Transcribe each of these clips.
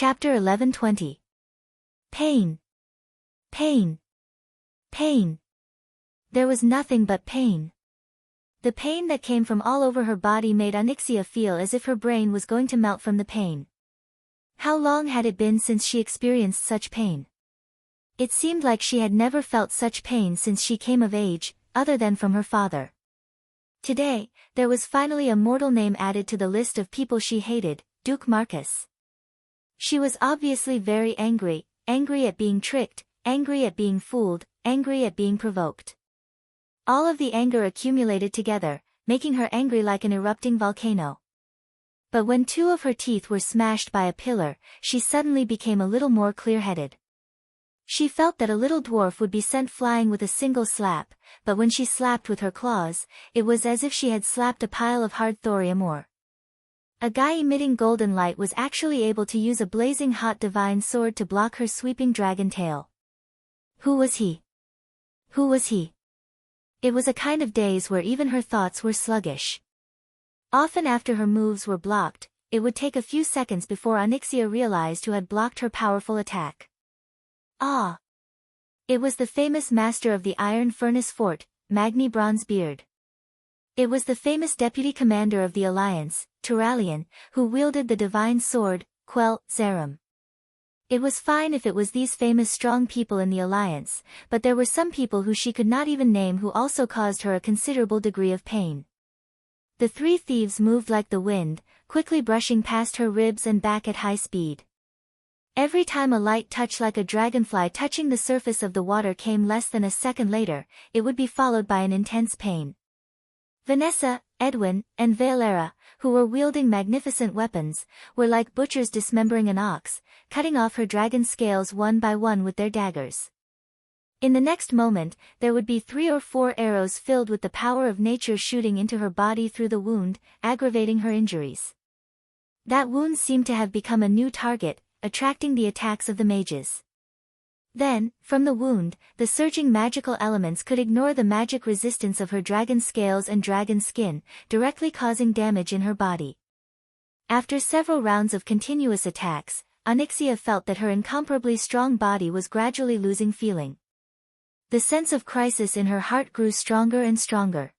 Chapter 11:20. Pain. Pain. Pain. There was nothing but pain. The pain that came from all over her body made Onyxia feel as if her brain was going to melt from the pain. How long had it been since she experienced such pain? It seemed like she had never felt such pain since she came of age, other than from her father. Today, there was finally a mortal name added to the list of people she hated, Duke Marcus. She was obviously very angry, angry at being tricked, angry at being fooled, angry at being provoked. All of the anger accumulated together, making her angry like an erupting volcano. But when two of her teeth were smashed by a pillar, she suddenly became a little more clear-headed. She felt that a little dwarf would be sent flying with a single slap, but when she slapped with her claws, it was as if she had slapped a pile of hard thorium ore. A guy emitting golden light was actually able to use a blazing hot divine sword to block her sweeping dragon tail. Who was he? Who was he? It was a kind of daze where even her thoughts were sluggish. Often after her moves were blocked, it would take a few seconds before Onyxia realized who had blocked her powerful attack. Ah! It was the famous master of the Iron Furnace Fort, Magni Bronzebeard. It was the famous deputy commander of the Alliance, Turalian, who wielded the divine sword, Quell Zerum. It was fine if it was these famous strong people in the Alliance, but there were some people who she could not even name who also caused her a considerable degree of pain. The three thieves moved like the wind, quickly brushing past her ribs and back at high speed. Every time a light touch like a dragonfly touching the surface of the water came less than a second later, it would be followed by an intense pain. Vanessa, Edwin, and Valera, who were wielding magnificent weapons, were like butchers dismembering an ox, cutting off her dragon scales one by one with their daggers. In the next moment, there would be 3 or 4 arrows filled with the power of nature shooting into her body through the wound, aggravating her injuries. That wound seemed to have become a new target, attracting the attacks of the mages. Then, from the wound, the surging magical elements could ignore the magic resistance of her dragon scales and dragon skin, directly causing damage in her body. After several rounds of continuous attacks, Onyxia felt that her incomparably strong body was gradually losing feeling. The sense of crisis in her heart grew stronger and stronger.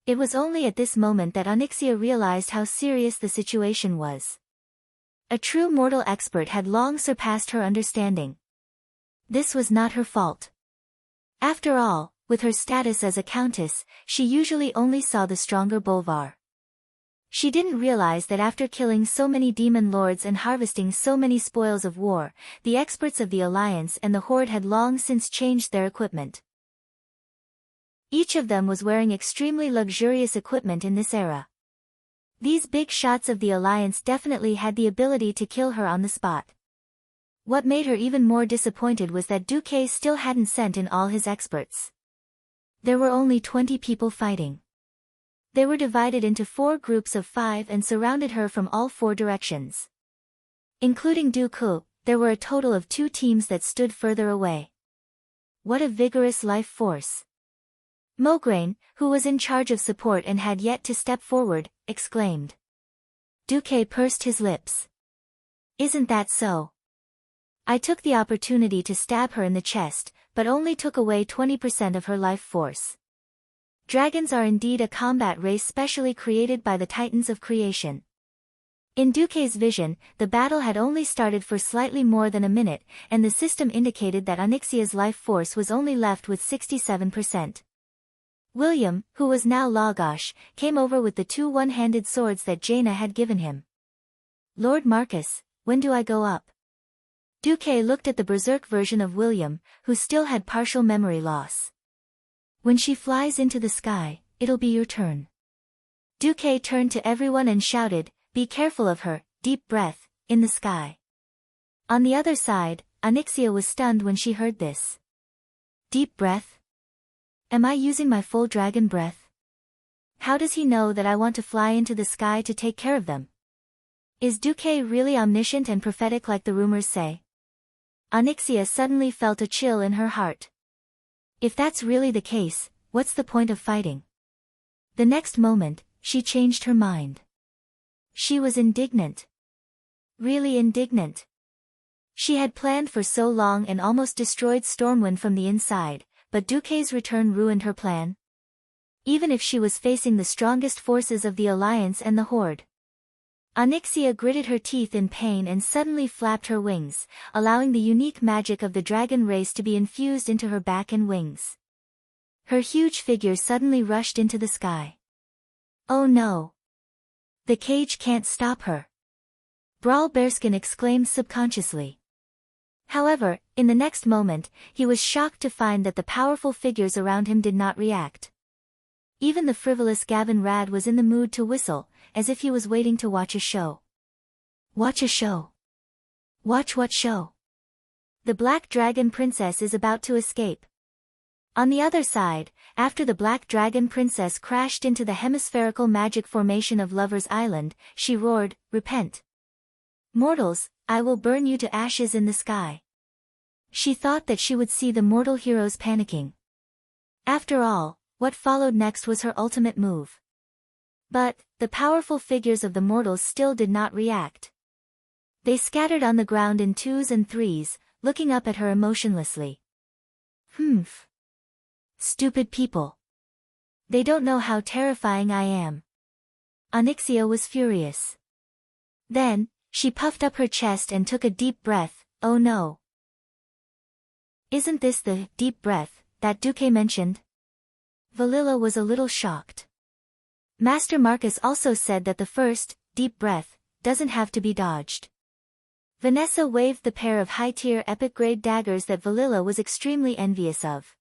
It was only at this moment that Onyxia realized how serious the situation was. A true mortal expert had long surpassed her understanding. This was not her fault. After all, with her status as a countess, she usually only saw the stronger Bolvar. She didn't realize that after killing so many demon lords and harvesting so many spoils of war, the experts of the Alliance and the Horde had long since changed their equipment. Each of them was wearing extremely luxurious equipment in this era. These big shots of the Alliance definitely had the ability to kill her on the spot. What made her even more disappointed was that Duque still hadn't sent in all his experts. There were only 20 people fighting. They were divided into 4 groups of 5 and surrounded her from all 4 directions. Including Duque, there were a total of 2 teams that stood further away. What a vigorous life force! Mograine, who was in charge of support and had yet to step forward, exclaimed. Duque pursed his lips. Isn't that so? I took the opportunity to stab her in the chest, but only took away 20% of her life force. Dragons are indeed a combat race specially created by the Titans of creation. In Duque's vision, the battle had only started for slightly more than a minute, and the system indicated that Onyxia's life force was only left with 67%. William, who was now Lagash, came over with the 2 one-handed swords that Jaina had given him. Lord Marcus, when do I go up? Duque looked at the berserk version of William, who still had partial memory loss. When she flies into the sky, it'll be your turn. Duque turned to everyone and shouted, be careful of her, deep breath, in the sky. On the other side, Onyxia was stunned when she heard this. Deep breath? Am I using my full dragon breath? How does he know that I want to fly into the sky to take care of them? Is Duque really omniscient and prophetic like the rumors say? Onyxia suddenly felt a chill in her heart. If that's really the case, what's the point of fighting? The next moment, she changed her mind. She was indignant. really indignant. She had planned for so long and almost destroyed Stormwind from the inside, but Duque's return ruined her plan. Even if she was facing the strongest forces of the Alliance and the Horde. Onyxia gritted her teeth in pain and suddenly flapped her wings, allowing the unique magic of the dragon race to be infused into her back and wings. Her huge figure suddenly rushed into the sky. Oh no! The cage can't stop her. Brawl Bearskin exclaimed subconsciously. However, in the next moment, he was shocked to find that the powerful figures around him did not react. Even the frivolous Gavin Rad was in the mood to whistle, as if he was waiting to watch a show. Watch a show. Watch what show? The Black Dragon Princess is about to escape. On the other side, after the Black Dragon Princess crashed into the hemispherical magic formation of Lover's Island, she roared, "Repent! Mortals, I will burn you to ashes in the sky." She thought that she would see the mortal heroes panicking. After all, what followed next was her ultimate move. But, the powerful figures of the mortals still did not react. They scattered on the ground in twos and threes, looking up at her emotionlessly. Humph. Stupid people. They don't know how terrifying I am. Onyxia was furious. Then, she puffed up her chest and took a deep breath. Oh no. Isn't this the deep breath that Duque mentioned? Valilla was a little shocked. Master Marcus also said that the first, deep breath, doesn't have to be dodged. Vanessa waved the pair of high-tier epic-grade daggers that Valilla was extremely envious of.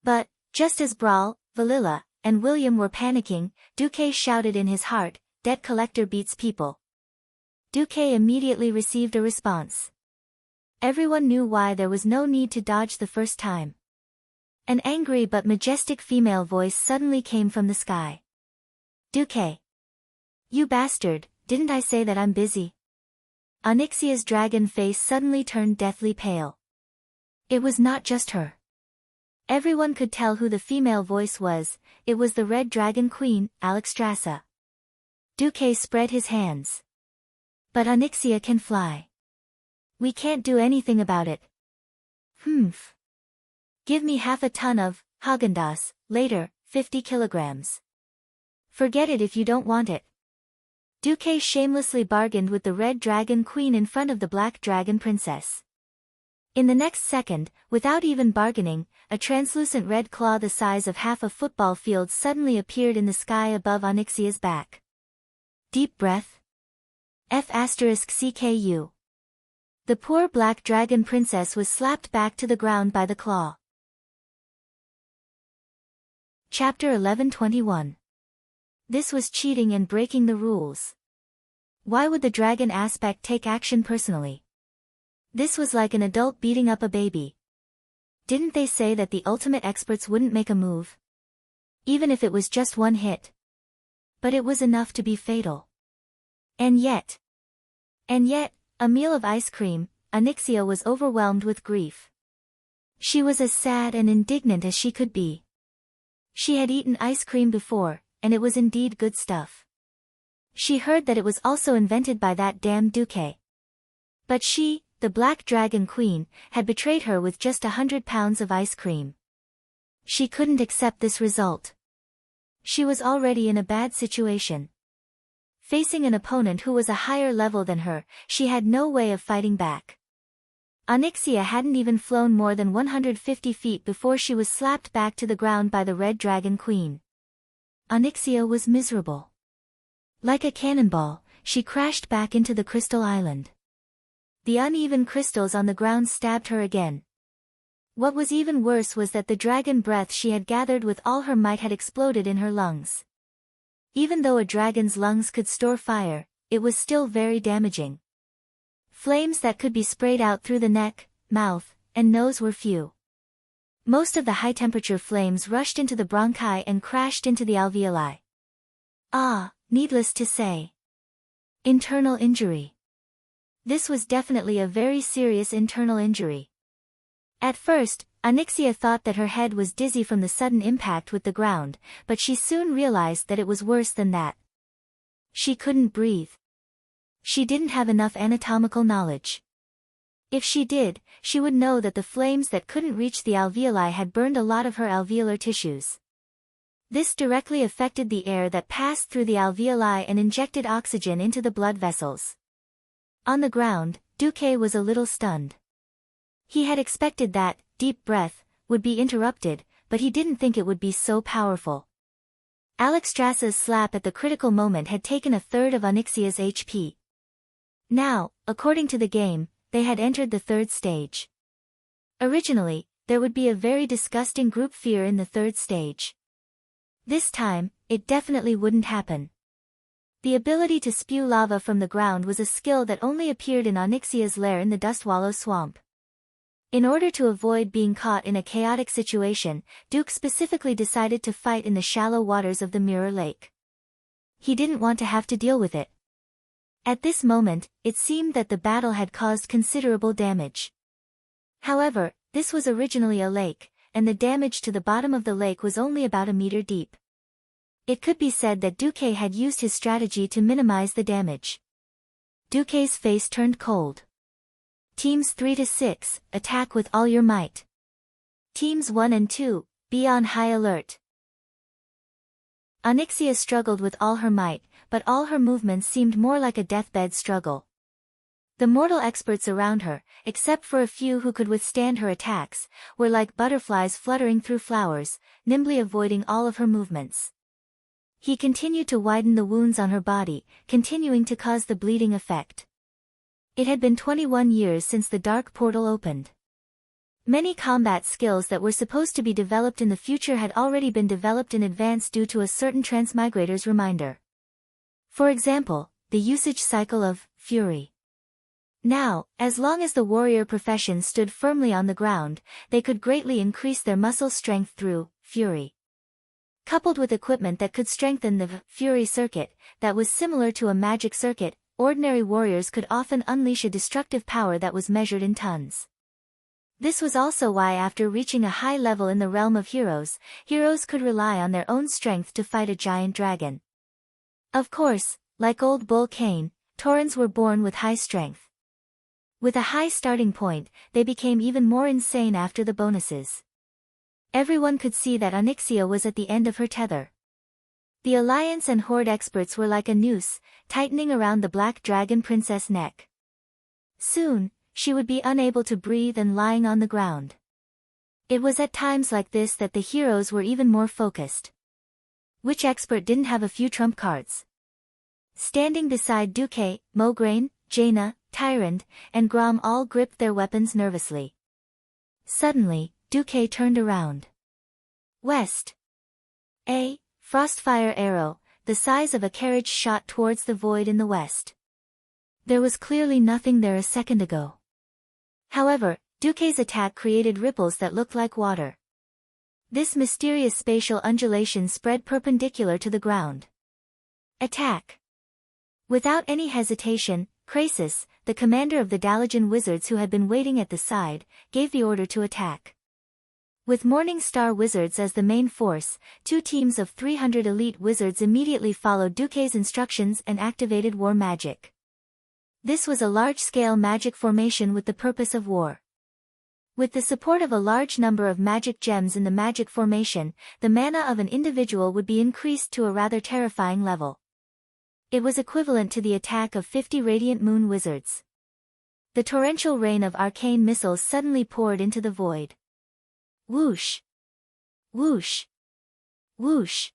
But, just as Brawl, Valilla, and William were panicking, Duque shouted in his heart, "Debt collector beats people." Duque immediately received a response. Everyone knew why there was no need to dodge the first time. An angry but majestic female voice suddenly came from the sky. Duque. You bastard, didn't I say that I'm busy? Onyxia's dragon face suddenly turned deathly pale. It was not just her. Everyone could tell who the female voice was. It was the Red Dragon Queen, Alexstrasza. Duque spread his hands. But Onyxia can fly. We can't do anything about it. Humph. Give me half a ton of Häagen-Dazs, later, 50 kilograms. Forget it if you don't want it. Duque shamelessly bargained with the Red Dragon Queen in front of the Black Dragon Princess. In the next second, without even bargaining, a translucent red claw the size of half a football field suddenly appeared in the sky above Onyxia's back. Deep breath. F***CKU. The poor Black Dragon Princess was slapped back to the ground by the claw. Chapter 1121. This was cheating and breaking the rules. Why would the dragon aspect take action personally? This was like an adult beating up a baby. Didn't they say that the ultimate experts wouldn't make a move? Even if it was just one hit. But it was enough to be fatal. And yet, a meal of ice cream, Onyxia was overwhelmed with grief. She was as sad and indignant as she could be. She had eaten ice cream before, and it was indeed good stuff. She heard that it was also invented by that damn Duque. But she, the Black Dragon Queen, had betrayed her with just 100 pounds of ice cream. She couldn't accept this result. She was already in a bad situation. Facing an opponent who was a higher level than her, she had no way of fighting back. Onyxia hadn't even flown more than 150 feet before she was slapped back to the ground by the Red Dragon Queen. Onyxia was miserable. Like a cannonball, she crashed back into the Crystal Island. The uneven crystals on the ground stabbed her again. What was even worse was that the dragon breath she had gathered with all her might had exploded in her lungs. Even though a dragon's lungs could store fire, it was still very damaging. Flames that could be sprayed out through the neck, mouth, and nose were few. Most of the high-temperature flames rushed into the bronchi and crashed into the alveoli. Needless to say. Internal injury. This was definitely a very serious internal injury. At first, Onyxia thought that her head was dizzy from the sudden impact with the ground, but she soon realized that it was worse than that. She couldn't breathe. She didn't have enough anatomical knowledge. If she did, she would know that the flames that couldn't reach the alveoli had burned a lot of her alveolar tissues. This directly affected the air that passed through the alveoli and injected oxygen into the blood vessels. On the ground, Duque was a little stunned. He had expected that deep breath would be interrupted, but he didn't think it would be so powerful. Alexstrasza's slap at the critical moment had taken a third of Onyxia's HP. Now, according to the game, they had entered the third stage. Originally, there would be a very disgusting group fear in the third stage. This time, it definitely wouldn't happen. The ability to spew lava from the ground was a skill that only appeared in Onyxia's lair in the Dustwallow swamp. In order to avoid being caught in a chaotic situation, Duke specifically decided to fight in the shallow waters of the Mirror Lake. He didn't want to have to deal with it. At this moment, it seemed that the battle had caused considerable damage. However, this was originally a lake, and the damage to the bottom of the lake was only about a meter deep. It could be said that Duque had used his strategy to minimize the damage. Duque's face turned cold. Teams 3 to 6, attack with all your might. Teams 1 and 2, be on high alert. Onyxia struggled with all her might, but all her movements seemed more like a deathbed struggle. The mortal experts around her, except for a few who could withstand her attacks, were like butterflies fluttering through flowers, nimbly avoiding all of her movements. He continued to widen the wounds on her body, continuing to cause the bleeding effect. It had been 21 years since the dark portal opened. Many combat skills that were supposed to be developed in the future had already been developed in advance due to a certain transmigrator's reminder. For example, the usage cycle of Fury. Now, as long as the warrior profession stood firmly on the ground, they could greatly increase their muscle strength through Fury. Coupled with equipment that could strengthen the Fury circuit, that was similar to a magic circuit, ordinary warriors could often unleash a destructive power that was measured in tons. This was also why after reaching a high level in the realm of heroes, heroes could rely on their own strength to fight a giant dragon. Of course, like old Bull Kane, Taurens were born with high strength. With a high starting point, they became even more insane after the bonuses. Everyone could see that Onyxia was at the end of her tether. The Alliance and Horde experts were like a noose, tightening around the Black Dragon Princess' neck. Soon, she would be unable to breathe and lying on the ground. It was at times like this that the heroes were even more focused. Which expert didn't have a few trump cards? Standing beside Duque, Mograine, Jaina, Tyrande, and Grom all gripped their weapons nervously. Suddenly, Duque turned around. West. A frostfire arrow, the size of a carriage shot towards the void in the west. There was clearly nothing there a second ago. However, Duque's attack created ripples that looked like water. This mysterious spatial undulation spread perpendicular to the ground. Attack! Without any hesitation, Krasis, the commander of the Dalajan wizards who had been waiting at the side, gave the order to attack. With Morning Star wizards as the main force, 2 teams of 300 elite wizards immediately followed Duque's instructions and activated war magic. This was a large-scale magic formation with the purpose of war. With the support of a large number of magic gems in the magic formation, the mana of an individual would be increased to a rather terrifying level. It was equivalent to the attack of 50 Radiant Moon wizards. The torrential rain of arcane missiles suddenly poured into the void. Whoosh! Whoosh! Whoosh!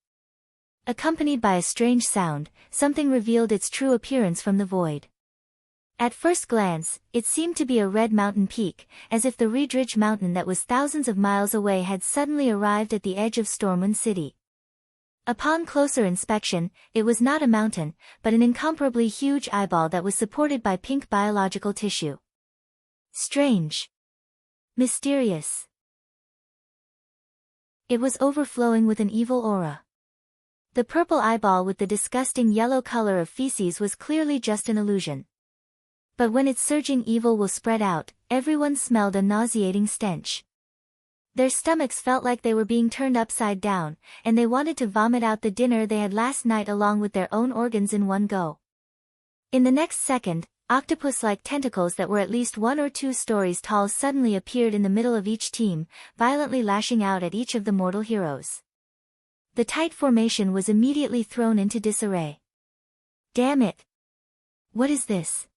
Accompanied by a strange sound, something revealed its true appearance from the void. At first glance, it seemed to be a red mountain peak, as if the Redridge mountain that was thousands of miles away had suddenly arrived at the edge of Stormwind City. Upon closer inspection, it was not a mountain, but an incomparably huge eyeball that was supported by pink biological tissue. Strange. Mysterious. It was overflowing with an evil aura. The purple eyeball with the disgusting yellow color of feces was clearly just an illusion. But when its surging evil will spread out, everyone smelled a nauseating stench. Their stomachs felt like they were being turned upside down, and they wanted to vomit out the dinner they had last night along with their own organs in one go. In the next second, octopus-like tentacles that were at least 1 or 2 stories tall suddenly appeared in the middle of each team, violently lashing out at each of the mortal heroes. The tight formation was immediately thrown into disarray. Damn it! What is this?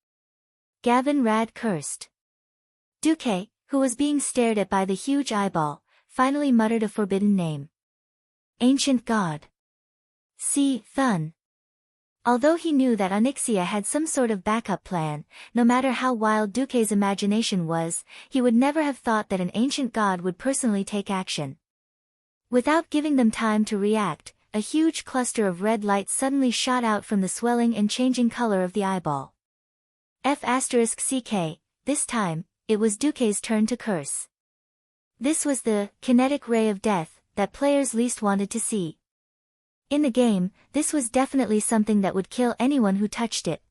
Gavin Rad cursed. Duque, who was being stared at by the huge eyeball, finally muttered a forbidden name. Ancient God. See, Thun. Although he knew that Onyxia had some sort of backup plan, no matter how wild Duque's imagination was, he would never have thought that an ancient god would personally take action. Without giving them time to react, a huge cluster of red light suddenly shot out from the swelling and changing color of the eyeball. F***CK, this time, it was Duque's turn to curse. This was the kinetic ray of death that players least wanted to see. In the game, this was definitely something that would kill anyone who touched it.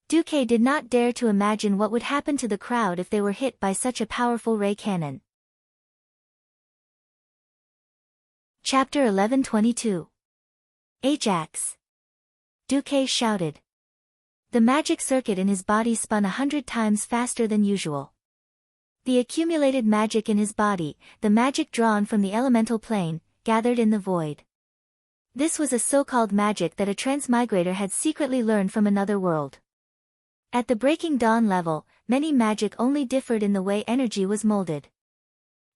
Duque did not dare to imagine what would happen to the crowd if they were hit by such a powerful ray cannon. Chapter 1122. Ajax. Duque shouted. The magic circuit in his body spun 100 times faster than usual. The accumulated magic in his body, the magic drawn from the elemental plane, gathered in the void. This was a so-called magic that a transmigrator had secretly learned from another world. At the Breaking Dawn level, many magic only differed in the way energy was molded.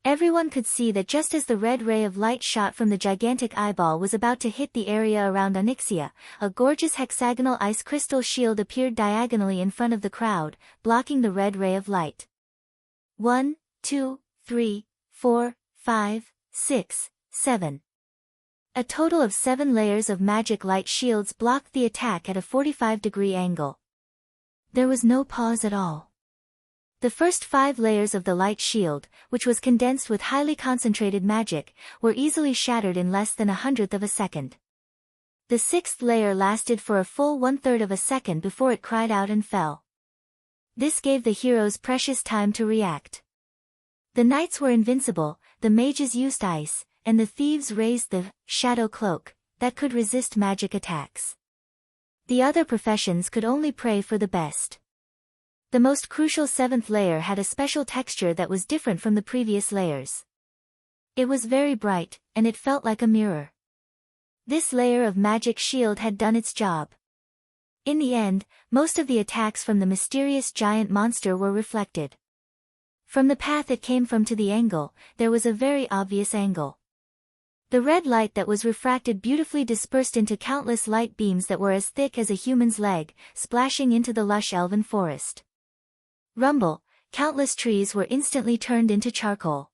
Everyone could see that just as the red ray of light shot from the gigantic eyeball was about to hit the area around Onyxia, a gorgeous hexagonal ice crystal shield appeared diagonally in front of the crowd, blocking the red ray of light. 1, 2, 3, 4, 5, 6, 7. A total of 7 layers of magic light shields blocked the attack at a 45-degree angle. There was no pause at all. The first 5 layers of the light shield, which was condensed with highly concentrated magic, were easily shattered in less than 1/100th of a second. The 6th layer lasted for a full 1/3 of a second before it cried out and fell. This gave the heroes precious time to react. The knights were invincible, the mages used ice, and the thieves raised the shadow cloak that could resist magic attacks. The other professions could only pray for the best. The most crucial 7th layer had a special texture that was different from the previous layers. It was very bright, and it felt like a mirror. This layer of magic shield had done its job. In the end, most of the attacks from the mysterious giant monster were reflected. From the path it came from to the angle, there was a very obvious angle. The red light that was refracted beautifully dispersed into countless light beams that were as thick as a human's leg, splashing into the lush elven forest. Rumble, countless trees were instantly turned into charcoal.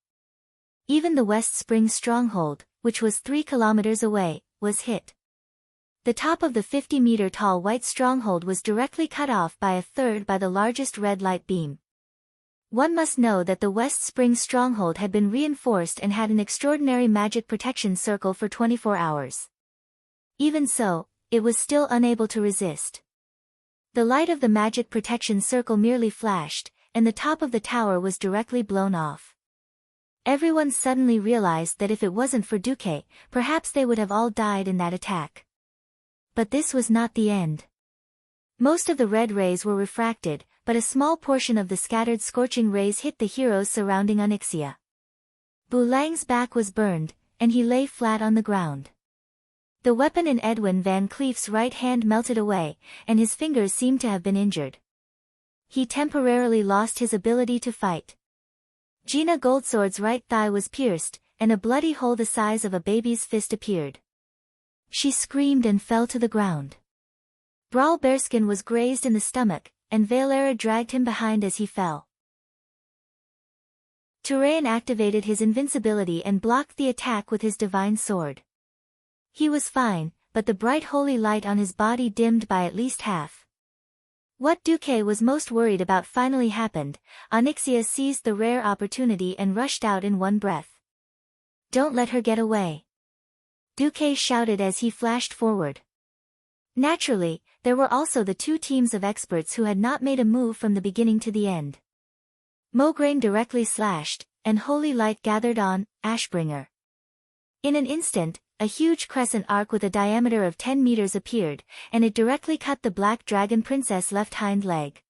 Even the West Spring stronghold, which was 3 kilometers away, was hit. The top of the 50-meter-tall white stronghold was directly cut off by 1/3 by the largest red light beam. One must know that the West Spring stronghold had been reinforced and had an extraordinary magic protection circle for 24 hours. Even so, it was still unable to resist. The light of the magic protection circle merely flashed, and the top of the tower was directly blown off. Everyone suddenly realized that if it wasn't for Duque, perhaps they would have all died in that attack. But this was not the end. Most of the red rays were refracted, but a small portion of the scattered scorching rays hit the heroes surrounding Onyxia. Boulang's back was burned, and he lay flat on the ground. The weapon in Edwin Van Cleef's right hand melted away, and his fingers seemed to have been injured. He temporarily lost his ability to fight. Gina Goldsword's right thigh was pierced, and a bloody hole the size of a baby's fist appeared. She screamed and fell to the ground. Brawl Bearskin was grazed in the stomach, and Valera dragged him behind as he fell. Turayan activated his invincibility and blocked the attack with his divine sword. He was fine, but the bright holy light on his body dimmed by at least half. What Duque was most worried about finally happened. Onyxia seized the rare opportunity and rushed out in one breath. "Don't let her get away," Duque shouted as he flashed forward. Naturally, there were also the 2 teams of experts who had not made a move from the beginning to the end. Mograine directly slashed, and holy light gathered on Ashbringer. In an instant, a huge crescent arc with a diameter of 10 meters appeared, and it directly cut the Black Dragon Princess' left hind leg.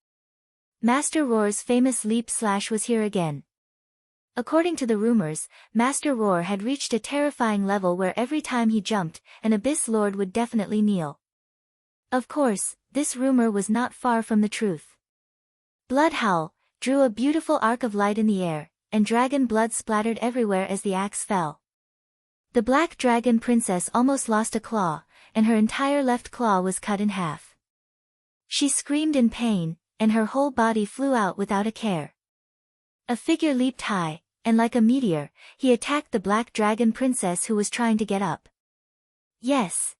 Master Roar's famous leap slash was here again. According to the rumors, Master Roar had reached a terrifying level where every time he jumped, an Abyss Lord would definitely kneel. Of course, this rumor was not far from the truth. Bloodhowl drew a beautiful arc of light in the air, and dragon blood splattered everywhere as the axe fell. The Black Dragon Princess almost lost a claw, and her entire left claw was cut in half. She screamed in pain, and her whole body flew out without a care. A figure leaped high, and like a meteor, he attacked the Black Dragon Princess who was trying to get up. Yes.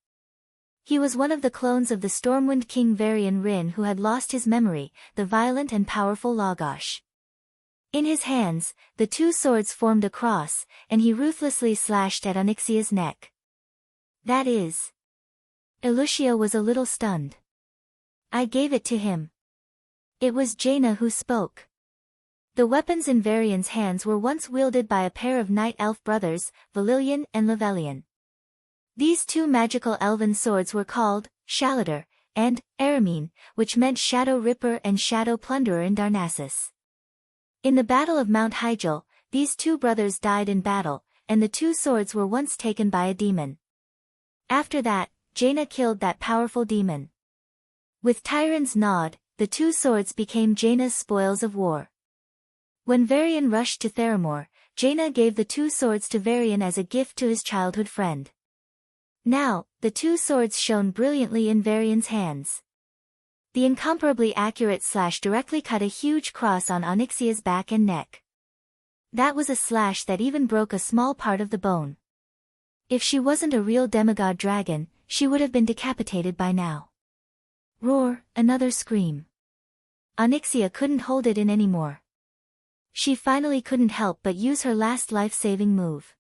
He was one of the clones of the Stormwind King Varian Rin who had lost his memory, the violent and powerful Lagash. In his hands, the two swords formed a cross, and he ruthlessly slashed at Onyxia's neck. That is. Elucia was a little stunned. I gave it to him. It was Jaina who spoke. The weapons in Varian's hands were once wielded by a pair of night elf brothers, Valilian and Levelian. These two magical elven swords were called Shalader and Aramine, which meant Shadow Ripper and Shadow Plunderer in Darnassus. In the Battle of Mount Hyjal, these two brothers died in battle, and the two swords were once taken by a demon. After that, Jaina killed that powerful demon. With Tyron's nod, the two swords became Jaina's spoils of war. When Varian rushed to Theramore, Jaina gave the two swords to Varian as a gift to his childhood friend. Now, the two swords shone brilliantly in Varian's hands. The incomparably accurate slash directly cut a huge cross on Onyxia's back and neck. That was a slash that even broke a small part of the bone. If she wasn't a real demigod dragon, she would have been decapitated by now. Roar, another scream. Onyxia couldn't hold it in anymore. She finally couldn't help but use her last life-saving move.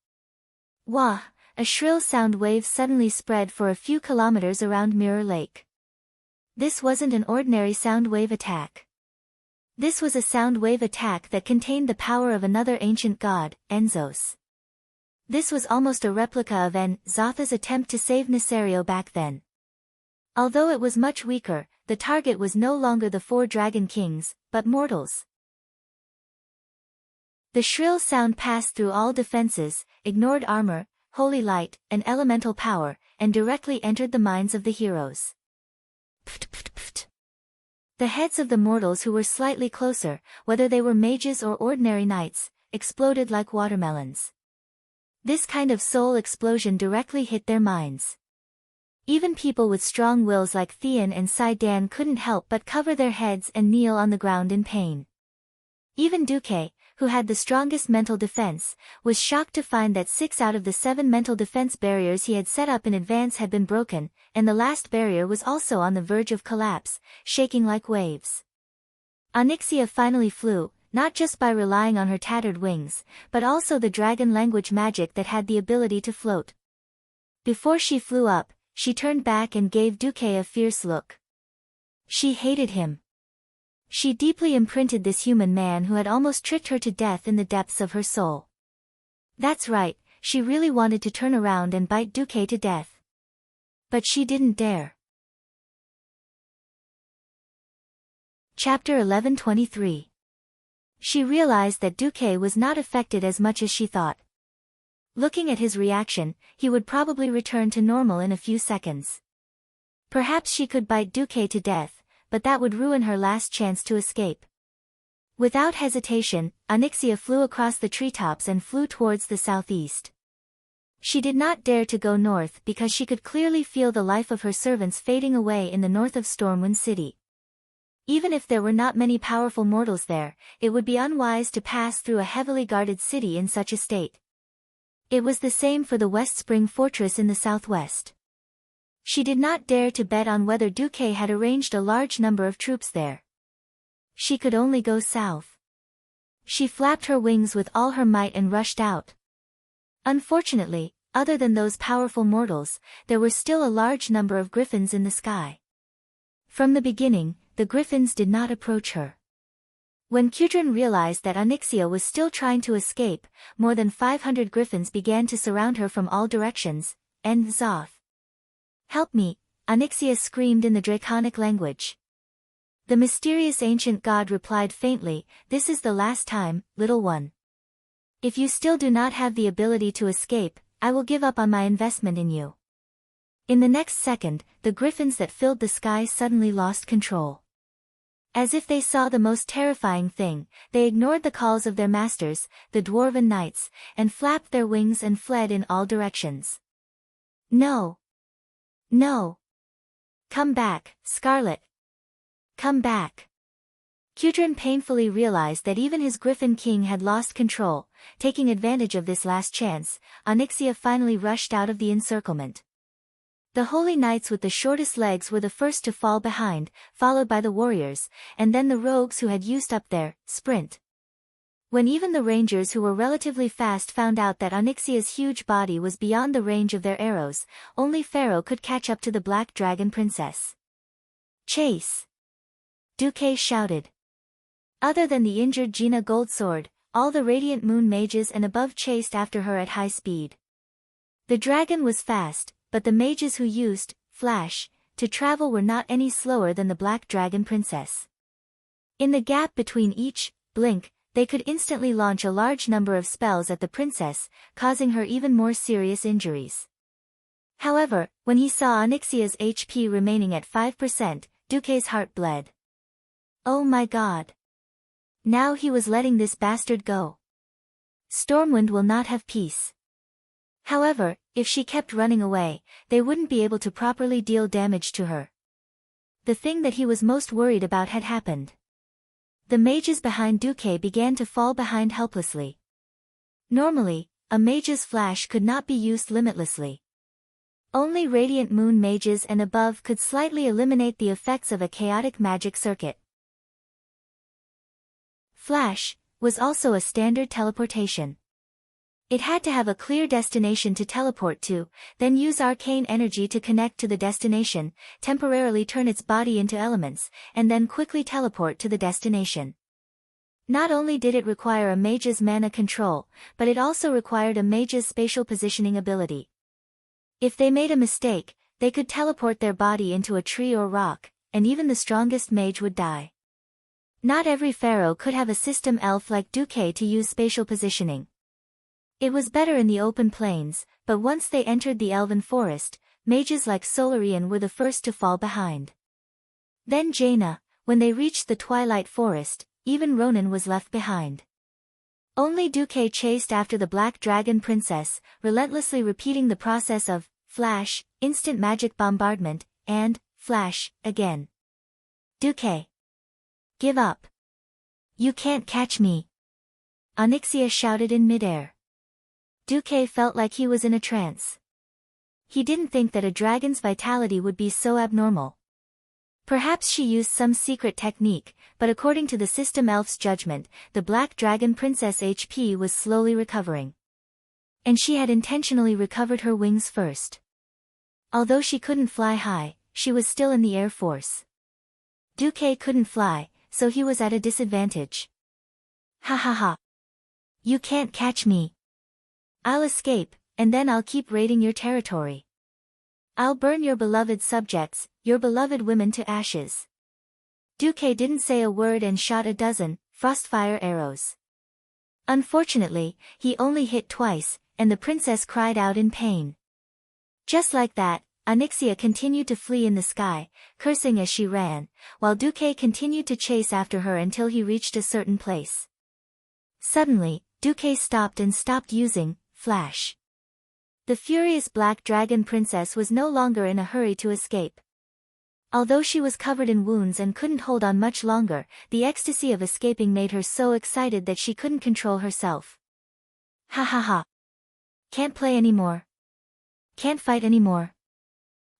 Wah! A shrill sound wave suddenly spread for a few kilometers around Mirror Lake. This wasn't an ordinary sound wave attack. This was a sound wave attack that contained the power of another ancient god, Enzos. This was almost a replica of Zotha's attempt to save Nesario back then. Although it was much weaker, the target was no longer the four dragon kings, but mortals. The shrill sound passed through all defenses, ignored armor, holy light, and elemental power, and directly entered the minds of the heroes. Pft, pft, pft. The heads of the mortals who were slightly closer, whether they were mages or ordinary knights, exploded like watermelons. This kind of soul explosion directly hit their minds. Even people with strong wills like Theon and Sai-Dan couldn't help but cover their heads and kneel on the ground in pain. Even Duque, who had the strongest mental defense, was shocked to find that 6 out of the 7 mental defense barriers he had set up in advance had been broken, and the last barrier was also on the verge of collapse, shaking like waves. Onyxia finally flew, not just by relying on her tattered wings, but also the dragon language magic that had the ability to float. Before she flew up, she turned back and gave Duque a fierce look. She hated him. She deeply imprinted this human man who had almost tricked her to death in the depths of her soul. That's right, she really wanted to turn around and bite Duque to death. But she didn't dare. Chapter 11:23. She realized that Duque was not affected as much as she thought. Looking at his reaction, he would probably return to normal in a few seconds. Perhaps she could bite Duque to death, but that would ruin her last chance to escape. Without hesitation, Onyxia flew across the treetops and flew towards the southeast. She did not dare to go north because she could clearly feel the life of her servants fading away in the north of Stormwind City. Even if there were not many powerful mortals there, it would be unwise to pass through a heavily guarded city in such a state. It was the same for the West Spring Fortress in the southwest. She did not dare to bet on whether Duque had arranged a large number of troops there. She could only go south. She flapped her wings with all her might and rushed out. Unfortunately, other than those powerful mortals, there were still a large number of griffins in the sky. From the beginning, the griffins did not approach her. When Kudrin realized that Onyxia was still trying to escape, more than 500 griffins began to surround her from all directions, and Zoth. Help me, Onyxia screamed in the draconic language. The mysterious ancient god replied faintly, this is the last time, little one. If you still do not have the ability to escape, I will give up on my investment in you. In the next second, the griffins that filled the sky suddenly lost control. As if they saw the most terrifying thing, they ignored the calls of their masters, the dwarven knights, and flapped their wings and fled in all directions. No! No! Come back, Scarlet! Come back! Cudrin painfully realized that even his griffin king had lost control. Taking advantage of this last chance, Onyxia finally rushed out of the encirclement. The holy knights with the shortest legs were the first to fall behind, followed by the warriors, and then the rogues who had used up their sprint. When even the rangers who were relatively fast found out that Onyxia's huge body was beyond the range of their arrows, only Pharaoh could catch up to the Black Dragon Princess. Chase! Duque shouted. Other than the injured Gina Goldsword, all the Radiant Moon mages and above chased after her at high speed. The dragon was fast, but the mages who used flash to travel were not any slower than the Black Dragon Princess. In the gap between each blink, they could instantly launch a large number of spells at the princess, causing her even more serious injuries. However, when he saw Onyxia's HP remaining at 5%, Duque's heart bled. Oh my god! Now he was letting this bastard go. Stormwind will not have peace. However, if she kept running away, they wouldn't be able to properly deal damage to her. The thing that he was most worried about had happened. The mages behind Duque began to fall behind helplessly. Normally, a mage's flash could not be used limitlessly. Only Radiant Moon mages and above could slightly eliminate the effects of a chaotic magic circuit. Flash was also a standard teleportation. It had to have a clear destination to teleport to, then use arcane energy to connect to the destination, temporarily turn its body into elements, and then quickly teleport to the destination. Not only did it require a mage's mana control, but it also required a mage's spatial positioning ability. If they made a mistake, they could teleport their body into a tree or rock, and even the strongest mage would die. Not every pharaoh could have a system elf like Duque to use spatial positioning. It was better in the open plains, but once they entered the elven forest, mages like Solarian were the first to fall behind. Then Jaina, when they reached the twilight forest, even Ronan was left behind. Only Duque chased after the Black Dragon Princess, relentlessly repeating the process of flash, instant magic bombardment, and flash, again. Duque! Give up! You can't catch me! Onyxia shouted in midair. Duque felt like he was in a trance. He didn't think that a dragon's vitality would be so abnormal. Perhaps she used some secret technique, but according to the system elf's judgment, the Black Dragon Princess HP was slowly recovering. And she had intentionally recovered her wings first. Although she couldn't fly high, she was still in the Air Force. Duque couldn't fly, so he was at a disadvantage. Ha ha ha! You can't catch me! I'll escape, and then I'll keep raiding your territory. I'll burn your beloved subjects, your beloved women to ashes. Duque didn't say a word and shot a dozen frostfire arrows. Unfortunately, he only hit twice, and the princess cried out in pain. Just like that, Onyxia continued to flee in the sky, cursing as she ran, while Duque continued to chase after her until he reached a certain place. Suddenly, Duque stopped and stopped using flash. The furious Black Dragon Princess was no longer in a hurry to escape. Although she was covered in wounds and couldn't hold on much longer, the ecstasy of escaping made her so excited that she couldn't control herself. Ha ha ha! Can't play anymore. Can't fight anymore.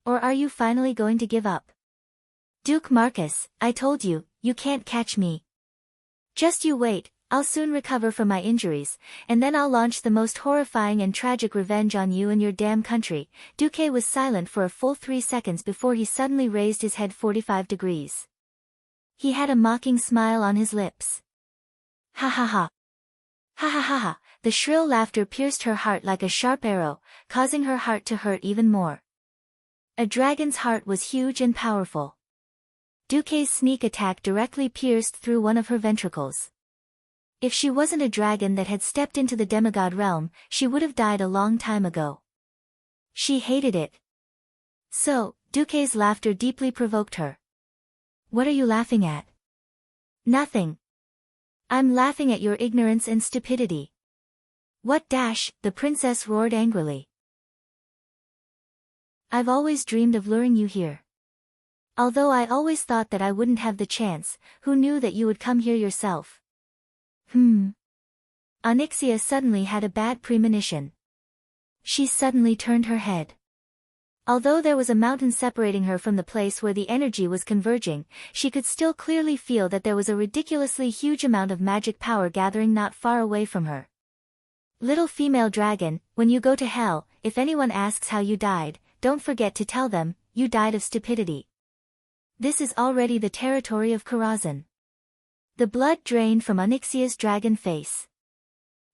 Or are you finally going to give up? Duke Marcus, I told you, you can't catch me. Just you wait, I'll soon recover from my injuries, and then I'll launch the most horrifying and tragic revenge on you and your damn country. Duque was silent for a full 3 seconds before he suddenly raised his head 45 degrees. He had a mocking smile on his lips. Ha ha ha. Ha ha ha ha, the shrill laughter pierced her heart like a sharp arrow, causing her heart to hurt even more. A dragon's heart was huge and powerful. Duque's sneak attack directly pierced through one of her ventricles. If she wasn't a dragon that had stepped into the demigod realm, she would have died a long time ago. She hated it. So, Duque's laughter deeply provoked her. What are you laughing at? Nothing. I'm laughing at your ignorance and stupidity. What dash, the princess roared angrily. I've always dreamed of luring you here. Although I always thought that I wouldn't have the chance, who knew that you would come here yourself? Onyxia suddenly had a bad premonition. She suddenly turned her head. Although there was a mountain separating her from the place where the energy was converging, she could still clearly feel that there was a ridiculously huge amount of magic power gathering not far away from her. Little female dragon, when you go to hell, if anyone asks how you died, don't forget to tell them, you died of stupidity. This is already the territory of Karazhan. The blood drained from Onyxia's dragon face.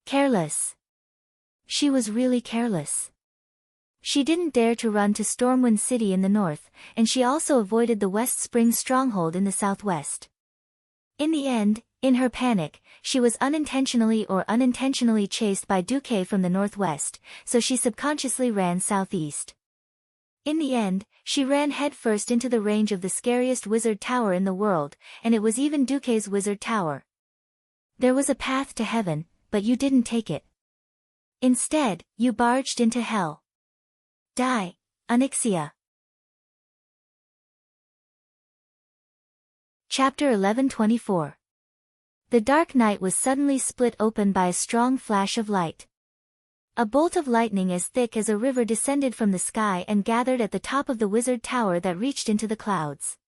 Careless. She was really careless. She didn't dare to run to Stormwind City in the north, and she also avoided the West Spring stronghold in the southwest. In the end, in her panic, she was unintentionally chased by Duque from the northwest, so she subconsciously ran southeast. In the end, she ran headfirst into the range of the scariest wizard tower in the world, and it was even Duque's wizard tower. There was a path to heaven, but you didn't take it. Instead, you barged into hell. Die, Onyxia. Chapter 1124. The dark night was suddenly split open by a strong flash of light. A bolt of lightning as thick as a river descended from the sky and gathered at the top of the wizard tower that reached into the clouds.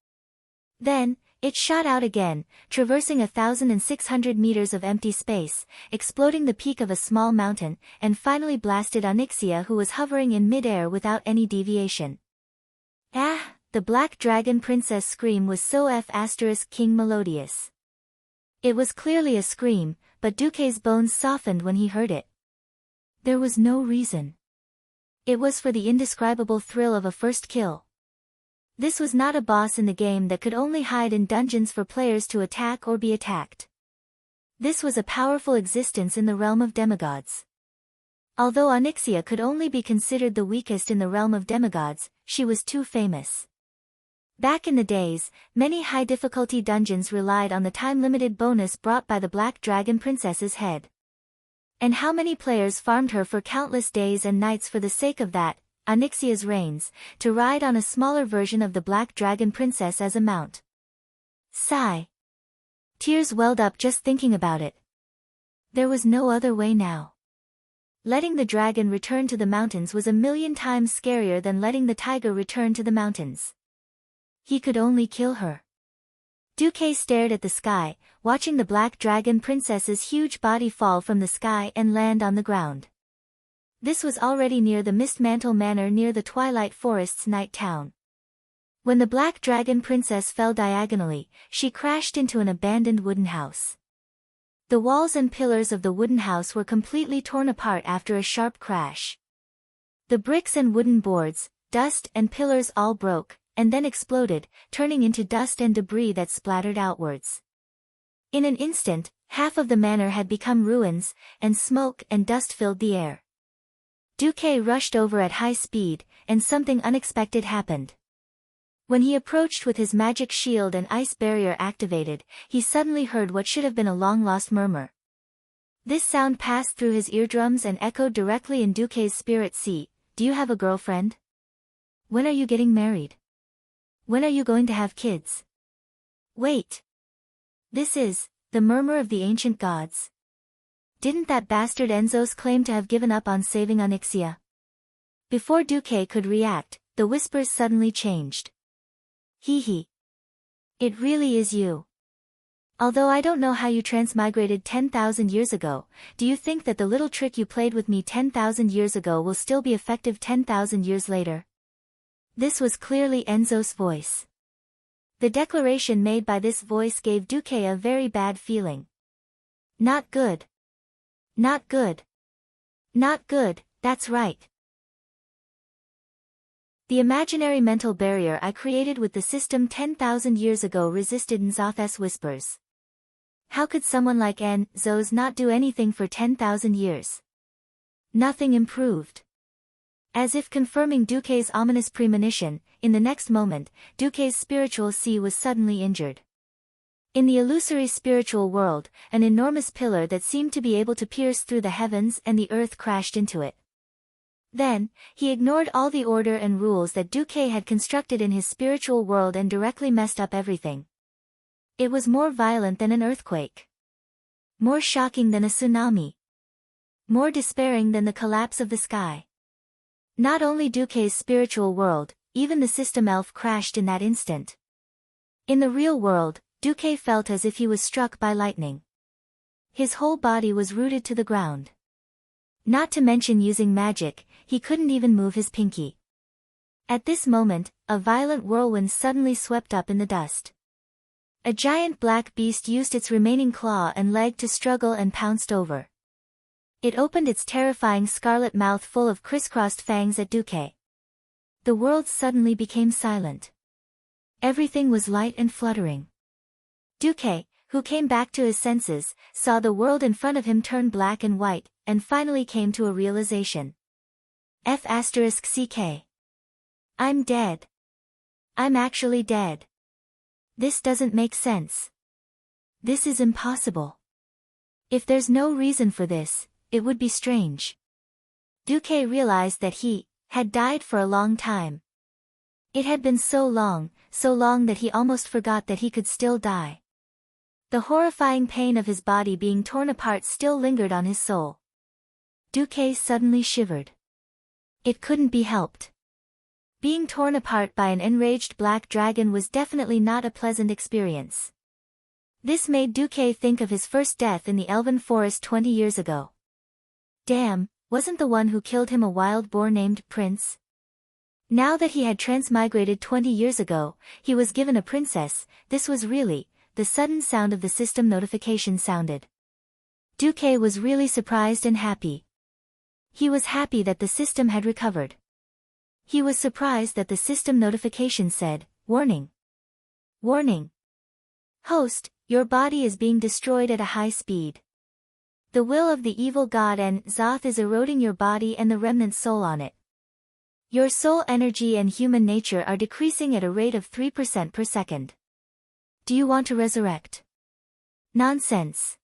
Then, it shot out again, traversing 1,600 meters of empty space, exploding the peak of a small mountain, and finally blasted Onyxia, who was hovering in mid-air without any deviation. Ah! The black dragon princess scream was so King melodious. It was clearly a scream, but Duque's bones softened when he heard it. There was no reason. It was for the indescribable thrill of a first kill. This was not a boss in the game that could only hide in dungeons for players to attack or be attacked. This was a powerful existence in the realm of demigods. Although Onyxia could only be considered the weakest in the realm of demigods, she was too famous. Back in the days, many high-difficulty dungeons relied on the time-limited bonus brought by the Black Dragon Princess's head. And how many players farmed her for countless days and nights for the sake of that, Onyxia's reigns, to ride on a smaller version of the Black Dragon Princess as a mount. Sigh. Tears welled up just thinking about it. There was no other way now. Letting the dragon return to the mountains was 1,000,000 times scarier than letting the tiger return to the mountains. He could only kill her. Duque stared at the sky, watching the Black Dragon Princess's huge body fall from the sky and land on the ground. This was already near the Mistmantle Manor near the Twilight Forest's night town. When the Black Dragon Princess fell diagonally, she crashed into an abandoned wooden house. The walls and pillars of the wooden house were completely torn apart after a sharp crash. The bricks and wooden boards, dust and pillars all broke, and then exploded, turning into dust and debris that splattered outwards. In an instant, half of the manor had become ruins, and smoke and dust filled the air. Duque rushed over at high speed, and something unexpected happened. When he approached with his magic shield and ice barrier activated, he suddenly heard what should have been a long-lost murmur. This sound passed through his eardrums and echoed directly in Duque's spirit seat. Do you have a girlfriend? When are you getting married? When are you going to have kids? Wait. This is the murmur of the ancient gods. Didn't that bastard Enzos claim to have given up on saving Onyxia? Before Duque could react, the whispers suddenly changed. Hee hee. It really is you. Although I don't know how you transmigrated 10,000 years ago, do you think that the little trick you played with me 10,000 years ago will still be effective 10,000 years later? This was clearly Enzo's voice. The declaration made by this voice gave Duque a very bad feeling. Not good. Not good. Not good, that's right. The imaginary mental barrier I created with the system 10,000 years ago resisted Nzot's whispers. How could someone like Nzos not do anything for 10,000 years? Nothing improved. As if confirming Duque's ominous premonition, in the next moment, Duque's spiritual sea was suddenly injured. In the illusory spiritual world, an enormous pillar that seemed to be able to pierce through the heavens and the earth crashed into it. Then, he ignored all the order and rules that Duque had constructed in his spiritual world and directly messed up everything. It was more violent than an earthquake. More shocking than a tsunami. More despairing than the collapse of the sky. Not only Duque's spiritual world, even the system elf crashed in that instant. In the real world, Duque felt as if he was struck by lightning. His whole body was rooted to the ground. Not to mention using magic, he couldn't even move his pinky. At this moment, a violent whirlwind suddenly swept up in the dust. A giant black beast used its remaining claw and leg to struggle and pounced over. It opened its terrifying scarlet mouth full of crisscrossed fangs at Duque. The world suddenly became silent. Everything was light and fluttering. Duque, who came back to his senses, saw the world in front of him turn black and white, and finally came to a realization. F***ck. I'm dead. I'm actually dead. This doesn't make sense. This is impossible. If there's no reason for this, it would be strange. Duque realized that he had died for a long time. It had been so long that he almost forgot that he could still die. The horrifying pain of his body being torn apart still lingered on his soul. Duque suddenly shivered. It couldn't be helped. Being torn apart by an enraged black dragon was definitely not a pleasant experience. This made Duque think of his first death in the Elven Forest 20 years ago. Damn, wasn't the one who killed him a wild boar named Prince? Now that he had transmigrated 20 years ago, he was given a princess. This was really, the sudden sound of the system notification sounded. Duque was really surprised and happy. He was happy that the system had recovered. He was surprised that the system notification said, "Warning. Warning. Host, your body is being destroyed at a high speed. The will of the evil god N'Zoth is eroding your body and the remnant soul on it. Your soul energy and human nature are decreasing at a rate of 3% per second. Do you want to resurrect?" Nonsense.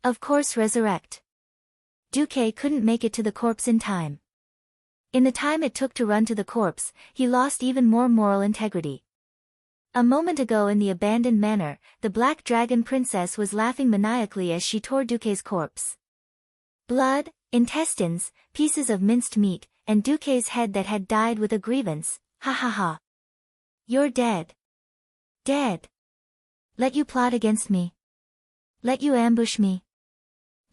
Of course resurrect. Duque couldn't make it to the corpse in time. In the time it took to run to the corpse, he lost even more moral integrity. A moment ago in the abandoned manor, the Black Dragon Princess was laughing maniacally as she tore Duque's corpse. Blood, intestines, pieces of minced meat, and Duque's head that had died with a grievance, ha ha ha. You're dead. Dead. Let you plot against me. Let you ambush me.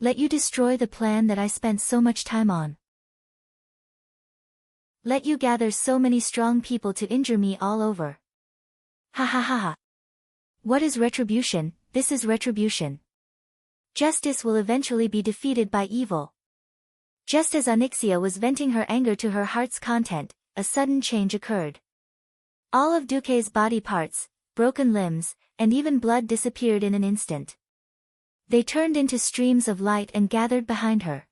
Let you destroy the plan that I spent so much time on. Let you gather so many strong people to injure me all over. Ha ha ha ha. What is retribution? This is retribution. Justice will eventually be defeated by evil. Just as Onyxia was venting her anger to her heart's content, a sudden change occurred. All of Duque's body parts, broken limbs, and even blood disappeared in an instant. They turned into streams of light and gathered behind her.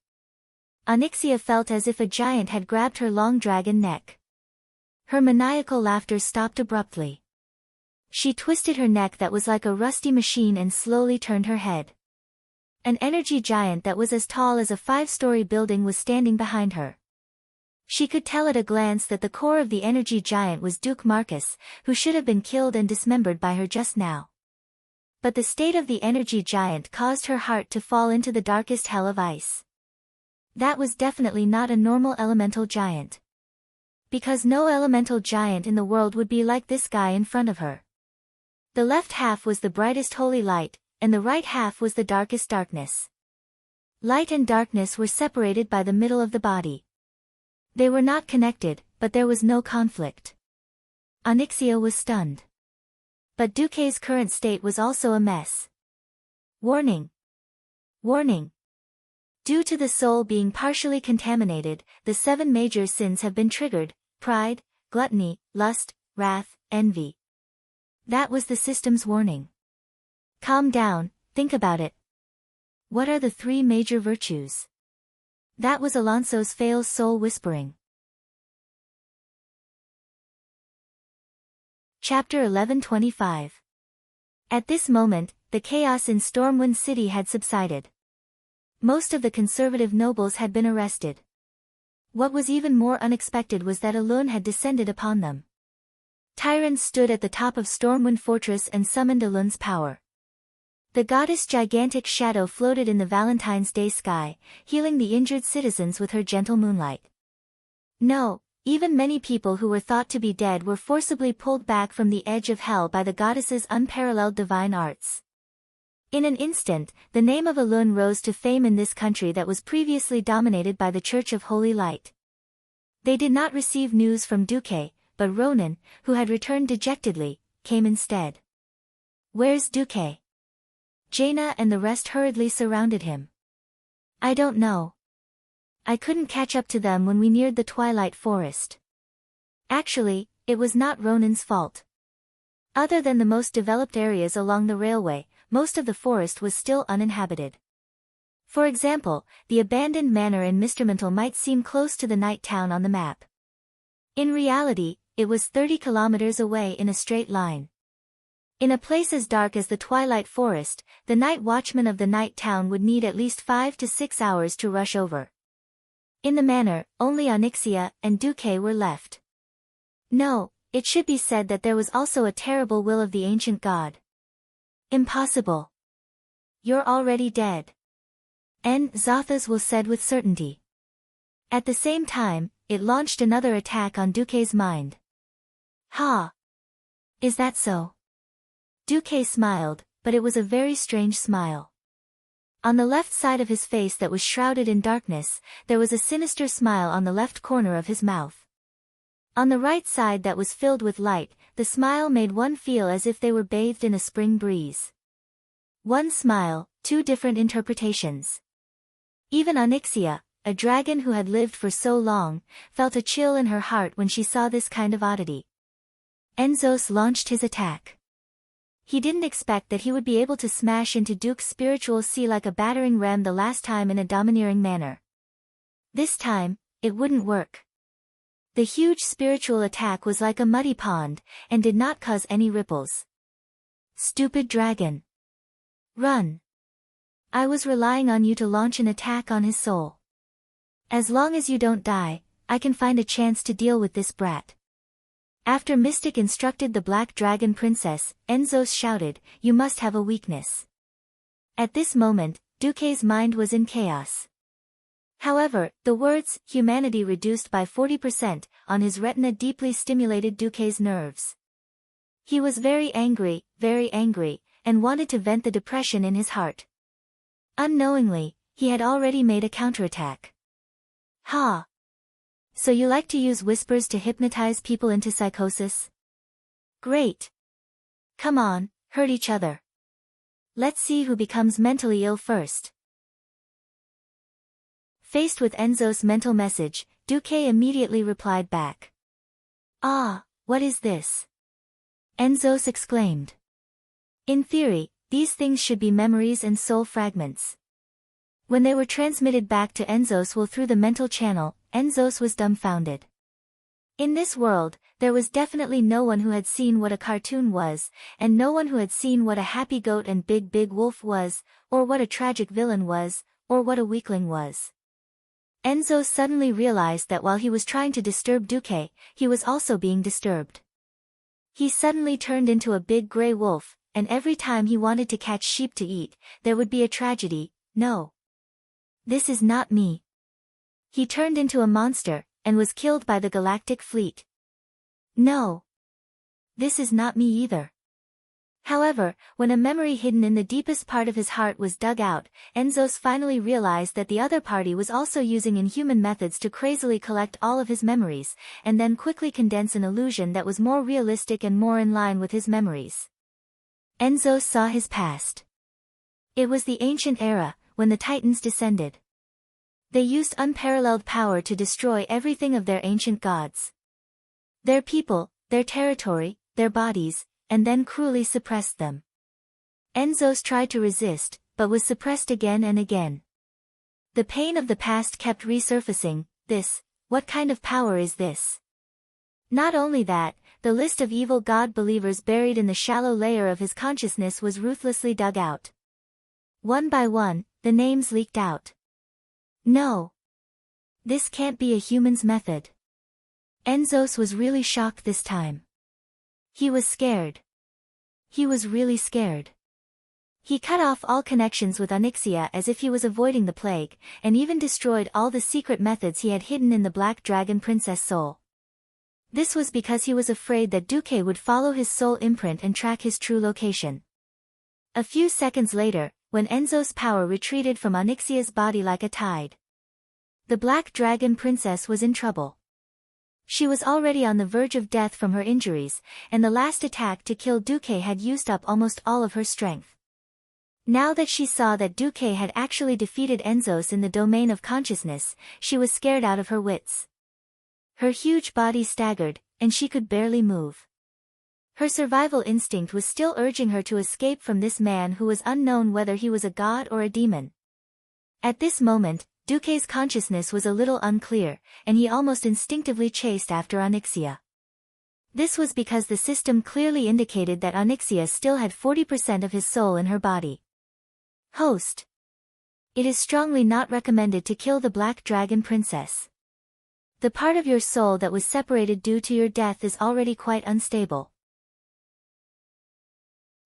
Onyxia felt as if a giant had grabbed her long dragon neck. Her maniacal laughter stopped abruptly. She twisted her neck that was like a rusty machine and slowly turned her head. An energy giant that was as tall as a 5-story building was standing behind her. She could tell at a glance that the core of the energy giant was Duke Marcus, who should have been killed and dismembered by her just now. But the state of the energy giant caused her heart to fall into the darkest hell of ice. That was definitely not a normal elemental giant. Because no elemental giant in the world would be like this guy in front of her. The left half was the brightest holy light, and the right half was the darkest darkness. Light and darkness were separated by the middle of the body. They were not connected, but there was no conflict. Onyxia was stunned. But Duque's current state was also a mess. Warning. Warning. Due to the soul being partially contaminated, the 7 major sins have been triggered: pride, gluttony, lust, wrath, envy. That was the system's warning. Calm down, think about it. What are the 3 major virtues? That was Alonso's fail's soul whispering. Chapter 11:25. At this moment, the chaos in Stormwind City had subsided. Most of the conservative nobles had been arrested. What was even more unexpected was that Elune had descended upon them. Tyrants stood at the top of Stormwind Fortress and summoned Elune's power. The goddess' gigantic shadow floated in the Valentine's Day sky, healing the injured citizens with her gentle moonlight. No, even many people who were thought to be dead were forcibly pulled back from the edge of hell by the goddess's unparalleled divine arts. In an instant, the name of Elune rose to fame in this country that was previously dominated by the Church of Holy Light. They did not receive news from Duque, but Ronan, who had returned dejectedly, came instead. "Where's Duque?" Jaina and the rest hurriedly surrounded him. "I don't know. I couldn't catch up to them when we neared the Twilight Forest." Actually, it was not Ronan's fault. Other than the most developed areas along the railway, most of the forest was still uninhabited. For example, the abandoned manor in Mistermantle might seem close to the night town on the map. In reality, it was 30 kilometers away in a straight line. In a place as dark as the Twilight Forest, the night watchman of the night town would need at least 5 to 6 hours to rush over. In the manor, only Onyxia and Duque were left. No, it should be said that there was also a terrible will of the ancient god. "Impossible. You're already dead." Zothas will said with certainty. At the same time, it launched another attack on Duque's mind. "Ha! Is that so?" Duque smiled, but it was a very strange smile. On the left side of his face that was shrouded in darkness, there was a sinister smile on the left corner of his mouth. On the right side that was filled with light, the smile made one feel as if they were bathed in a spring breeze. One smile, 2 different interpretations. Even Onyxia, a dragon who had lived for so long, felt a chill in her heart when she saw this kind of oddity. Enzos launched his attack. He didn't expect that he would be able to smash into Duke's spiritual sea like a battering ram the last time in a domineering manner. This time, it wouldn't work. The huge spiritual attack was like a muddy pond, and did not cause any ripples. "Stupid dragon. Run. I was relying on you to launch an attack on his soul. As long as you don't die, I can find a chance to deal with this brat." After Mystic instructed the Black Dragon Princess, Enzos shouted, "You must have a weakness." At this moment, Duque's mind was in chaos. However, the words, "humanity reduced by 40%, on his retina deeply stimulated Duque's nerves. He was very angry, and wanted to vent the depression in his heart. Unknowingly, he had already made a counterattack. "Ha! So you like to use whispers to hypnotize people into psychosis? Great. Come on, hurt each other. Let's see who becomes mentally ill first." Faced with Enzos' mental message, Duque immediately replied back. "Ah, what is this?" Enzos exclaimed. In theory, these things should be memories and soul fragments. When they were transmitted back to Enzos through the mental channel, Enzos was dumbfounded. In this world, there was definitely no one who had seen what a cartoon was, and no one who had seen what a happy goat and big wolf was, or what a tragic villain was, or what a weakling was. Enzo suddenly realized that while he was trying to disturb Duque, he was also being disturbed. He suddenly turned into a big gray wolf, and every time he wanted to catch sheep to eat, there would be a tragedy. No. This is not me. He turned into a monster, and was killed by the galactic fleet. No. This is not me either. However, when a memory hidden in the deepest part of his heart was dug out, Enzos finally realized that the other party was also using inhuman methods to crazily collect all of his memories, and then quickly condense an illusion that was more realistic and more in line with his memories. Enzos saw his past. It was the ancient era, when the Titans descended. They used unparalleled power to destroy everything of their ancient gods. Their people, their territory, their bodies, and then cruelly suppressed them. Enzos tried to resist, but was suppressed again and again. The pain of the past kept resurfacing. What kind of power is this? Not only that, the list of evil god believers buried in the shallow layer of his consciousness was ruthlessly dug out. One by one, the names leaked out. No. This can't be a human's method. Enzos was really shocked this time. He was scared. He was really scared. He cut off all connections with Onyxia as if he was avoiding the plague, and even destroyed all the secret methods he had hidden in the Black Dragon Princess soul. This was because he was afraid that Duque would follow his soul imprint and track his true location. A few seconds later, when Enzo's power retreated from Onyxia's body like a tide, the Black Dragon Princess was in trouble. She was already on the verge of death from her injuries, and the last attack to kill Duque had used up almost all of her strength. Now that she saw that Duque had actually defeated Enzos in the domain of consciousness, she was scared out of her wits. Her huge body staggered, and she could barely move. Her survival instinct was still urging her to escape from this man who was unknown whether he was a god or a demon. At this moment, Duque's consciousness was a little unclear, and he almost instinctively chased after Onyxia. This was because the system clearly indicated that Onyxia still had 40% of his soul in her body. Host. It is strongly not recommended to kill the Black Dragon Princess. The part of your soul that was separated due to your death is already quite unstable.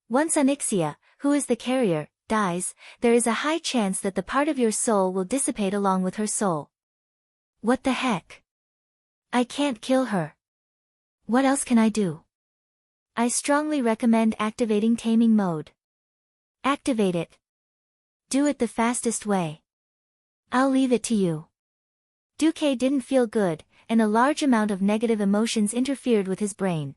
Once Onyxia, who is the carrier, dies, there is a high chance that the part of your soul will dissipate along with her soul. What the heck? I can't kill her. What else can I do? I strongly recommend activating taming mode. Activate it. Do it the fastest way. I'll leave it to you. Duque didn't feel good, and a large amount of negative emotions interfered with his brain.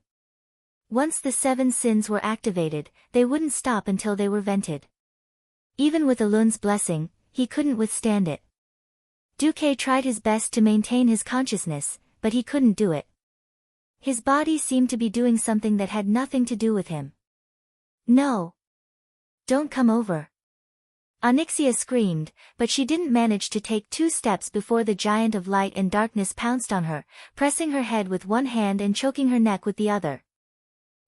Once the 7 sins were activated, they wouldn't stop until they were vented. Even with Elun's blessing, he couldn't withstand it. Duque tried his best to maintain his consciousness, but he couldn't do it. His body seemed to be doing something that had nothing to do with him. No. Don't come over. Onyxia screamed, but she didn't manage to take 2 steps before the giant of light and darkness pounced on her, pressing her head with one hand and choking her neck with the other.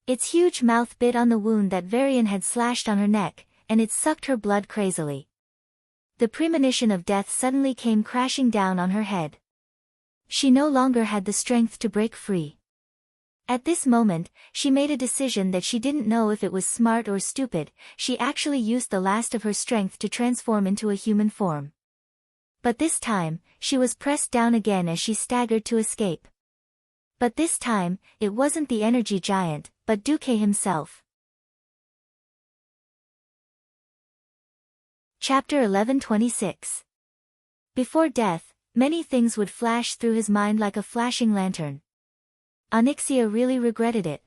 Its huge mouth bit on the wound that Varian had slashed on her neck, and it sucked her blood crazily. The premonition of death suddenly came crashing down on her head. She no longer had the strength to break free. At this moment, she made a decision that she didn't know if it was smart or stupid. She actually used the last of her strength to transform into a human form. But this time, she was pressed down again as she staggered to escape. But this time, it wasn't the energy giant, but Duque himself. Chapter 1126. Before death, many things would flash through his mind like a flashing lantern. Onyxia really regretted it.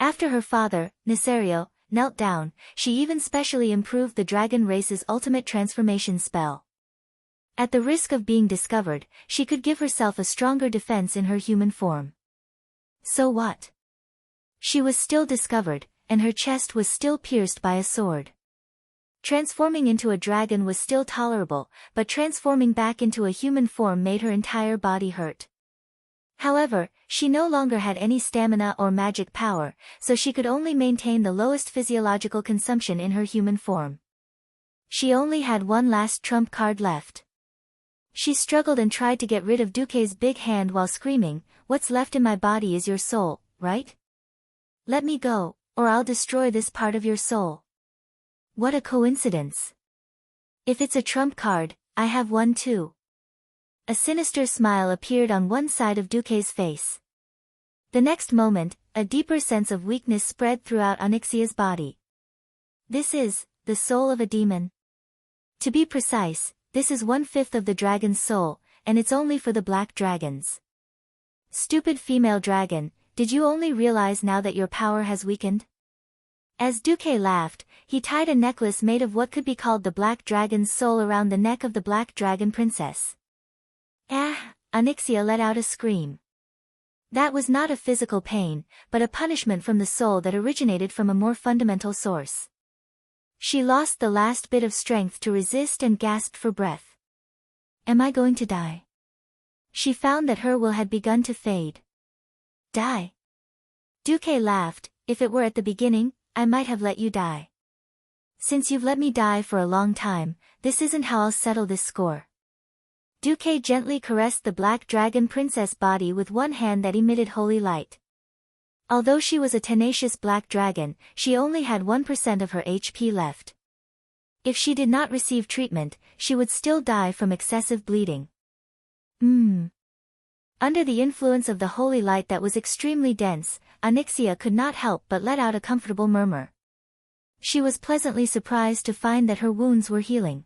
After her father, Nesario, knelt down, she even specially improved the dragon race's ultimate transformation spell. At the risk of being discovered, she could give herself a stronger defense in her human form. So what? She was still discovered, and her chest was still pierced by a sword. Transforming into a dragon was still tolerable, but transforming back into a human form made her entire body hurt. However, she no longer had any stamina or magic power, so she could only maintain the lowest physiological consumption in her human form. She only had one last trump card left. She struggled and tried to get rid of Duque's big hand while screaming, "What's left in my body is your soul, right? Let me go, or I'll destroy this part of your soul." What a coincidence. If it's a trump card, I have one too. A sinister smile appeared on one side of Duque's face. The next moment, a deeper sense of weakness spread throughout Onyxia's body. This is the soul of a demon. To be precise, this is 1/5 of the dragon's soul, and it's only for the black dragons. Stupid female dragon, did you only realize now that your power has weakened? As Duque laughed, he tied a necklace made of what could be called the Black Dragon's soul around the neck of the Black Dragon Princess. Ah! Onyxia let out a scream. That was not a physical pain, but a punishment from the soul that originated from a more fundamental source. She lost the last bit of strength to resist and gasped for breath. Am I going to die? She found that her will had begun to fade. Die? Duque laughed. If it were at the beginning, I might have let you die. Since you've let me die for a long time, this isn't how I'll settle this score. Duque gently caressed the Black Dragon Princess' body with one hand that emitted holy light. Although she was a tenacious black dragon, she only had 1% of her HP left. If she did not receive treatment, she would still die from excessive bleeding. Under the influence of the holy light that was extremely dense, Onyxia could not help but let out a comfortable murmur. She was pleasantly surprised to find that her wounds were healing.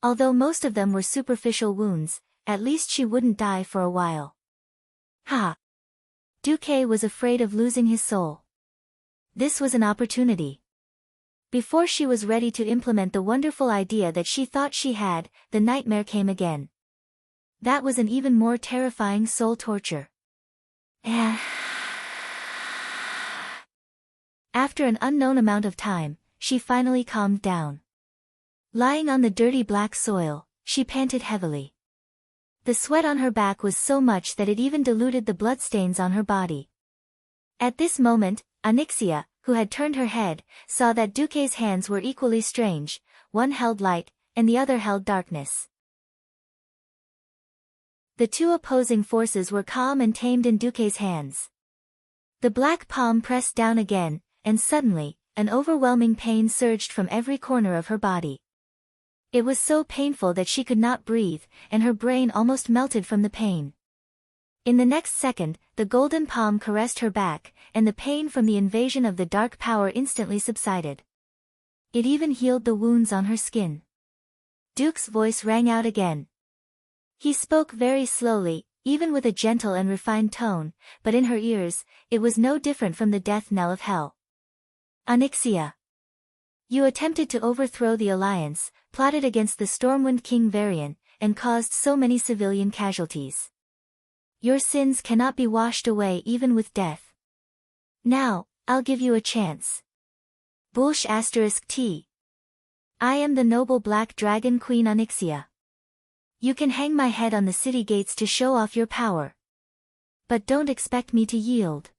Although most of them were superficial wounds, at least she wouldn't die for a while. Ha! Duque was afraid of losing his soul. This was an opportunity. Before she was ready to implement the wonderful idea that she thought she had, the nightmare came again. That was an even more terrifying soul torture. After an unknown amount of time, she finally calmed down. Lying on the dirty black soil, she panted heavily. The sweat on her back was so much that it even diluted the bloodstains on her body. At this moment, Onyxia, who had turned her head, saw that Duque's hands were equally strange, one held light, and the other held darkness. The two opposing forces were calm and tamed in Duque's hands. The black palm pressed down again, and suddenly, an overwhelming pain surged from every corner of her body. It was so painful that she could not breathe, and her brain almost melted from the pain. In the next second, the golden palm caressed her back, and the pain from the invasion of the dark power instantly subsided. It even healed the wounds on her skin. Duke's voice rang out again. He spoke very slowly, even with a gentle and refined tone, but in her ears, it was no different from the death knell of hell. Onyxia. You attempted to overthrow the alliance, plotted against the Stormwind King Varian, and caused so many civilian casualties. Your sins cannot be washed away even with death. Now, I'll give you a chance. *T. I am the noble Black Dragon Queen Onyxia. You can hang my head on the city gates to show off your power. But don't expect me to yield.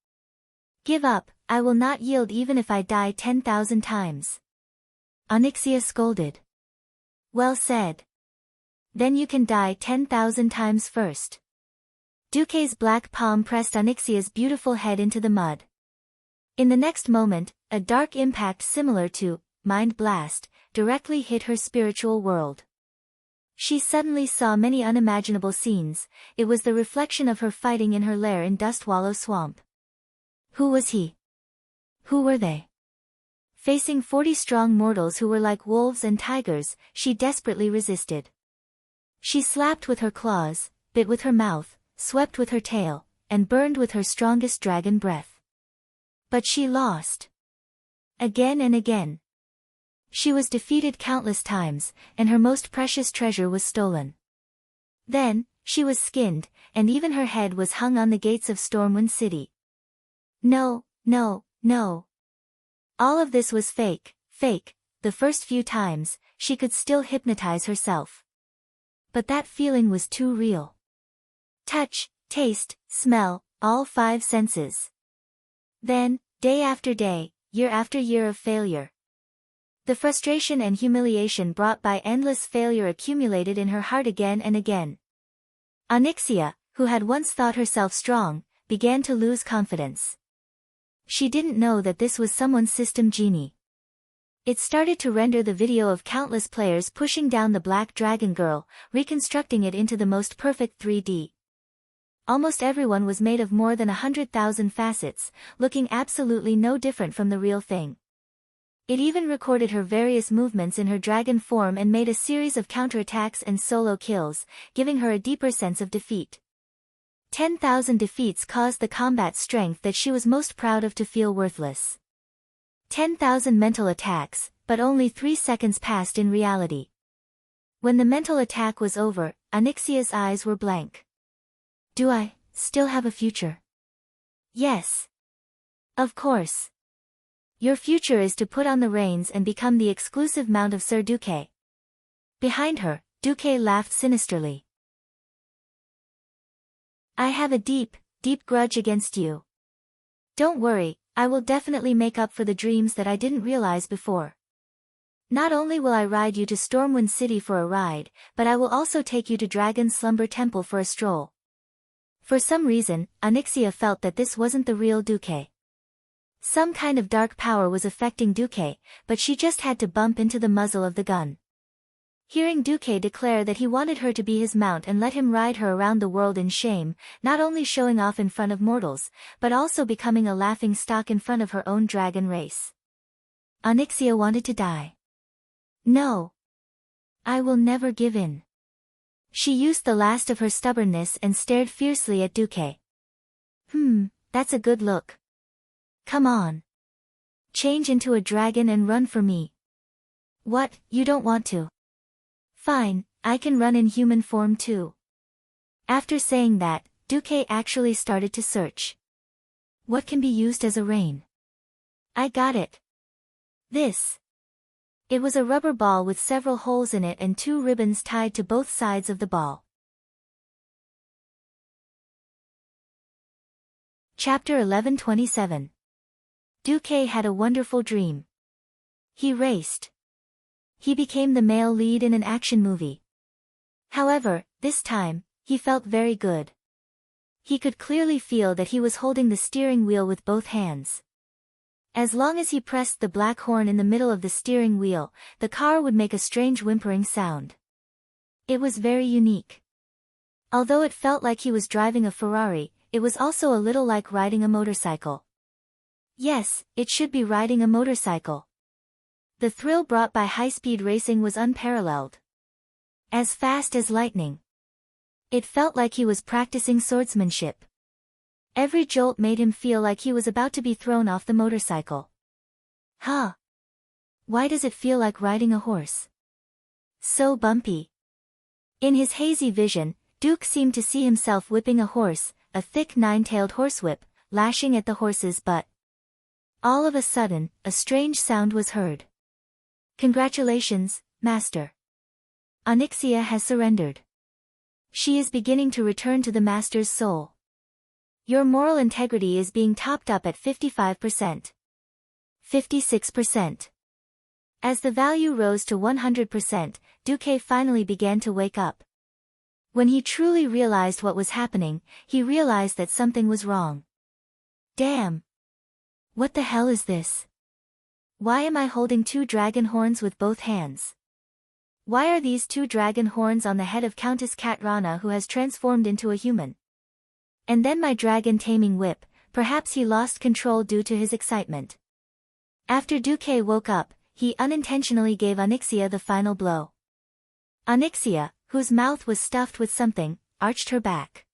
Give up, I will not yield even if I die 10,000 times. Onyxia scolded. Well said. Then you can die 10,000 times first. Duque's black palm pressed Onyxia's beautiful head into the mud. In the next moment, a dark impact similar to Mind Blast directly hit her spiritual world. She suddenly saw many unimaginable scenes. It was the reflection of her fighting in her lair in Dustwallow Swamp. Who was he? Who were they? Facing 40 strong mortals who were like wolves and tigers, she desperately resisted. She slapped with her claws, bit with her mouth, swept with her tail, and burned with her strongest dragon breath. But she lost. Again and again. She was defeated countless times, and her most precious treasure was stolen. Then, she was skinned, and even her head was hung on the gates of Stormwind City. No, no, no. All of this was fake. The first few times, she could still hypnotize herself. But that feeling was too real. Touch, taste, smell, all 5 senses. Then, day after day, year after year of failure. The frustration and humiliation brought by endless failure accumulated in her heart again and again. Onyxia, who had once thought herself strong, began to lose confidence. She didn't know that this was someone's system genie. It started to render the video of countless players pushing down the Black Dragon Girl, reconstructing it into the most perfect 3D. Almost everyone was made of more than 100,000 facets, looking absolutely no different from the real thing. It even recorded her various movements in her dragon form and made a series of counterattacks and solo kills, giving her a deeper sense of defeat. 10,000 defeats caused the combat strength that she was most proud of to feel worthless. 10,000 mental attacks, but only 3 seconds passed in reality. When the mental attack was over, Onyxia's eyes were blank. Do I still have a future? Yes. Of course. Your future is to put on the reins and become the exclusive mount of Sir Duque. Behind her, Duque laughed sinisterly. I have a deep, deep grudge against you. Don't worry, I will definitely make up for the dreams that I didn't realize before. Not only will I ride you to Stormwind City for a ride, but I will also take you to Dragon's Slumber Temple for a stroll. For some reason, Onyxia felt that this wasn't the real Duque. Some kind of dark power was affecting Duque, but she just had to bump into the muzzle of the gun. Hearing Duque declare that he wanted her to be his mount and let him ride her around the world in shame, not only showing off in front of mortals, but also becoming a laughing stock in front of her own dragon race. Onyxia wanted to die. No. I will never give in. She used the last of her stubbornness and stared fiercely at Duque. That's a good look. Come on. Change into a dragon and run for me. What, you don't want to? Fine, I can run in human form too. After saying that, Duque actually started to search. What can be used as a rein? I got it. This. It was a rubber ball with several holes in it and 2 ribbons tied to both sides of the ball. Chapter 11:27. Duque had a wonderful dream. He raced. He became the male lead in an action movie. However, this time, he felt very good. He could clearly feel that he was holding the steering wheel with both hands. As long as he pressed the black horn in the middle of the steering wheel, the car would make a strange whimpering sound. It was very unique. Although it felt like he was driving a Ferrari, it was also a little like riding a motorcycle. Yes, it should be riding a motorcycle. The thrill brought by high-speed racing was unparalleled. As fast as lightning. It felt like he was practicing swordsmanship. Every jolt made him feel like he was about to be thrown off the motorcycle. Huh? Why does it feel like riding a horse? So bumpy. In his hazy vision, Duke seemed to see himself whipping a horse, a thick 9-tailed horsewhip, lashing at the horse's butt. All of a sudden, a strange sound was heard. Congratulations, Master. Onyxia has surrendered. She is beginning to return to the Master's soul. Your moral integrity is being topped up at 55%. 56%. As the value rose to 100%, Duque finally began to wake up. When he truly realized what was happening, he realized that something was wrong. Damn! What the hell is this? Why am I holding 2 dragon horns with both hands? Why are these 2 dragon horns on the head of Countess Katrana, who has transformed into a human? And then my dragon taming whip, perhaps he lost control due to his excitement. After Duque woke up, he unintentionally gave Onyxia the final blow. Onyxia, whose mouth was stuffed with something, arched her back.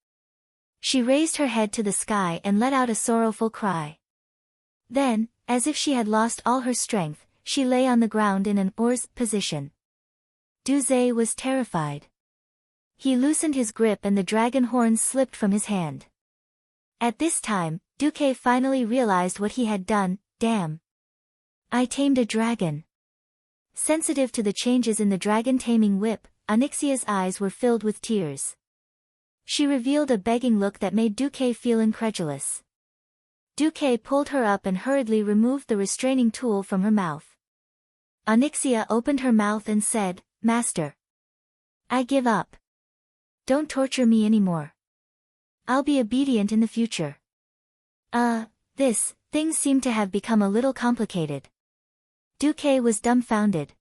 She raised her head to the sky and let out a sorrowful cry. Then, as if she had lost all her strength, she lay on the ground in an oars position. Duque was terrified. He loosened his grip and the dragon horns slipped from his hand. At this time, Duque finally realized what he had done. Damn! I tamed a dragon. Sensitive to the changes in the dragon taming whip, Onyxia's eyes were filled with tears. She revealed a begging look that made Duque feel incredulous. Duque pulled her up and hurriedly removed the restraining tool from her mouth. Onyxia opened her mouth and said, Master. I give up. Don't torture me anymore. I'll be obedient in the future. Things seem to have become a little complicated. Duque was dumbfounded.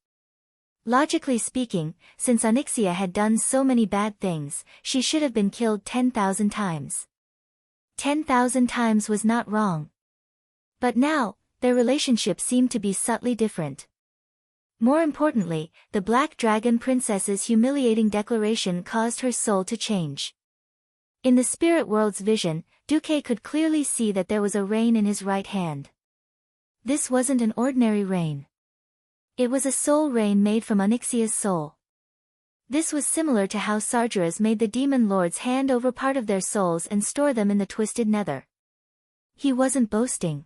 Logically speaking, since Onyxia had done so many bad things, she should have been killed 10,000 times. 10,000 times was not wrong. But now, their relationship seemed to be subtly different. More importantly, the Black Dragon Princess's humiliating declaration caused her soul to change. In the spirit world's vision, Duque could clearly see that there was a rein in his right hand. This wasn't an ordinary rain. It was a soul rain made from Onyxia's soul. This was similar to how Sargeras made the demon lords hand over part of their souls and store them in the twisted nether. He wasn't boasting.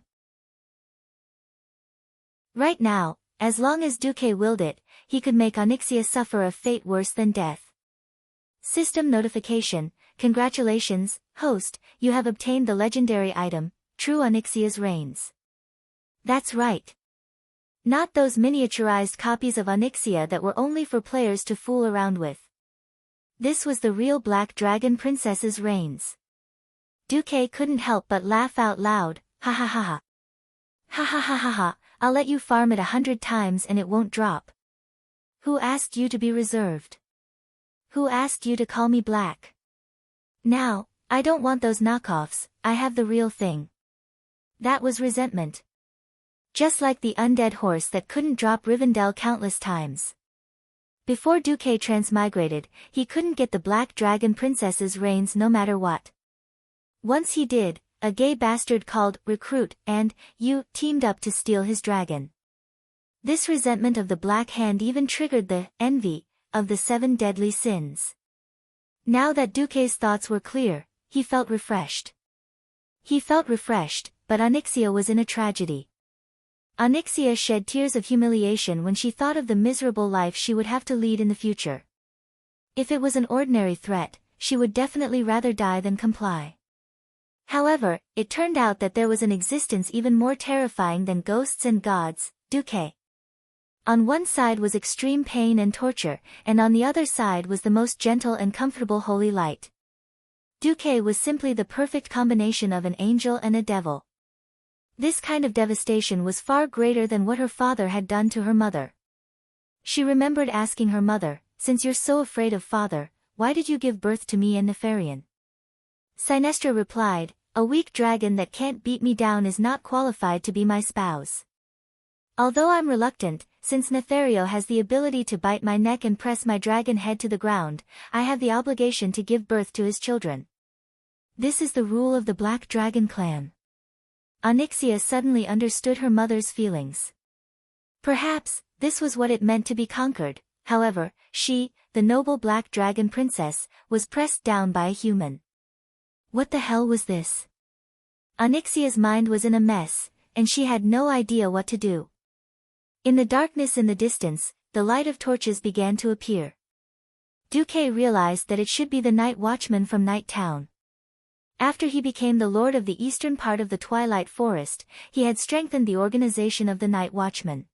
Right now, as long as Duque willed it, he could make Onyxia suffer a fate worse than death. System notification: congratulations, host, you have obtained the legendary item, True Onyxia's Reigns. That's right. Not those miniaturized copies of Onyxia that were only for players to fool around with. This was the real Black Dragon Princess's reigns. Duque couldn't help but laugh out loud, ha ha ha ha. Ha ha ha ha ha, I'll let you farm it 100 times and it won't drop. Who asked you to be reserved? Who asked you to call me black? Now, I don't want those knockoffs, I have the real thing. That was resentment. Just like the undead horse that couldn't drop Rivendell countless times. Before Duque transmigrated, he couldn't get the Black Dragon Princess's reigns no matter what. Once he did, a gay bastard called Recruit and you teamed up to steal his dragon. This resentment of the Black Hand even triggered the envy of the 7 deadly sins. Now that Duque's thoughts were clear, he felt refreshed. He felt refreshed, but Onyxia was in a tragedy. Onyxia shed tears of humiliation when she thought of the miserable life she would have to lead in the future. If it was an ordinary threat, she would definitely rather die than comply. However, it turned out that there was an existence even more terrifying than ghosts and gods, Duque. On one side was extreme pain and torture, and on the other side was the most gentle and comfortable holy light. Duque was simply the perfect combination of an angel and a devil. This kind of devastation was far greater than what her father had done to her mother. She remembered asking her mother, since you're so afraid of father, why did you give birth to me and Nefarian? Sinestra replied, a weak dragon that can't beat me down is not qualified to be my spouse. Although I'm reluctant, since Nefario has the ability to bite my neck and press my dragon head to the ground, I have the obligation to give birth to his children. This is the rule of the Black Dragon clan. Onyxia suddenly understood her mother's feelings. Perhaps, this was what it meant to be conquered. However, she, the noble Black Dragon Princess, was pressed down by a human. What the hell was this? Onyxia's mind was in a mess, and she had no idea what to do. In the darkness in the distance, the light of torches began to appear. Duque realized that it should be the Night Watchman from Night Town. After he became the lord of the eastern part of the Twilight Forest, he had strengthened the organization of the Night Watchmen.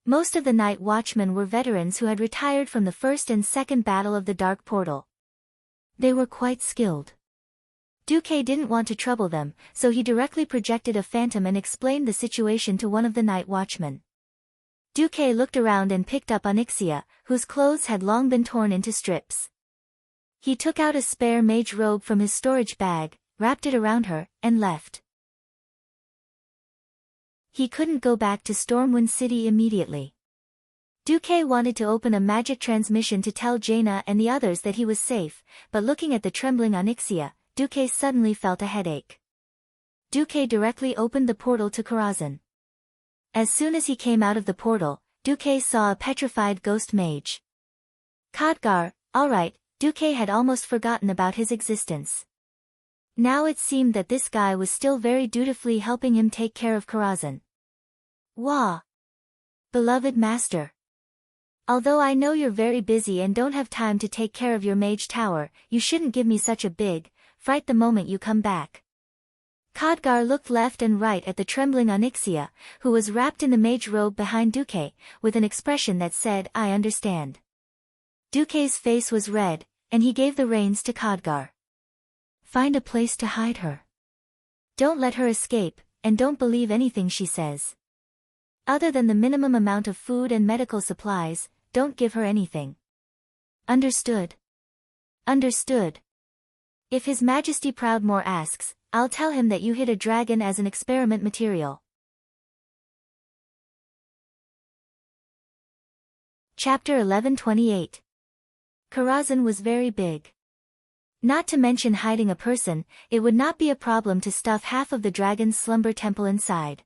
Most of the Night Watchmen were veterans who had retired from the first and second battle of the Dark Portal. They were quite skilled. Duque didn't want to trouble them, so he directly projected a phantom and explained the situation to one of the Night Watchmen. Duque looked around and picked up Onyxia, whose clothes had long been torn into strips. He took out a spare mage robe from his storage bag, wrapped it around her, and left. He couldn't go back to Stormwind City immediately. Duque wanted to open a magic transmission to tell Jaina and the others that he was safe, but looking at the trembling Onyxia, Duque suddenly felt a headache. Duque directly opened the portal to Karazhan. As soon as he came out of the portal, Duque saw a petrified ghost mage. Khadgar, alright. Duque had almost forgotten about his existence. Now it seemed that this guy was still very dutifully helping him take care of Karazhan. Wah! Beloved master. Although I know you're very busy and don't have time to take care of your mage tower, you shouldn't give me such a big fright the moment you come back. Khadgar looked left and right at the trembling Onyxia, who was wrapped in the mage robe behind Duque, with an expression that said, I understand. Duque's face was red, and he gave the reins to Khadgar. Find a place to hide her. Don't let her escape, and don't believe anything she says. Other than the minimum amount of food and medical supplies, don't give her anything. Understood? Understood. If His Majesty Proudmoore asks, I'll tell him that you hid a dragon as an experiment material. Chapter 1128. Karazhan was very big. Not to mention hiding a person, it would not be a problem to stuff half of the dragon's slumber temple inside.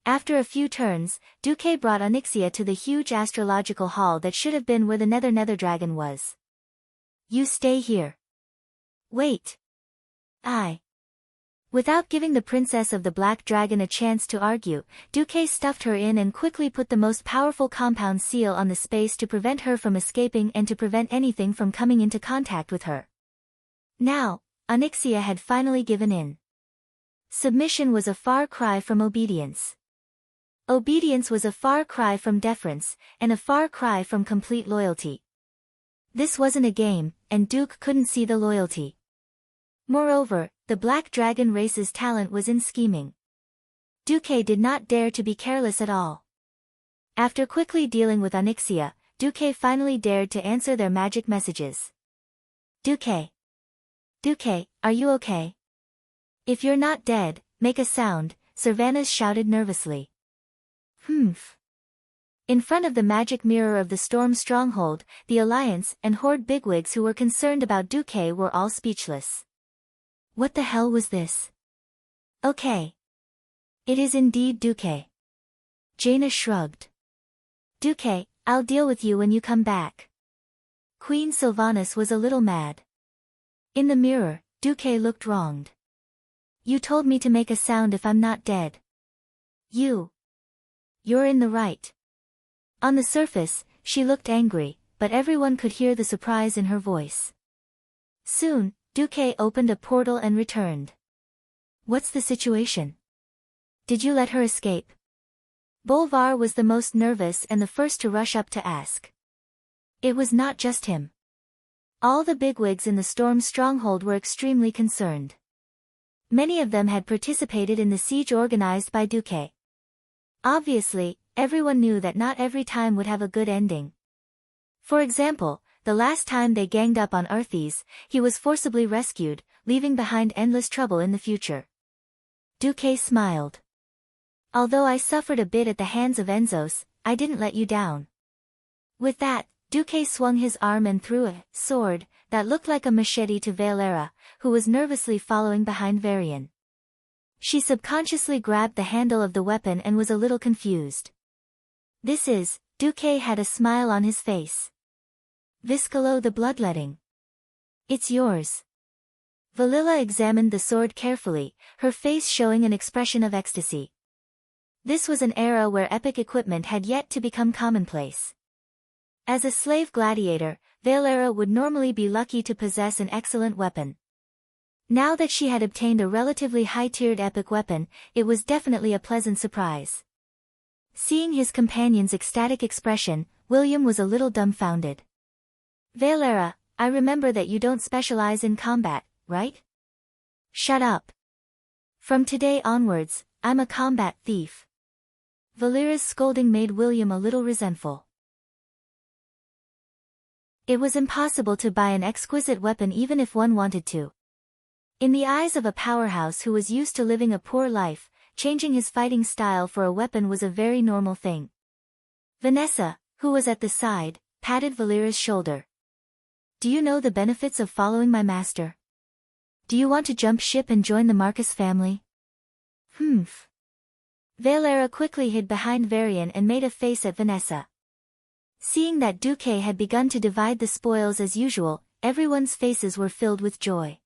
After a few turns, Duque brought Onyxia to the huge astrological hall that should have been where the Nether Dragon was. You stay here. Wait. Without giving the princess of the Black Dragon a chance to argue, Duque stuffed her in and quickly put the most powerful compound seal on the space to prevent her from escaping and to prevent anything from coming into contact with her. Now, Onyxia had finally given in. Submission was a far cry from obedience. Obedience was a far cry from deference, and a far cry from complete loyalty. This wasn't a game, and Duke couldn't see the loyalty. Moreover, the Black Dragon race's talent was in scheming. Duque did not dare to be careless at all. After quickly dealing with Onyxia, Duque finally dared to answer their magic messages. Duque, are you okay? If you're not dead, make a sound, Cervantes shouted nervously. Humph. In front of the magic mirror of the Storm Stronghold, the Alliance and Horde bigwigs who were concerned about Duque were all speechless. What the hell was this? Okay. It is indeed Duque. Jaina shrugged. Duque, I'll deal with you when you come back. Queen Sylvanas was a little mad. In the mirror, Duque looked wronged. You told me to make a sound if I'm not dead. You're in the right. On the surface, she looked angry, but everyone could hear the surprise in her voice. Soon, Duque opened a portal and returned. What's the situation? Did you let her escape? Bolvar was the most nervous and the first to rush up to ask. It was not just him. All the bigwigs in the Storm Stronghold were extremely concerned. Many of them had participated in the siege organized by Duque. Obviously, everyone knew that not every time would have a good ending. For example, the last time they ganged up on Arthes, he was forcibly rescued, leaving behind endless trouble in the future. Duque smiled. Although I suffered a bit at the hands of Enzos, I didn't let you down. With that, Duque swung his arm and threw a sword that looked like a machete to Valera, who was nervously following behind Varian. She subconsciously grabbed the handle of the weapon and was a little confused. Duque had a smile on his face. Viscalo the Bloodletting. It's yours. Valilla examined the sword carefully, her face showing an expression of ecstasy. This was an era where epic equipment had yet to become commonplace. As a slave gladiator, Valera would normally be lucky to possess an excellent weapon. Now that she had obtained a relatively high-tiered epic weapon, it was definitely a pleasant surprise. Seeing his companion's ecstatic expression, William was a little dumbfounded. Valera, I remember that you don't specialize in combat, right? Shut up. From today onwards, I'm a combat thief. Valera's scolding made William a little resentful. It was impossible to buy an exquisite weapon even if one wanted to. In the eyes of a powerhouse who was used to living a poor life, changing his fighting style for a weapon was a very normal thing. Vanessa, who was at the side, patted Valera's shoulder. Do you know the benefits of following my master? Do you want to jump ship and join the Marcus family? Humph. Valera quickly hid behind Varian and made a face at Vanessa. Seeing that Duque had begun to divide the spoils as usual, everyone's faces were filled with joy.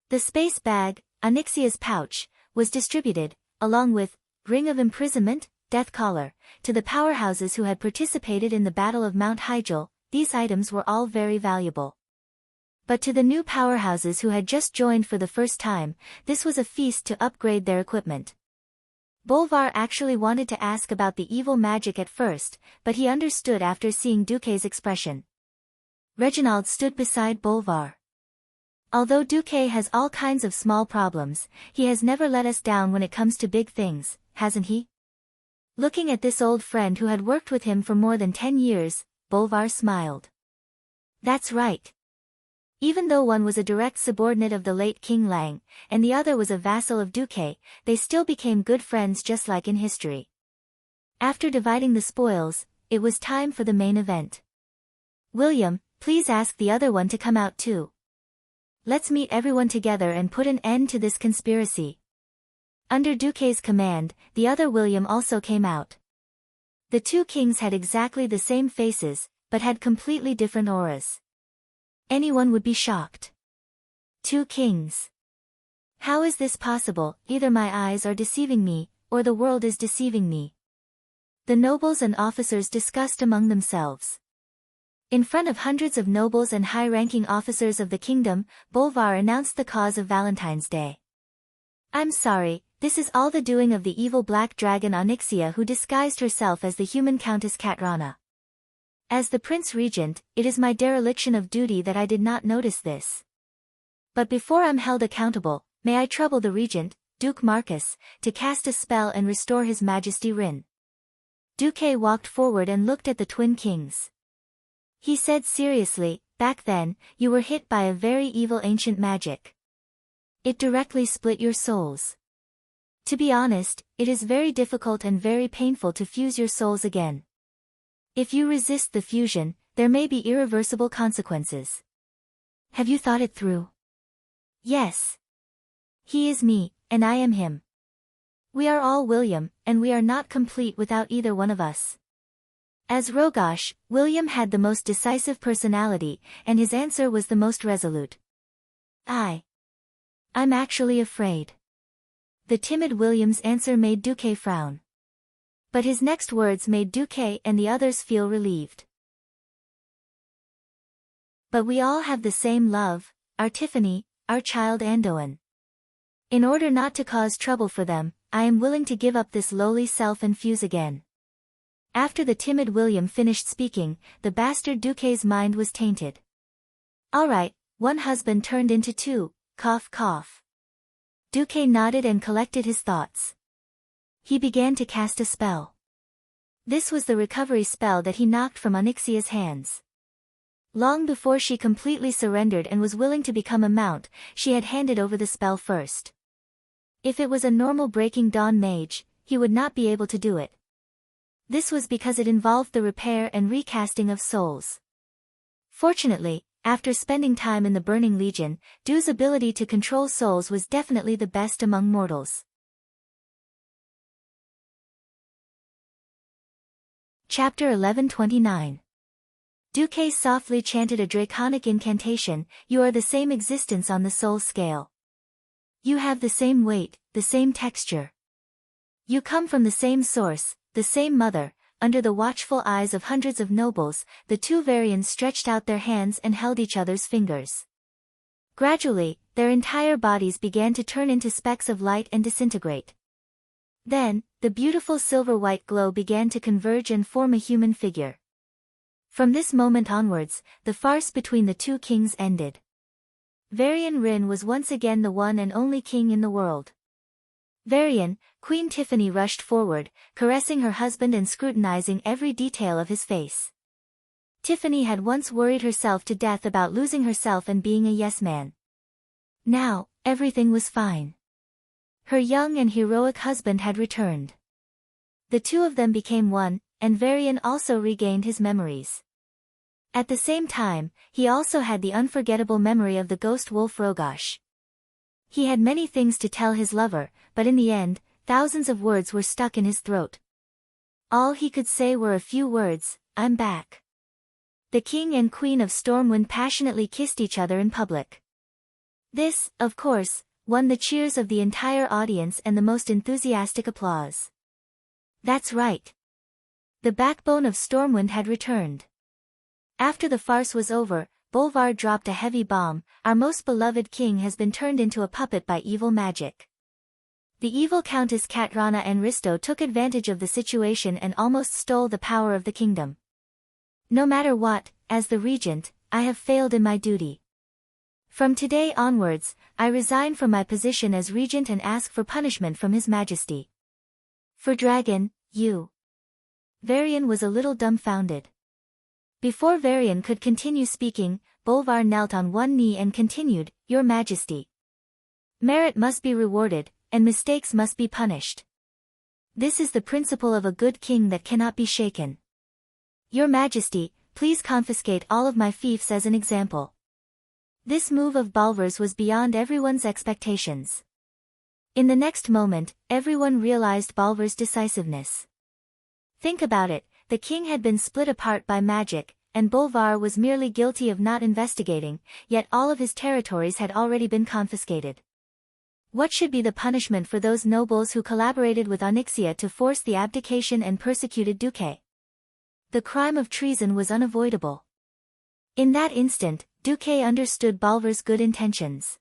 The space bag, Onyxia's pouch, was distributed, along with Ring of Imprisonment, Death Collar, to the powerhouses who had participated in the Battle of Mount Hyjal. These items were all very valuable. But to the new powerhouses who had just joined for the first time, this was a feast to upgrade their equipment. Bolvar actually wanted to ask about the evil magic at first, but he understood after seeing Duque's expression. Reginald stood beside Bolvar. Although Duque has all kinds of small problems, he has never let us down when it comes to big things, hasn't he? Looking at this old friend who had worked with him for more than 10 years, Bolvar smiled. That's right. Even though one was a direct subordinate of the late King Lang, and the other was a vassal of Duque, they still became good friends just like in history. After dividing the spoils, it was time for the main event. William, please ask the other one to come out too. Let's meet everyone together and put an end to this conspiracy. Under Duque's command, the other William also came out. The two kings had exactly the same faces, but had completely different auras. Anyone would be shocked. Two kings. How is this possible? Either my eyes are deceiving me, or the world is deceiving me. The nobles and officers discussed among themselves. In front of hundreds of nobles and high-ranking officers of the kingdom, Bolvar announced the cause of Valentine's Day. I'm sorry, this is all the doing of the evil black dragon Onyxia, who disguised herself as the human Countess Katrana. As the Prince Regent, it is my dereliction of duty that I did not notice this. But before I'm held accountable, may I trouble the Regent, Duke Marcus, to cast a spell and restore His Majesty Rin. Duque walked forward and looked at the twin kings. He said seriously, back then, you were hit by a very evil ancient magic. It directly split your souls. To be honest, it is very difficult and very painful to fuse your souls again. If you resist the fusion, there may be irreversible consequences. Have you thought it through? Yes. He is me, and I am him. We are all William, and we are not complete without either one of us. As Rogosh, William had the most decisive personality, and his answer was the most resolute. I'm actually afraid. The timid William's answer made Duque frown. But his next words made Duque and the others feel relieved. But we all have the same love, our Tiffany, our child Andoin. In order not to cause trouble for them, I am willing to give up this lowly self and fuse again. After the timid William finished speaking, the bastard Duque's mind was tainted. All right, one husband turned into two, cough cough. Duque nodded and collected his thoughts. He began to cast a spell. This was the recovery spell that he knocked from Onyxia's hands. Long before she completely surrendered and was willing to become a mount, she had handed over the spell first. If it was a normal Breaking Dawn mage, he would not be able to do it. This was because it involved the repair and recasting of souls. Fortunately, after spending time in the Burning Legion, Du's ability to control souls was definitely the best among mortals. Chapter 1129. Duque softly chanted a draconic incantation, you are the same existence on the soul scale. You have the same weight, the same texture. You come from the same source, the same mother. Under the watchful eyes of hundreds of nobles, the two Varians stretched out their hands and held each other's fingers. Gradually, their entire bodies began to turn into specks of light and disintegrate. Then, the beautiful silver-white glow began to converge and form a human figure. From this moment onwards, the farce between the two kings ended. Varian Rin was once again the one and only king in the world. Varian, Queen Tiffany rushed forward, caressing her husband and scrutinizing every detail of his face. Tiffany had once worried herself to death about losing herself and being a yes-man. Now, everything was fine. Her young and heroic husband had returned. The two of them became one, and Varian also regained his memories. At the same time, he also had the unforgettable memory of the ghost wolf Rogosh. He had many things to tell his lover, but in the end, thousands of words were stuck in his throat. All he could say were a few words, I'm back. The king and queen of Stormwind passionately kissed each other in public. This, of course, won the cheers of the entire audience and the most enthusiastic applause. That's right. The backbone of Stormwind had returned. After the farce was over, Bolvar dropped a heavy bomb, our most beloved king has been turned into a puppet by evil magic. The evil Countess Katrana and Risto took advantage of the situation and almost stole the power of the kingdom. No matter what, as the regent, I have failed in my duty. From today onwards, I resign from my position as regent and ask for punishment from His Majesty. For Dragon, you. Varian was a little dumbfounded. Before Varian could continue speaking, Bolvar knelt on one knee and continued, Your Majesty. Merit must be rewarded, and mistakes must be punished. This is the principle of a good king that cannot be shaken. Your Majesty, please confiscate all of my fiefs as an example. This move of Bolvar's was beyond everyone's expectations. In the next moment, everyone realized Balver's decisiveness. Think about it, the king had been split apart by magic, and Bolvar was merely guilty of not investigating, yet all of his territories had already been confiscated. What should be the punishment for those nobles who collaborated with Onyxia to force the abdication and persecuted Duque? The crime of treason was unavoidable. In that instant, Duque understood Balver's good intentions.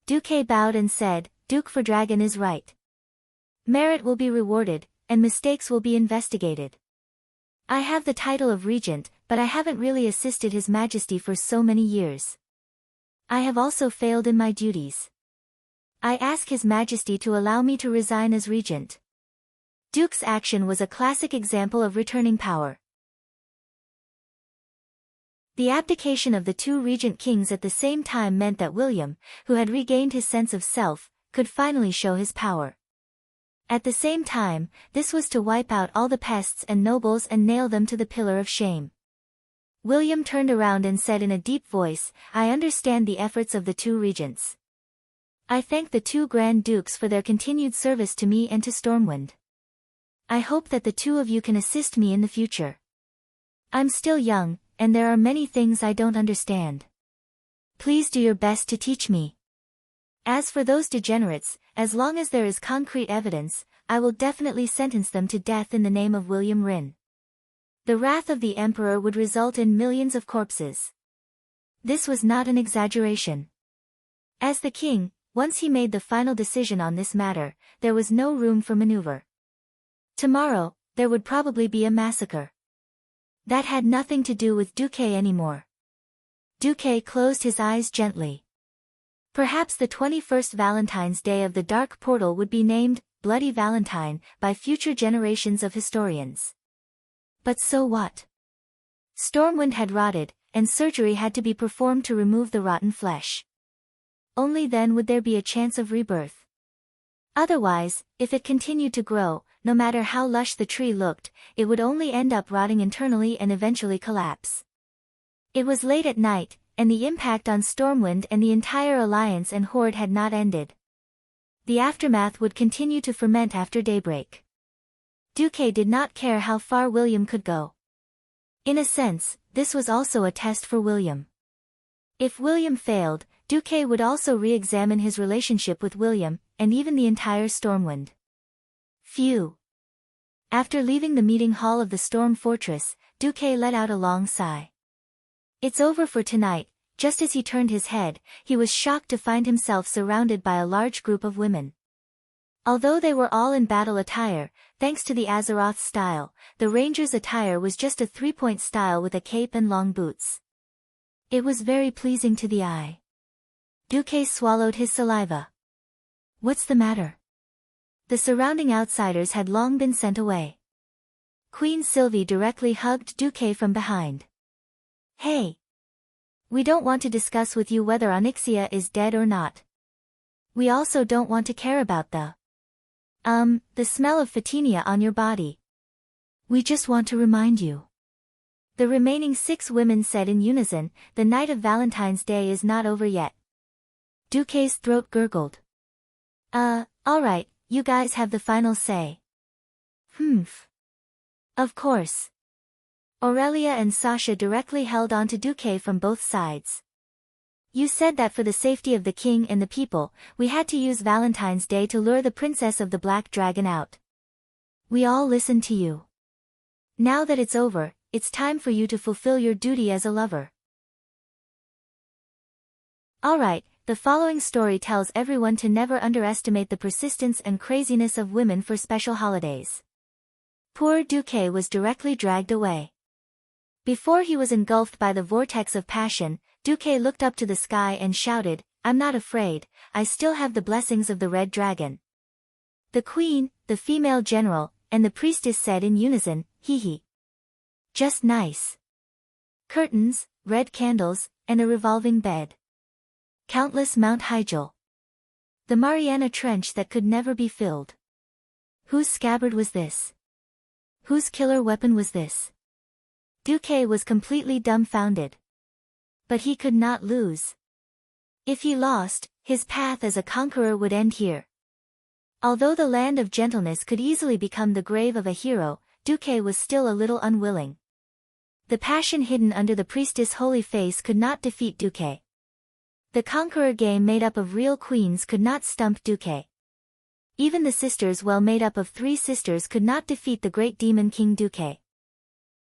Duque bowed and said, "Duke for Dragon is right. Merit will be rewarded, and mistakes will be investigated. I have the title of regent, but I haven't really assisted His Majesty for so many years. I have also failed in my duties. I ask His Majesty to allow me to resign as regent." Duke's action was a classic example of returning power. The abdication of the two regent kings at the same time meant that William, who had regained his sense of self, could finally show his power. At the same time, this was to wipe out all the pests and nobles and nail them to the pillar of shame. William turned around and said in a deep voice, "I understand the efforts of the two regents. I thank the two Grand Dukes for their continued service to me and to Stormwind. I hope that the two of you can assist me in the future. I'm still young, and there are many things I don't understand. Please do your best to teach me. As for those degenerates, as long as there is concrete evidence, I will definitely sentence them to death in the name of William Rynn." The wrath of the emperor would result in millions of corpses. This was not an exaggeration. As the king, once he made the final decision on this matter, there was no room for maneuver. Tomorrow, there would probably be a massacre. That had nothing to do with Duque anymore. Duque closed his eyes gently. Perhaps the 21st Valentine's Day of the Dark Portal would be named Bloody Valentine by future generations of historians. But so what? Stormwind had rotted, and surgery had to be performed to remove the rotten flesh. Only then would there be a chance of rebirth. Otherwise, if it continued to grow, no matter how lush the tree looked, it would only end up rotting internally and eventually collapse. It was late at night, and the impact on Stormwind and the entire Alliance and Horde had not ended. The aftermath would continue to ferment after daybreak. Duque did not care how far William could go. In a sense, this was also a test for William. If William failed, Duque would also re-examine his relationship with William, and even the entire Stormwind. Phew. After leaving the meeting hall of the Storm Fortress, Duque let out a long sigh. It's over for tonight. Just as he turned his head, he was shocked to find himself surrounded by a large group of women. Although they were all in battle attire, thanks to the Azeroth style, the Ranger's attire was just a three-point style with a cape and long boots. It was very pleasing to the eye. Duque swallowed his saliva. What's the matter? The surrounding outsiders had long been sent away. Queen Sylvie directly hugged Duque from behind. Hey! We don't want to discuss with you whether Onyxia is dead or not. We also don't want to care about the smell of Fatinia on your body. We just want to remind you. The remaining 6 women said in unison, the night of Valentine's Day is not over yet. Duque's throat gurgled. Alright, you guys have the final say. Humph. Of course. Aurelia and Sasha directly held on to Duque from both sides. You said that for the safety of the king and the people, we had to use Valentine's Day to lure the princess of the Black Dragon out. We all listened to you. Now that it's over, it's time for you to fulfill your duty as a lover. Alright, the following story tells everyone to never underestimate the persistence and craziness of women for special holidays. Poor Duque was directly dragged away. Before he was engulfed by the vortex of passion, Duque looked up to the sky and shouted, I'm not afraid, I still have the blessings of the Red Dragon. The queen, the female general, and the priestess said in unison, hee hee. Just nice. Curtains, red candles, and a revolving bed. Countless Mount Hyjal. The Mariana Trench that could never be filled. Whose scabbard was this? Whose killer weapon was this? Duque was completely dumbfounded. But he could not lose. If he lost, his path as a conqueror would end here. Although the land of gentleness could easily become the grave of a hero, Duque was still a little unwilling. The passion hidden under the priestess' holy face could not defeat Duque. The conqueror game made up of real queens could not stump Duque. Even the sisters well made up of 3 sisters could not defeat the great demon King Duque.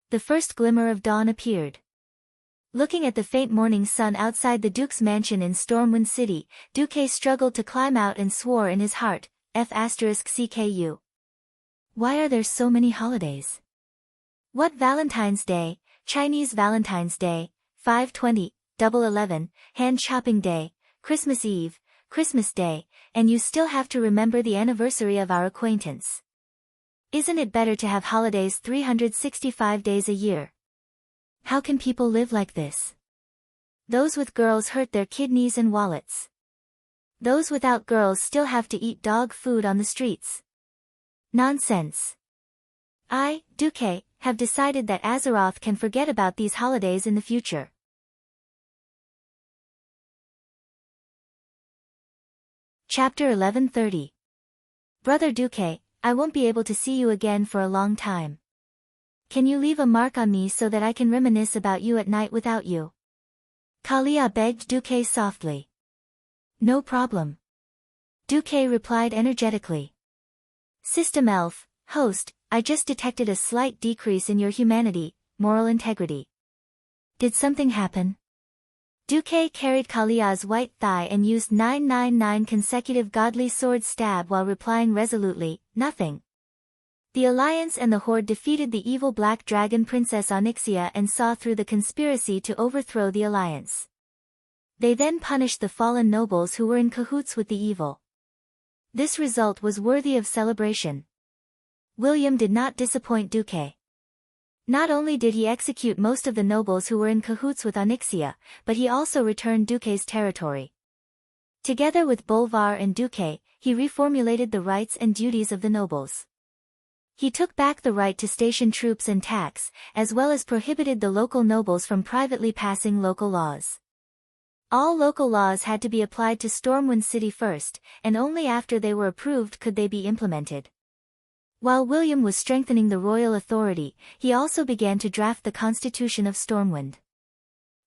The first glimmer of dawn appeared. Looking at the faint morning sun outside the Duke's mansion in Stormwind City, Duque struggled to climb out and swore in his heart, F***CKU. Why are there so many holidays? What Valentine's Day, Chinese Valentine's Day, 5/20, 11/11, Hand Shopping Day, Christmas Eve, Christmas Day, and you still have to remember the anniversary of our acquaintance. Isn't it better to have holidays 365 days a year? How can people live like this? Those with girls hurt their kidneys and wallets. Those without girls still have to eat dog food on the streets. Nonsense. I, Duque, have decided that Azeroth can forget about these holidays in the future. Chapter 1130. Brother Duque, I won't be able to see you again for a long time. Can you leave a mark on me so that I can reminisce about you at night without you? Kalia begged Duque softly. No problem. Duque replied energetically. System Elf, host, I just detected a slight decrease in your humanity, moral integrity. Did something happen? Duque carried Kalia's white thigh and used 999 consecutive godly sword stab while replying resolutely, nothing. The Alliance and the Horde defeated the evil Black Dragon Princess Onyxia and saw through the conspiracy to overthrow the Alliance. They then punished the fallen nobles who were in cahoots with the evil. This result was worthy of celebration. William did not disappoint Duque. Not only did he execute most of the nobles who were in cahoots with Onyxia, but he also returned Duque's territory. Together with Bolvar and Duque, he reformulated the rights and duties of the nobles. He took back the right to station troops and tax, as well as prohibited the local nobles from privately passing local laws. All local laws had to be applied to Stormwind City first, and only after they were approved could they be implemented. While William was strengthening the royal authority, he also began to draft the Constitution of Stormwind.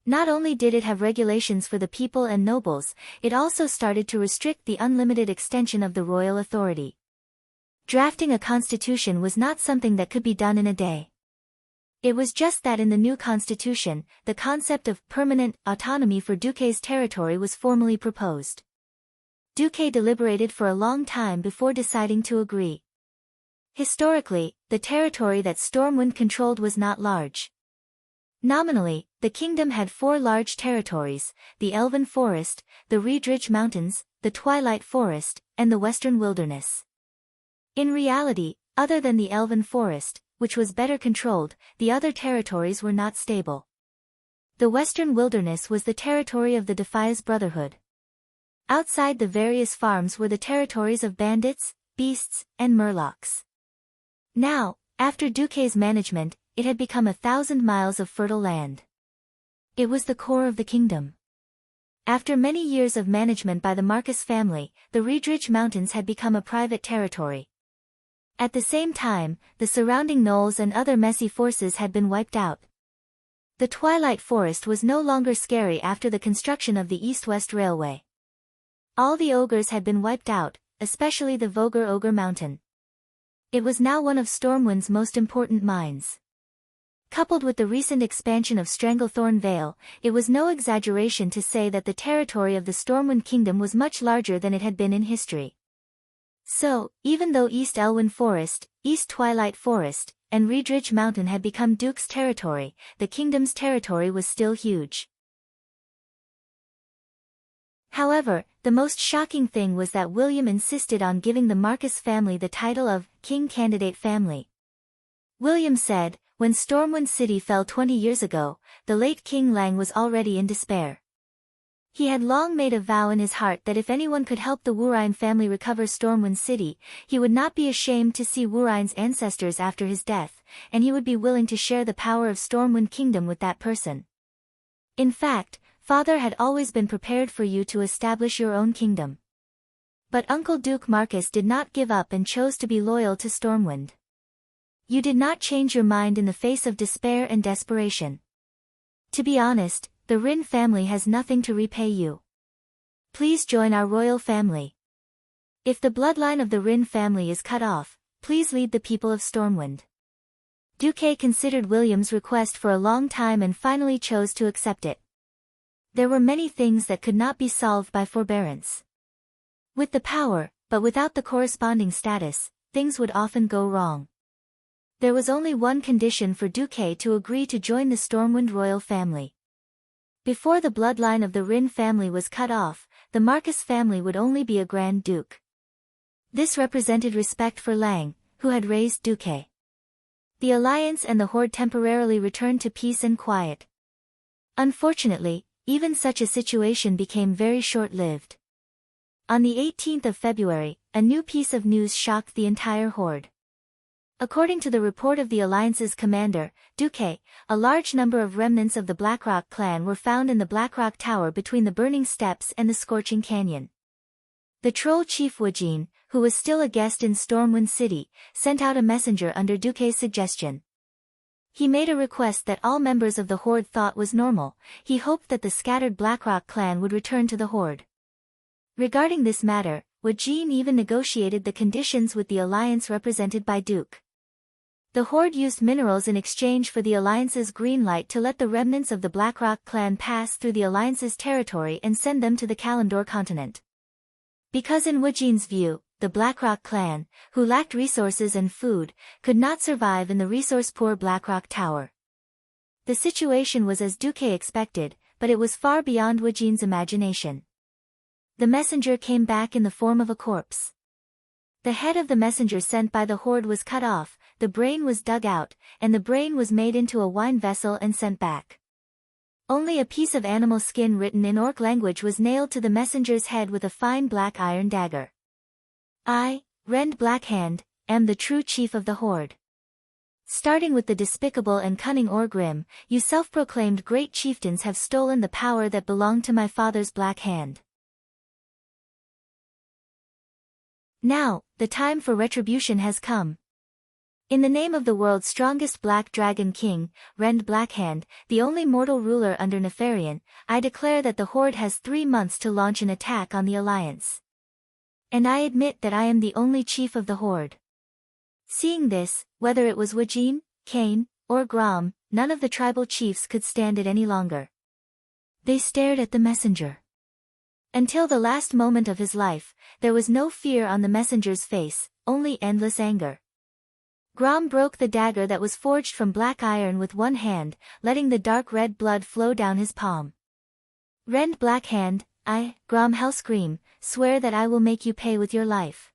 Not only did it have regulations for the people and nobles, it also started to restrict the unlimited extension of the royal authority. Drafting a constitution was not something that could be done in a day. It was just that in the new constitution, the concept of permanent autonomy for Duque's territory was formally proposed. Duque deliberated for a long time before deciding to agree. Historically, the territory that Stormwind controlled was not large. Nominally, the kingdom had 4 large territories: the Elven Forest, the Reedridge Mountains, the Twilight Forest, and the Western Wilderness. In reality, other than the Elven Forest, which was better controlled, the other territories were not stable. The Western Wilderness was the territory of the Defias Brotherhood. Outside the various farms were the territories of bandits, beasts, and murlocs. Now, after Duque's management, it had become 1,000 miles of fertile land. It was the core of the kingdom. After many years of management by the Marcus family, the Reedridge Mountains had become a private territory. At the same time, the surrounding knolls and other messy forces had been wiped out. The Twilight Forest was no longer scary after the construction of the East-West Railway. All the ogres had been wiped out, especially the Vogre Ogre Mountain. It was now one of Stormwind's most important mines. Coupled with the recent expansion of Stranglethorn Vale, it was no exaggeration to say that the territory of the Stormwind Kingdom was much larger than it had been in history. So, even though East Elwyn Forest, East Twilight Forest, and Reedridge Mountain had become Duke's territory, the kingdom's territory was still huge. However, the most shocking thing was that William insisted on giving the Marcus family the title of King Candidate Family. William said, when Stormwind City fell 20 years ago, the late King Lang was already in despair. He had long made a vow in his heart that if anyone could help the Wurine family recover Stormwind City, he would not be ashamed to see Wurine's ancestors after his death, and he would be willing to share the power of Stormwind Kingdom with that person. In fact, Father had always been prepared for you to establish your own kingdom. But Uncle Duke Marcus did not give up and chose to be loyal to Stormwind. You did not change your mind in the face of despair and desperation. To be honest, the Rin family has nothing to repay you. Please join our royal family. If the bloodline of the Rin family is cut off, please lead the people of Stormwind. Duque considered William's request for a long time and finally chose to accept it. There were many things that could not be solved by forbearance. With the power, but without the corresponding status, things would often go wrong. There was only one condition for Duque to agree to join the Stormwind royal family. Before the bloodline of the Rin family was cut off, the Marcus family would only be a Grand Duke. This represented respect for Lang, who had raised Duque. The alliance and the horde temporarily returned to peace and quiet. Unfortunately, even such a situation became very short-lived. On the 18th of February, a new piece of news shocked the entire horde. According to the report of the Alliance's commander, Duque, a large number of remnants of the Blackrock clan were found in the Blackrock Tower between the Burning Steps and the Scorching Canyon. The troll chief Wujin, who was still a guest in Stormwind City, sent out a messenger under Duque's suggestion. He made a request that all members of the horde thought was normal. He hoped that the scattered Blackrock clan would return to the horde. Regarding this matter, Wujin even negotiated the conditions with the alliance represented by Duke. The horde used minerals in exchange for the alliance's green light to let the remnants of the Blackrock clan pass through the alliance's territory and send them to the Kalimdor continent. Because in Wujin's view, the Blackrock clan, who lacked resources and food, could not survive in the resource-poor Blackrock Tower. The situation was as Duque expected, but it was far beyond Wujin's imagination. The messenger came back in the form of a corpse. The head of the messenger sent by the horde was cut off, the brain was dug out, and the brain was made into a wine vessel and sent back. Only a piece of animal skin written in Orc language was nailed to the messenger's head with a fine black iron dagger. I, Rend Blackhand, am the true chief of the horde. Starting with the despicable and cunning Orgrim, you self-proclaimed great chieftains have stolen the power that belonged to my father's Black Hand. Now, the time for retribution has come. In the name of the world's strongest Black Dragon King, Rend Blackhand, the only mortal ruler under Nefarian, I declare that the horde has 3 months to launch an attack on the Alliance. And I admit that I am the only chief of the horde. Seeing this, whether it was Wujin, Kane, or Grom, none of the tribal chiefs could stand it any longer. They stared at the messenger. Until the last moment of his life, there was no fear on the messenger's face, only endless anger. Grom broke the dagger that was forged from black iron with one hand, letting the dark red blood flow down his palm. Rend Blackhand, I, Grom Hellscream, swear that I will make you pay with your life.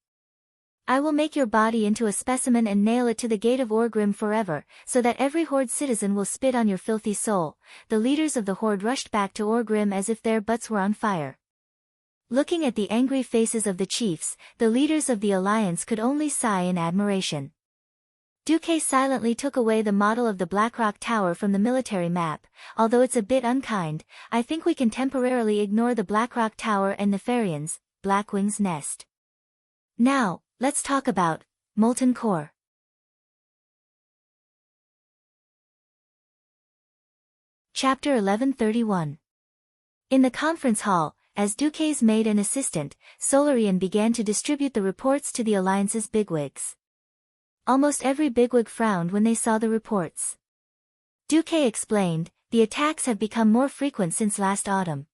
I will make your body into a specimen and nail it to the gate of Orgrim forever, so that every horde citizen will spit on your filthy soul. The leaders of the horde rushed back to Orgrim as if their butts were on fire. Looking at the angry faces of the chiefs, the leaders of the alliance could only sigh in admiration. Duque silently took away the model of the Blackrock Tower from the military map. Although it's a bit unkind, I think we can temporarily ignore the Blackrock Tower and Nefarian's, Blackwing's nest. Now, let's talk about Molten Core. Chapter 1131. In the conference hall, as Duque's maid and assistant, Solarian began to distribute the reports to the Alliance's bigwigs. Almost every bigwig frowned when they saw the reports. Duque explained, the attacks have become more frequent since last autumn.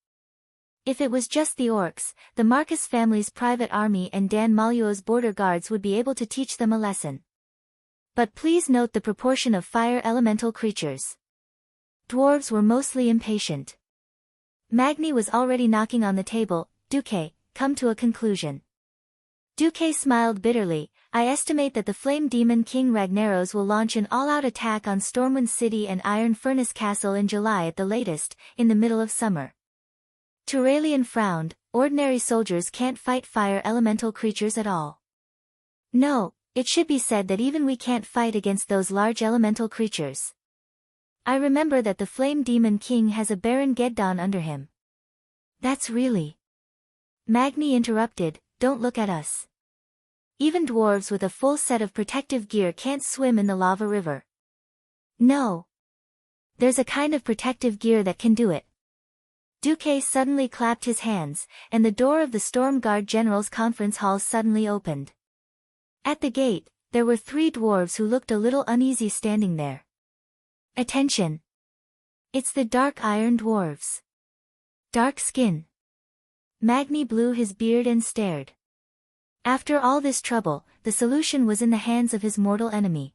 If it was just the orcs, the Marcus family's private army and Dan Maluo's border guards would be able to teach them a lesson. But please note the proportion of fire elemental creatures. Dwarves were mostly impatient. Magni was already knocking on the table. Duque, come to a conclusion. Duque smiled bitterly. I estimate that the Flame Demon King Ragnaros will launch an all-out attack on Stormwind City and Iron Furnace Castle in July at the latest, in the middle of summer. Turalian frowned. Ordinary soldiers can't fight fire elemental creatures at all. No, it should be said that even we can't fight against those large elemental creatures. I remember that the Flame Demon King has a Baron Geddon under him. That's really... Magni interrupted, don't look at us. Even dwarves with a full set of protective gear can't swim in the lava river. No. There's a kind of protective gear that can do it. Duque suddenly clapped his hands, and the door of the Storm Guard General's conference hall suddenly opened. At the gate, there were 3 dwarves who looked a little uneasy standing there. Attention! It's the Dark Iron Dwarves. Dark skin. Magni blew his beard and stared. After all this trouble, the solution was in the hands of his mortal enemy.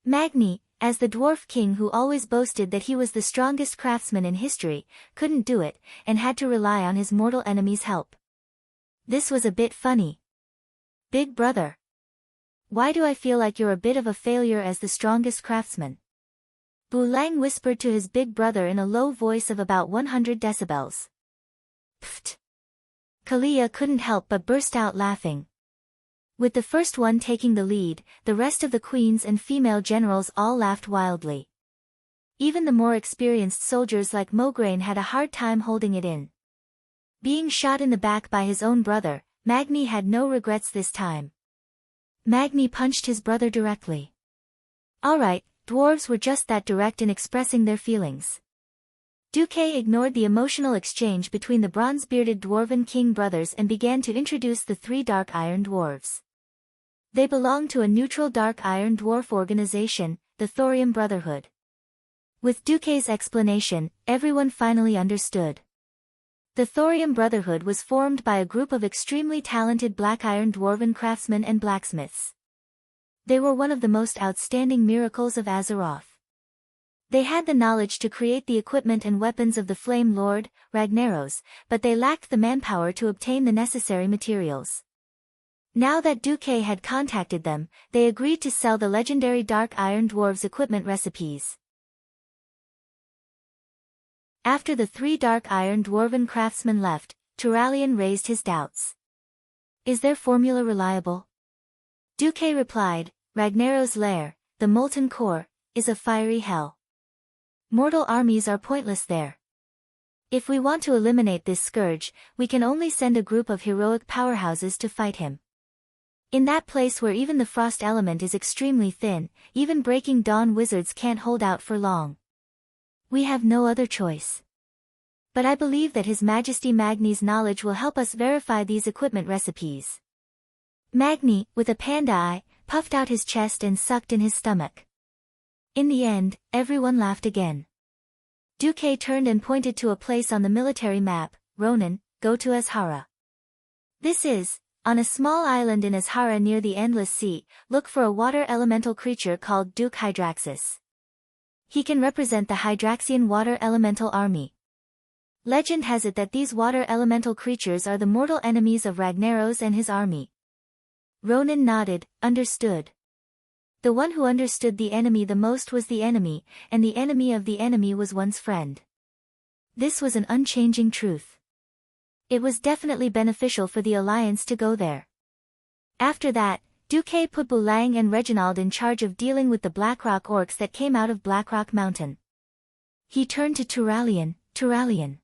Magni, as the dwarf king who always boasted that he was the strongest craftsman in history, couldn't do it, and had to rely on his mortal enemy's help. This was a bit funny. Big brother. Why do I feel like you're a bit of a failure as the strongest craftsman? Bulang whispered to his big brother in a low voice of about 100 decibels. Pfft. Kalia couldn't help but burst out laughing. With the first one taking the lead, the rest of the queens and female generals all laughed wildly. Even the more experienced soldiers like Mograine had a hard time holding it in. Being shot in the back by his own brother, Magni had no regrets this time. Magni punched his brother directly. Alright, dwarves were just that direct in expressing their feelings. Duque ignored the emotional exchange between the bronze-bearded dwarven king brothers and began to introduce the 3 dark iron dwarves. They belonged to a neutral dark iron dwarf organization, the Thorium Brotherhood. With Duque's explanation, everyone finally understood. The Thorium Brotherhood was formed by a group of extremely talented black iron dwarven craftsmen and blacksmiths. They were one of the most outstanding miracles of Azeroth. They had the knowledge to create the equipment and weapons of the Flame Lord, Ragnaros, but they lacked the manpower to obtain the necessary materials. Now that Duque had contacted them, they agreed to sell the legendary Dark Iron Dwarves equipment recipes. After the 3 Dark Iron Dwarven craftsmen left, Turalian raised his doubts. Is their formula reliable? Duque replied, Ragnaros' lair, the Molten Core, is a fiery hell. Mortal armies are pointless there. If we want to eliminate this scourge, we can only send a group of heroic powerhouses to fight him. In that place where even the frost element is extremely thin, even Breaking Dawn wizards can't hold out for long. We have no other choice. But I believe that His Majesty Magni's knowledge will help us verify these equipment recipes. Magni, with a panda eye, puffed out his chest and sucked in his stomach. In the end, everyone laughed again. Duque turned and pointed to a place on the military map. Ronan, go to Azhara. This is, on a small island in Azhara near the Endless Sea, look for a water elemental creature called Duke Hydraxis. He can represent the Hydraxian water elemental army. Legend has it that these water elemental creatures are the mortal enemies of Ragnaros and his army. Ronan nodded, understood. The one who understood the enemy the most was the enemy, and the enemy of the enemy was one's friend. This was an unchanging truth. It was definitely beneficial for the Alliance to go there. After that, Duque put Bulang and Reginald in charge of dealing with the Blackrock orcs that came out of Blackrock Mountain. He turned to Turalian. Turalian.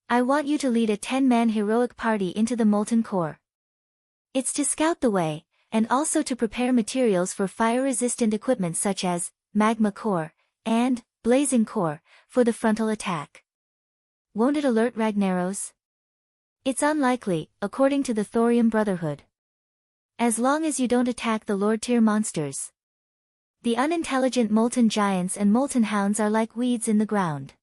I want you to lead a 10-man heroic party into the Molten Core. It's to scout the way, and also to prepare materials for fire-resistant equipment such as Magma Core and Blazing Core for the frontal attack. Won't it alert Ragnaros? It's unlikely, according to the Thorium Brotherhood. As long as you don't attack the Lord-tier monsters. The unintelligent Molten Giants and Molten Hounds are like weeds in the ground.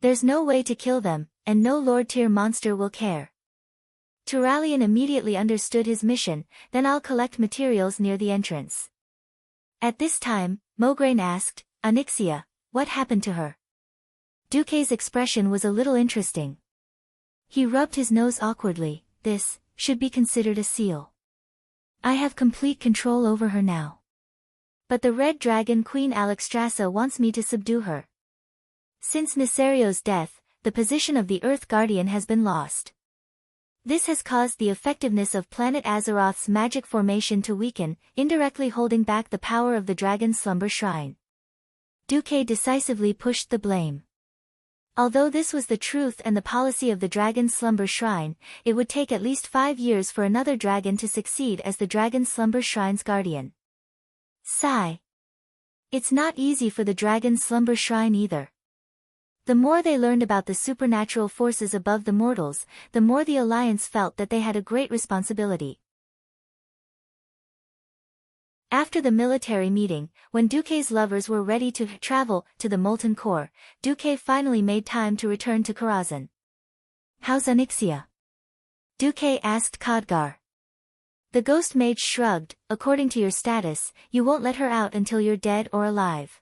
There's no way to kill them, and no Lord-tier monster will care. Turalian immediately understood his mission, then I'll collect materials near the entrance. At this time, Mograine asked, Onyxia, what happened to her? Duque's expression was a little interesting. He rubbed his nose awkwardly. This should be considered a seal. I have complete control over her now. But the Red Dragon Queen Alexstrasza wants me to subdue her. Since Nisario's death, the position of the Earth Guardian has been lost. This has caused the effectiveness of planet Azeroth's magic formation to weaken, indirectly holding back the power of the Dragon Slumber Shrine. Duque decisively pushed the blame. Although this was the truth and the policy of the dragon's slumber shrine, it would take at least 5 years for another dragon to succeed as the dragon's slumber shrine's guardian. Sigh. It's not easy for the dragon's slumber shrine either. The more they learned about the supernatural forces above the mortals, the more the Alliance felt that they had a great responsibility. After the military meeting, when Duque's lovers were ready to travel to the Molten Core, Duque finally made time to return to Karazhan. "How's Onyxia?" Duque asked Khadgar. The ghost mage shrugged. "According to your status, you won't let her out until you're dead or alive.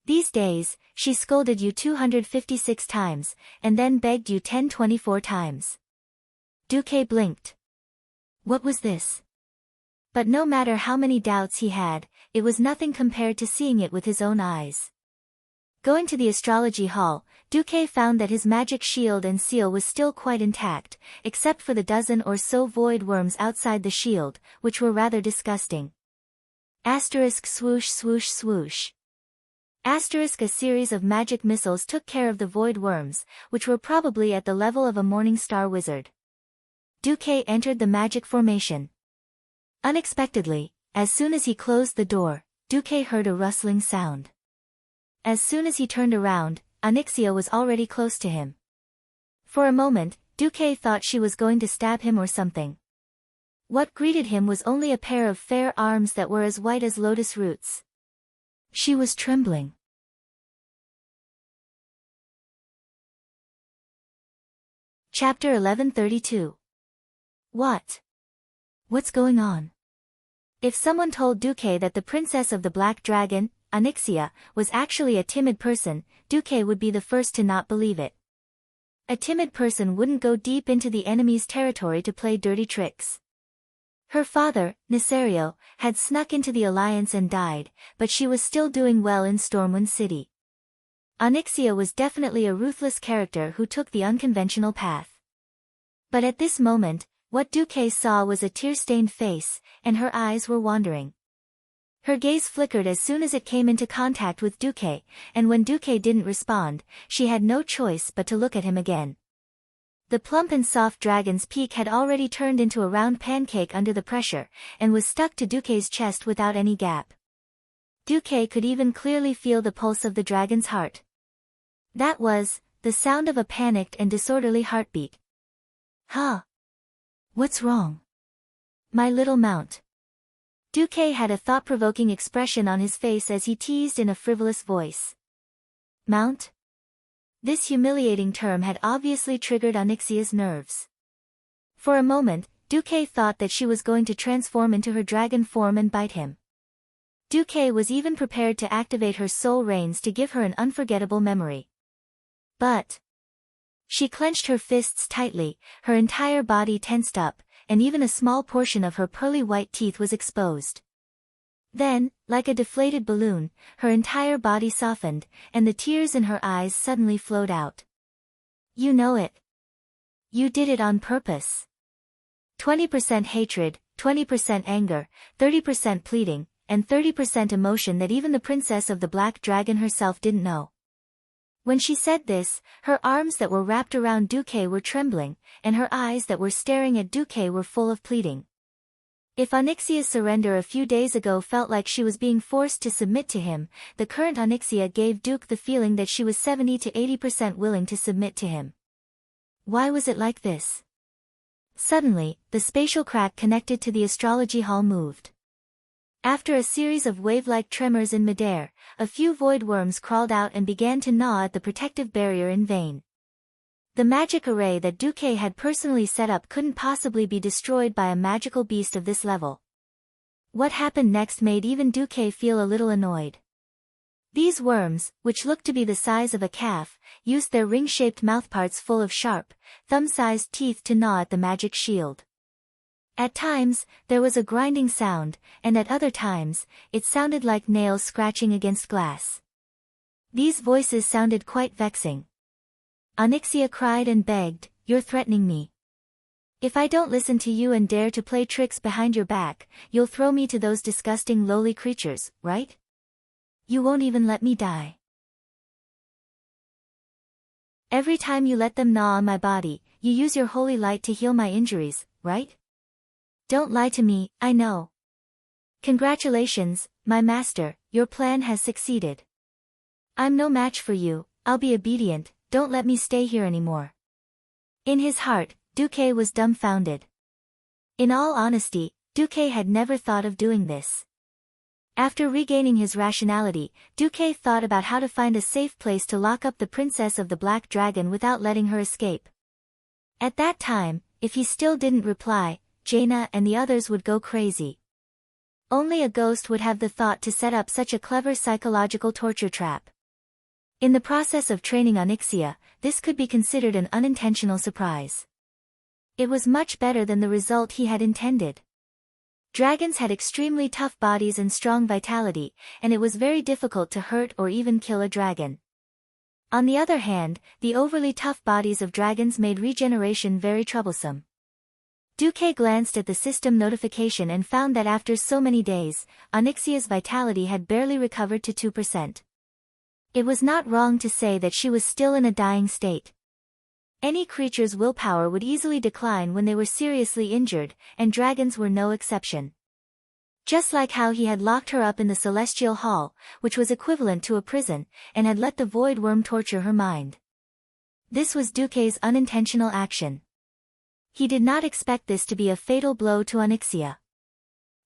These days, she scolded you 256 times, and then begged you 1024 times. Duque blinked. What was this? But no matter how many doubts he had, it was nothing compared to seeing it with his own eyes. Going to the astrology hall, Duque found that his magic shield and seal was still quite intact, except for the dozen or so void worms outside the shield, which were rather disgusting. Asterisk swoosh swoosh swoosh. Asterisk a series of magic missiles took care of the void worms, which were probably at the level of a morning star wizard. Duque entered the magic formation. Unexpectedly, as soon as he closed the door, Duque heard a rustling sound. As soon as he turned around, Onyxia was already close to him. For a moment, Duque thought she was going to stab him or something. What greeted him was only a pair of fair arms that were as white as lotus roots. She was trembling. Chapter 1132. What? What's going on? If someone told Duque that the princess of the Black Dragon, Onyxia, was actually a timid person, Duque would be the first to not believe it. A timid person wouldn't go deep into the enemy's territory to play dirty tricks. Her father, Nisario, had snuck into the Alliance and died, but she was still doing well in Stormwind City. Onyxia was definitely a ruthless character who took the unconventional path. But at this moment, what Duque saw was a tear-stained face, and her eyes were wandering. Her gaze flickered as soon as it came into contact with Duque, and when Duque didn't respond, she had no choice but to look at him again. The plump and soft dragon's peak had already turned into a round pancake under the pressure, and was stuck to Duque's chest without any gap. Duque could even clearly feel the pulse of the dragon's heart. That was the sound of a panicked and disorderly heartbeat. Huh? What's wrong? My little mount. Duque had a thought-provoking expression on his face as he teased in a frivolous voice. Mount? This humiliating term had obviously triggered Onyxia's nerves. For a moment, Duque thought that she was going to transform into her dragon form and bite him. Duque was even prepared to activate her soul reins to give her an unforgettable memory. But she clenched her fists tightly, her entire body tensed up, and even a small portion of her pearly white teeth was exposed. Then, like a deflated balloon, her entire body softened, and the tears in her eyes suddenly flowed out. You know it. You did it on purpose. 20% hatred, 20% anger, 30% pleading, and 30% emotion that even the princess of the Black Dragon herself didn't know. When she said this, her arms that were wrapped around Duque were trembling, and her eyes that were staring at Duque were full of pleading. If Onyxia's surrender a few days ago felt like she was being forced to submit to him, the current Onyxia gave Duque the feeling that she was 70 to 80% willing to submit to him. Why was it like this? Suddenly, the spatial crack connected to the astrology hall moved. After a series of wave-like tremors in midair, a few void worms crawled out and began to gnaw at the protective barrier in vain. The magic array that Duque had personally set up couldn't possibly be destroyed by a magical beast of this level. What happened next made even Duque feel a little annoyed. These worms, which looked to be the size of a calf, used their ring-shaped mouthparts full of sharp, thumb-sized teeth to gnaw at the magic shield. At times, there was a grinding sound, and at other times, it sounded like nails scratching against glass. These voices sounded quite vexing. Onyxia cried and begged, "You're threatening me. If I don't listen to you and dare to play tricks behind your back, you'll throw me to those disgusting lowly creatures, right? You won't even let me die." Every time you let them gnaw on my body, you use your holy light to heal my injuries, right? Don't lie to me, I know. Congratulations, my master, your plan has succeeded. I'm no match for you, I'll be obedient, don't let me stay here anymore. In his heart, Duque was dumbfounded. In all honesty, Duque had never thought of doing this. After regaining his rationality, Duque thought about how to find a safe place to lock up the princess of the Black Dragon without letting her escape. At that time, if he still didn't reply, Jaina and the others would go crazy. Only a ghost would have the thought to set up such a clever psychological torture trap. In the process of training Onyxia, this could be considered an unintentional surprise. It was much better than the result he had intended. Dragons had extremely tough bodies and strong vitality, and it was very difficult to hurt or even kill a dragon. On the other hand, the overly tough bodies of dragons made regeneration very troublesome. Duque glanced at the system notification and found that after so many days, Onyxia's vitality had barely recovered to 2%. It was not wrong to say that she was still in a dying state. Any creature's willpower would easily decline when they were seriously injured, and dragons were no exception. Just like how he had locked her up in the Celestial Hall, which was equivalent to a prison, and had let the Void Worm torture her mind. This was Duque's unintentional action. He did not expect this to be a fatal blow to Onyxia.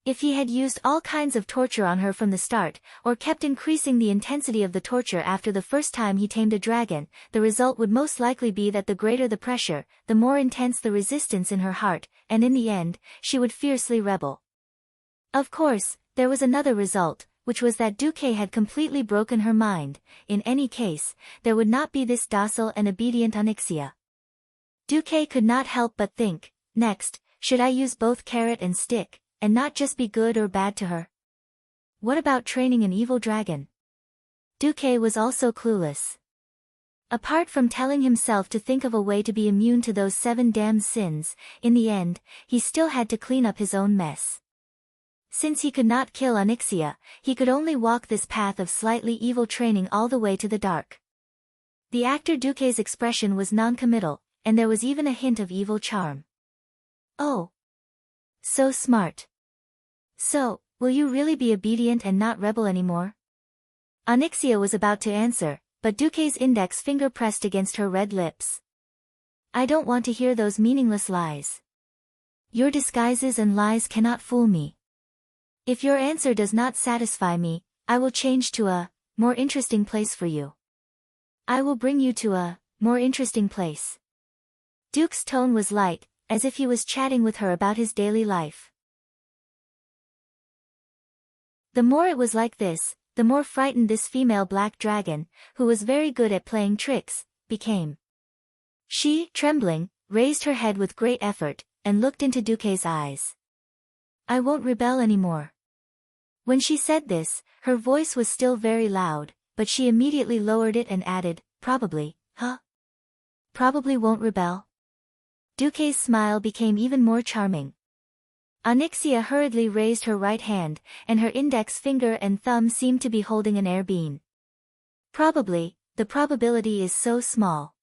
If he had used all kinds of torture on her from the start, or kept increasing the intensity of the torture after the first time he tamed a dragon, the result would most likely be that the greater the pressure, the more intense the resistance in her heart, and in the end, she would fiercely rebel. Of course, there was another result, which was that Duque had completely broken her mind. In any case, there would not be this docile and obedient Onyxia. Duque could not help but think, next, should I use both carrot and stick, and not just be good or bad to her? What about training an evil dragon? Duque was also clueless. Apart from telling himself to think of a way to be immune to those 7 damned sins, in the end, he still had to clean up his own mess. Since he could not kill Onyxia, he could only walk this path of slightly evil training all the way to the dark. The actor Duque's expression was non-committal, and there was even a hint of evil charm. Oh. So smart. So, will you really be obedient and not rebel anymore? Onyxia was about to answer, but Duque's index finger pressed against her red lips. I don't want to hear those meaningless lies. Your disguises and lies cannot fool me. If your answer does not satisfy me, I will change to a more interesting place for you. I will bring you to a more interesting place. Duke's tone was light, as if he was chatting with her about his daily life. The more it was like this, the more frightened this female black dragon, who was very good at playing tricks, became. She, trembling, raised her head with great effort, and looked into Duque's eyes. I won't rebel anymore. When she said this, her voice was still very loud, but she immediately lowered it and added, probably, huh? Probably won't rebel? Duque's smile became even more charming. Onyxia hurriedly raised her right hand, and her index finger and thumb seemed to be holding an air bean. Probably, the probability is so small.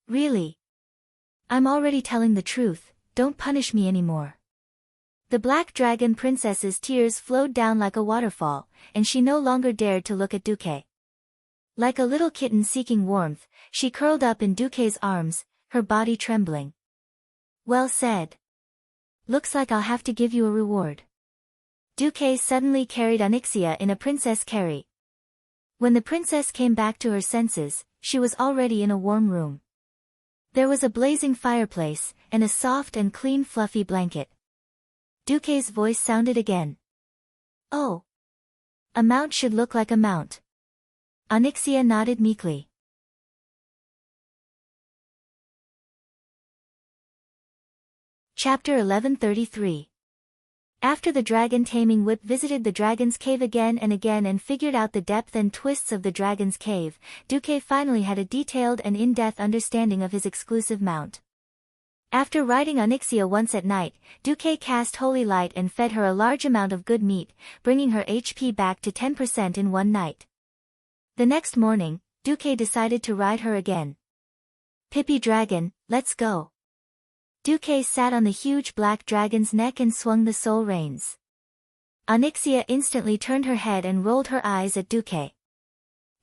Really? I'm already telling the truth, don't punish me anymore. The Black Dragon Princess's tears flowed down like a waterfall, and she no longer dared to look at Duque. Like a little kitten seeking warmth, she curled up in Duque's arms, her body trembling. Well said. Looks like I'll have to give you a reward. Duque suddenly carried Onyxia in a princess carry. When the princess came back to her senses, she was already in a warm room. There was a blazing fireplace, and a soft and clean fluffy blanket. Duque's voice sounded again. Oh. A mount should look like a mount. Onyxia nodded meekly. Chapter 1133. After the dragon taming whip visited the dragon's cave again and figured out the depth and twists of the dragon's cave, Duque finally had a detailed and in-depth understanding of his exclusive mount. After riding Onyxia once at night, Duque cast holy light and fed her a large amount of good meat, bringing her HP back to 10% in one night. The next morning, Duque decided to ride her again. Pippi dragon, let's go. Duque sat on the huge black dragon's neck and swung the soul reins. Onyxia instantly turned her head and rolled her eyes at Duque.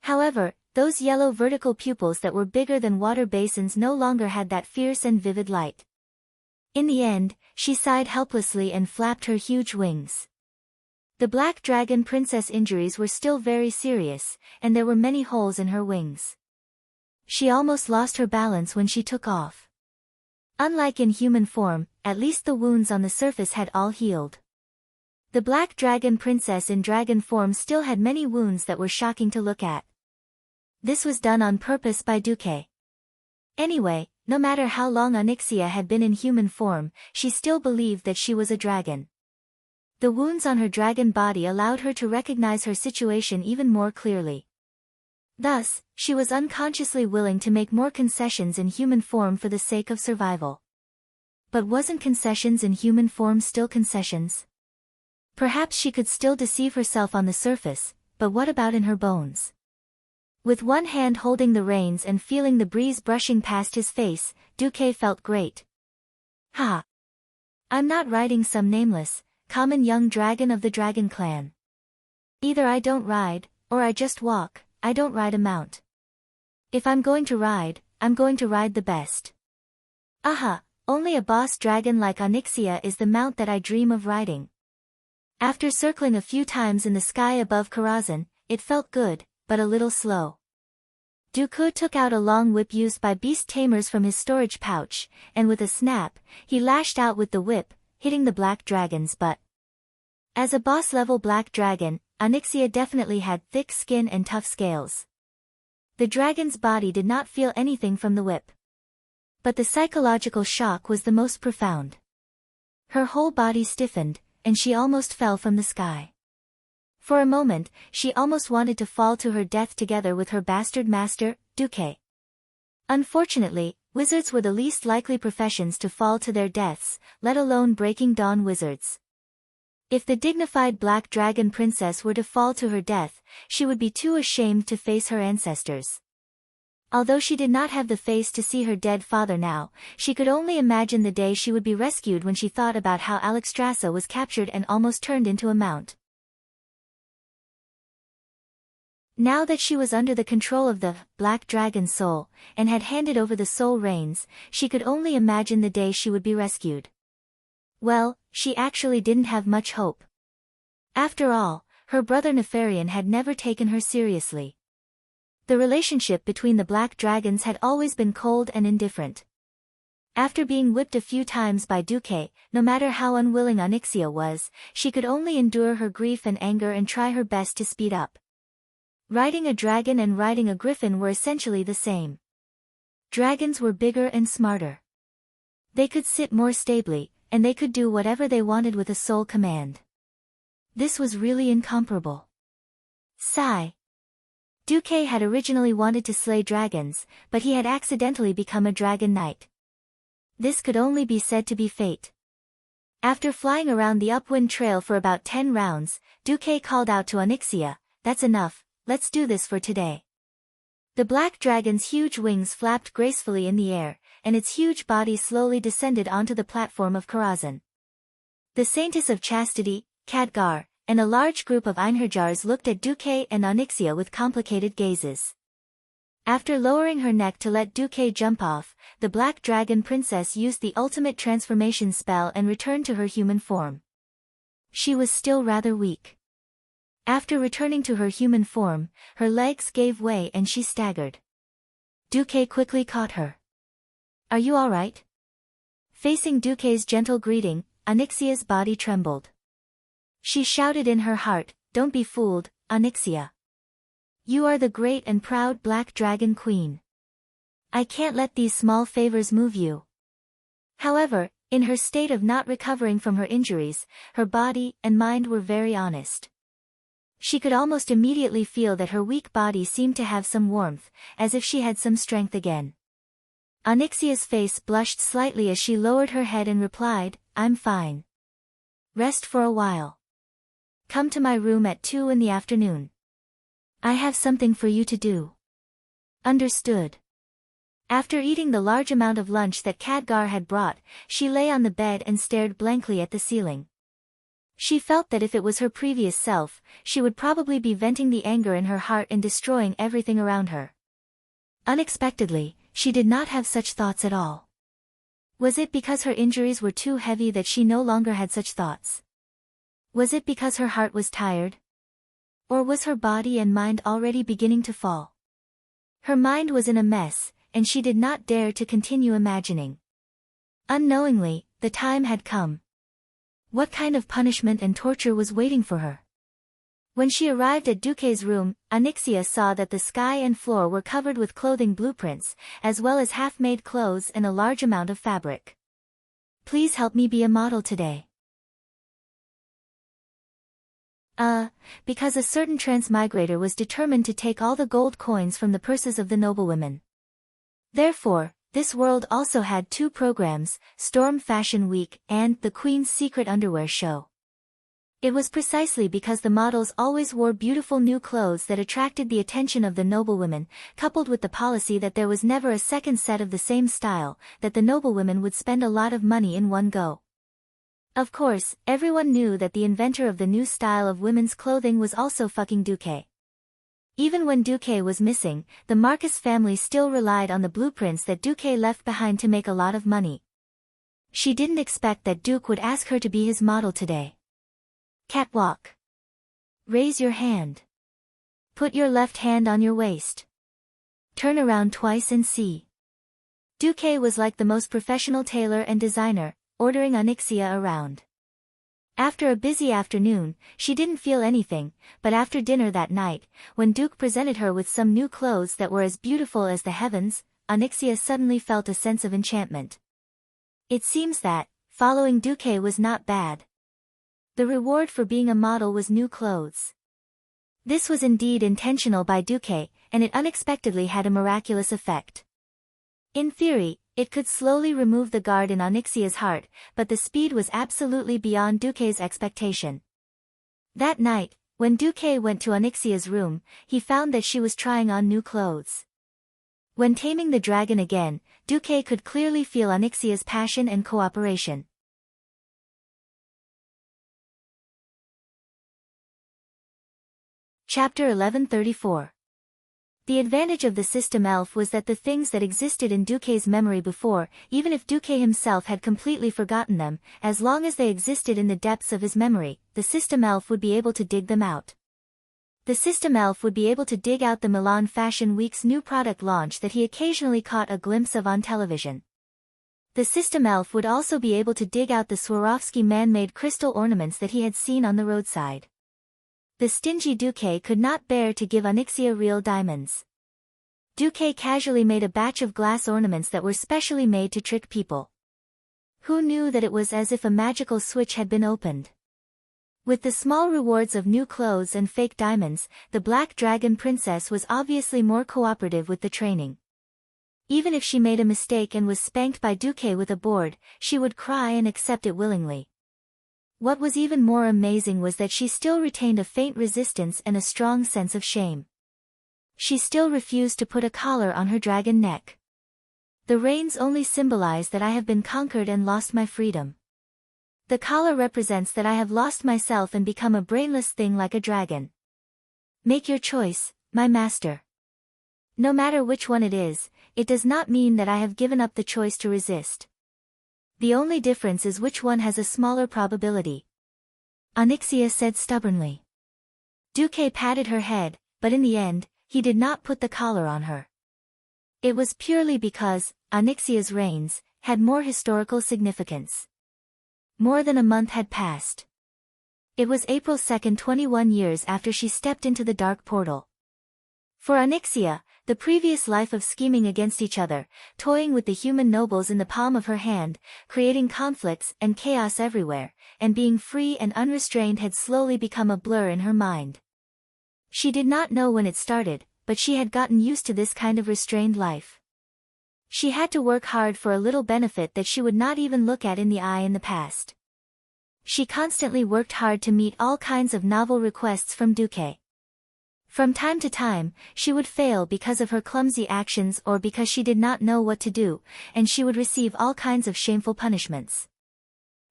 However, those yellow vertical pupils that were bigger than water basins no longer had that fierce and vivid light. In the end, she sighed helplessly and flapped her huge wings. The black dragon princess injuries were still very serious, and there were many holes in her wings. She almost lost her balance when she took off. Unlike in human form, at least the wounds on the surface had all healed. The black dragon princess in dragon form still had many wounds that were shocking to look at. This was done on purpose by Duque. Anyway, no matter how long Onyxia had been in human form, she still believed that she was a dragon. The wounds on her dragon body allowed her to recognize her situation even more clearly. Thus, she was unconsciously willing to make more concessions in human form for the sake of survival. But wasn't concessions in human form still concessions? Perhaps she could still deceive herself on the surface, but what about in her bones? With one hand holding the reins and feeling the breeze brushing past his face, Duque felt great. Ha! I'm not riding some nameless, common young dragon of the dragon clan. Either I don't ride, or I just walk, I don't ride a mount. If I'm going to ride, I'm going to ride the best. Aha, only a boss dragon like Onyxia is the mount that I dream of riding. After circling a few times in the sky above Karazhan, it felt good, but a little slow. Duque took out a long whip used by beast tamers from his storage pouch, and with a snap, he lashed out with the whip, hitting the black dragon's butt. As a boss-level black dragon, Onyxia definitely had thick skin and tough scales. The dragon's body did not feel anything from the whip. But the psychological shock was the most profound. Her whole body stiffened, and she almost fell from the sky. For a moment, she almost wanted to fall to her death together with her bastard master, Duque. Unfortunately, wizards were the least likely professions to fall to their deaths, let alone Breaking Dawn wizards. If the dignified black dragon princess were to fall to her death, she would be too ashamed to face her ancestors. Although she did not have the face to see her dead father now, she could only imagine the day she would be rescued when she thought about how Alexstrasza was captured and almost turned into a mount. Now that she was under the control of the black dragon soul, and had handed over the soul reins, she could only imagine the day she would be rescued. Well, she actually didn't have much hope. After all, her brother Nefarian had never taken her seriously. The relationship between the black dragons had always been cold and indifferent. After being whipped a few times by Duque, no matter how unwilling Onyxia was, she could only endure her grief and anger and try her best to speed up. Riding a dragon and riding a griffin were essentially the same. Dragons were bigger and smarter. They could sit more stably, and they could do whatever they wanted with a sole command. This was really incomparable. Sigh. Duque had originally wanted to slay dragons, but he had accidentally become a dragon knight. This could only be said to be fate. After flying around the upwind trail for about 10 rounds, Duque called out to Onyxia, "That's enough, let's do this for today." The black dragon's huge wings flapped gracefully in the air, and its huge body slowly descended onto the platform of Karazhan. The Saintess of Chastity, Khadgar, and a large group of Einherjars looked at Duque and Onyxia with complicated gazes. After lowering her neck to let Duque jump off, the black dragon princess used the ultimate transformation spell and returned to her human form. She was still rather weak. After returning to her human form, her legs gave way and she staggered. Duque quickly caught her. "Are you all right?" Facing Duque's gentle greeting, Onyxia's body trembled. She shouted in her heart, "Don't be fooled, Onyxia. You are the great and proud Black Dragon Queen. I can't let these small favors move you." However, in her state of not recovering from her injuries, her body and mind were very honest. She could almost immediately feel that her weak body seemed to have some warmth, as if she had some strength again. Onyxia's face blushed slightly as she lowered her head and replied, "I'm fine. Rest for a while. Come to my room at 2 in the afternoon. I have something for you to do." "Understood." After eating the large amount of lunch that Khadgar had brought, she lay on the bed and stared blankly at the ceiling. She felt that if it was her previous self, she would probably be venting the anger in her heart and destroying everything around her. Unexpectedly, she did not have such thoughts at all. Was it because her injuries were too heavy that she no longer had such thoughts? Was it because her heart was tired? Or was her body and mind already beginning to fall? Her mind was in a mess, and she did not dare to continue imagining. Unknowingly, the time had come. What kind of punishment and torture was waiting for her? When she arrived at Duque's room, Onyxia saw that the sky and floor were covered with clothing blueprints, as well as half-made clothes and a large amount of fabric. Please help me be a model today. Because a certain transmigrator was determined to take all the gold coins from the purses of the noblewomen. Therefore, this world also had two programs, Storm Fashion Week and The Queen's Secret Underwear Show. It was precisely because the models always wore beautiful new clothes that attracted the attention of the noblewomen, coupled with the policy that there was never a second set of the same style, that the noblewomen would spend a lot of money in one go. Of course, everyone knew that the inventor of the new style of women's clothing was also fucking Duque. Even when Duque was missing, the Marcus family still relied on the blueprints that Duque left behind to make a lot of money. She didn't expect that Duke would ask her to be his model today. Catwalk. Raise your hand. Put your left hand on your waist. Turn around twice and see. Duque was like the most professional tailor and designer, ordering Onyxia around. After a busy afternoon, she didn't feel anything, but after dinner that night, when Duke presented her with some new clothes that were as beautiful as the heavens, Onyxia suddenly felt a sense of enchantment. It seems that, following Duque was not bad. The reward for being a model was new clothes. This was indeed intentional by Duque, and it unexpectedly had a miraculous effect. In theory, it could slowly remove the guard in Onyxia's heart, but the speed was absolutely beyond Duque's expectation. That night, when Duque went to Onyxia's room, he found that she was trying on new clothes. When taming the dragon again, Duque could clearly feel Onyxia's passion and cooperation. Chapter 1134. The advantage of the system elf was that the things that existed in Duque's memory before, even if Duque himself had completely forgotten them, as long as they existed in the depths of his memory, the system elf would be able to dig them out. The system elf would be able to dig out the Milan Fashion Week's new product launch that he occasionally caught a glimpse of on television. The system elf would also be able to dig out the Swarovski man-made crystal ornaments that he had seen on the roadside. The stingy Duque could not bear to give Onyxia real diamonds. Duque casually made a batch of glass ornaments that were specially made to trick people. Who knew that it was as if a magical switch had been opened? With the small rewards of new clothes and fake diamonds, the Black Dragon Princess was obviously more cooperative with the training. Even if she made a mistake and was spanked by Duque with a board, she would cry and accept it willingly. What was even more amazing was that she still retained a faint resistance and a strong sense of shame. She still refused to put a collar on her dragon neck. The reins only symbolize that I have been conquered and lost my freedom. The collar represents that I have lost myself and become a brainless thing like a dragon. Make your choice, my master. No matter which one it is, it does not mean that I have given up the choice to resist. The only difference is which one has a smaller probability. Onyxia said stubbornly. Duque patted her head, but in the end, he did not put the collar on her. It was purely because Onyxia's reigns had more historical significance. More than a month had passed. It was April 2nd, 21 years after she stepped into the dark portal. For Onyxia, the previous life of scheming against each other, toying with the human nobles in the palm of her hand, creating conflicts and chaos everywhere, and being free and unrestrained had slowly become a blur in her mind. She did not know when it started, but she had gotten used to this kind of restrained life. She had to work hard for a little benefit that she would not even look at in the eye in the past. She constantly worked hard to meet all kinds of novel requests from Duque. From time to time, she would fail because of her clumsy actions or because she did not know what to do, and she would receive all kinds of shameful punishments.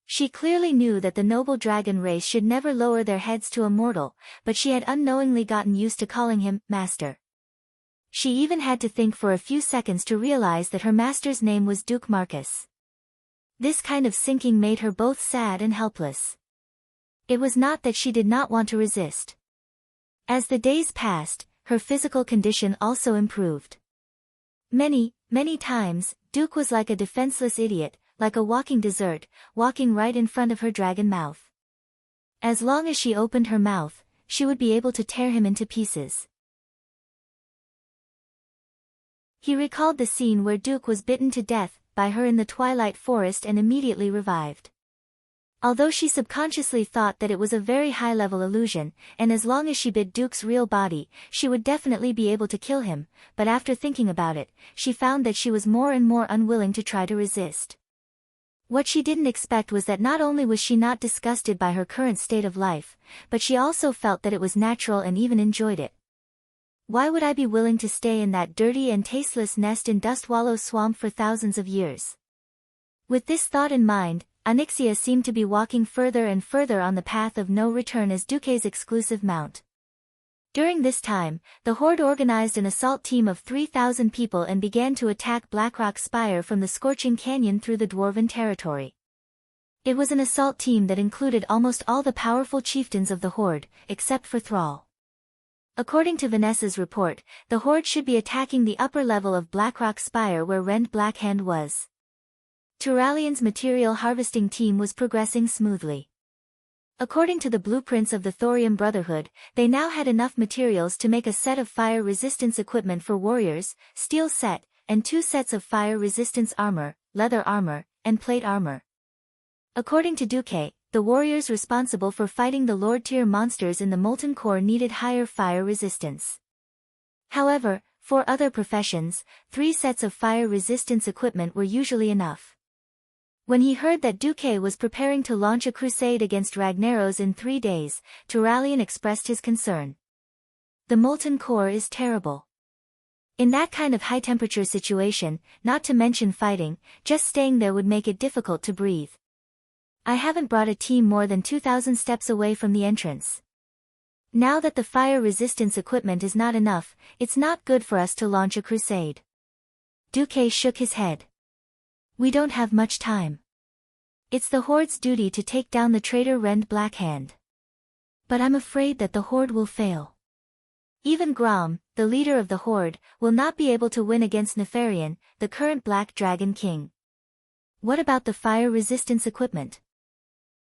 She clearly knew that the noble dragon race should never lower their heads to a mortal, but she had unknowingly gotten used to calling him master. She even had to think for a few seconds to realize that her master's name was Duke Marcus. This kind of sinking made her both sad and helpless. It was not that she did not want to resist. As the days passed, her physical condition also improved. Many times, Duke was like a defenseless idiot, like a walking dessert, walking right in front of her dragon mouth. As long as she opened her mouth, she would be able to tear him into pieces. He recalled the scene where Duke was bitten to death by her in the twilight forest and immediately revived. Although she subconsciously thought that it was a very high-level illusion, and as long as she bit Duke's real body, she would definitely be able to kill him, but after thinking about it, she found that she was more and more unwilling to try to resist. What she didn't expect was that not only was she not disgusted by her current state of life, but she also felt that it was natural and even enjoyed it. Why would I be willing to stay in that dirty and tasteless nest in Dust Wallow Swamp for thousands of years? With this thought in mind, Onyxia seemed to be walking further and further on the path of no return as Duque's exclusive mount. During this time, the Horde organized an assault team of 3,000 people and began to attack Blackrock Spire from the Scorching Canyon through the Dwarven territory. It was an assault team that included almost all the powerful chieftains of the Horde, except for Thrall. According to Vanessa's report, the Horde should be attacking the upper level of Blackrock Spire where Rend Blackhand was. Turalian's material harvesting team was progressing smoothly. According to the blueprints of the Thorium Brotherhood, they now had enough materials to make a set of fire resistance equipment for warriors, steel set, and 2 sets of fire resistance armor, leather armor, and plate armor. According to Duque, the warriors responsible for fighting the Lord-tier monsters in the Molten Core needed higher fire resistance. However, for other professions, 3 sets of fire resistance equipment were usually enough. When he heard that Duque was preparing to launch a crusade against Ragnaros in 3 days, Turalian expressed his concern. The Molten Core is terrible. In that kind of high-temperature situation, not to mention fighting, just staying there would make it difficult to breathe. I haven't brought a team more than 2,000 steps away from the entrance. Now that the fire resistance equipment is not enough, it's not good for us to launch a crusade. Duque shook his head. We don't have much time. It's the Horde's duty to take down the traitor Rend Blackhand. But I'm afraid that the Horde will fail. Even Grom, the leader of the Horde, will not be able to win against Nefarian, the current Black Dragon King. What about the fire resistance equipment?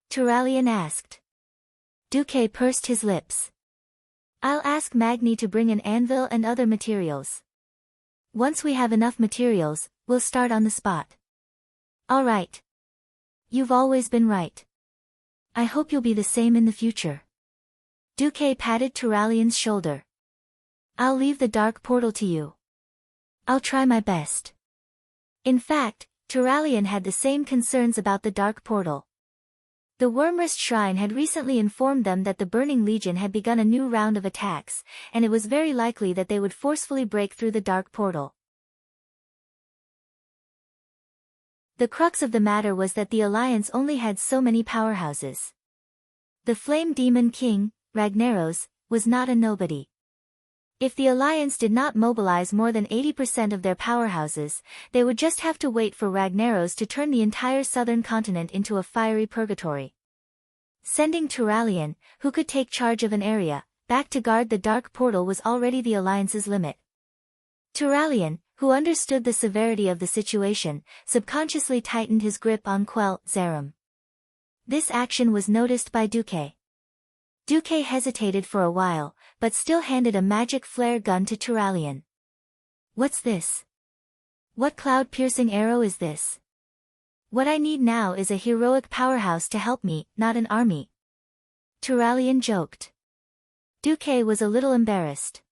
Turalian asked. Duque pursed his lips. I'll ask Magni to bring an anvil and other materials. Once we have enough materials, we'll start on the spot. All right. You've always been right. I hope you'll be the same in the future. Duque patted Turalian's shoulder. I'll leave the dark portal to you. I'll try my best. In fact, Turalian had the same concerns about the dark portal. The Wormrest Shrine had recently informed them that the Burning Legion had begun a new round of attacks, and it was very likely that they would forcefully break through the dark portal. The crux of the matter was that the Alliance only had so many powerhouses. The Flame Demon King, Ragnaros, was not a nobody. If the Alliance did not mobilize more than 80% of their powerhouses, they would just have to wait for Ragnaros to turn the entire southern continent into a fiery purgatory. Sending Turalian, who could take charge of an area, back to guard the dark portal was already the Alliance's limit. Turalian, who understood the severity of the situation, subconsciously tightened his grip on Quell Zarum. This action was noticed by Duque. Duque hesitated for a while, but still handed a magic flare gun to Turalian. What's this? What cloud-piercing arrow is this? What I need now is a heroic powerhouse to help me, not an army. Turalian joked. Duque was a little embarrassed.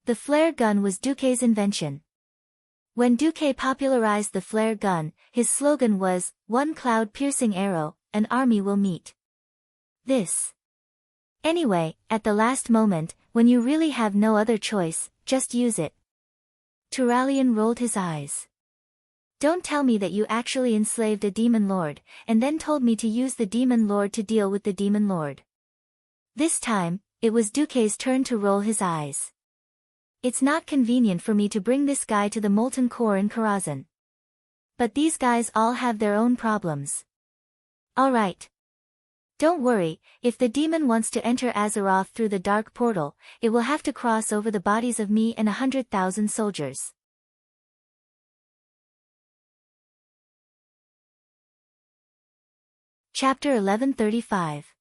The flare gun was Duque's invention. When Duque popularized the flare gun, his slogan was, "One cloud-piercing arrow, an army will meet." This. Anyway, at the last moment, when you really have no other choice, just use it. Turalyon rolled his eyes. Don't tell me that you actually enslaved a demon lord, and then told me to use the demon lord to deal with the demon lord. This time, it was Duque's turn to roll his eyes. It's not convenient for me to bring this guy to the molten core in Karazhan. But these guys all have their own problems. Alright. Don't worry, if the demon wants to enter Azeroth through the dark portal, it will have to cross over the bodies of me and 100,000 soldiers. Chapter 1135.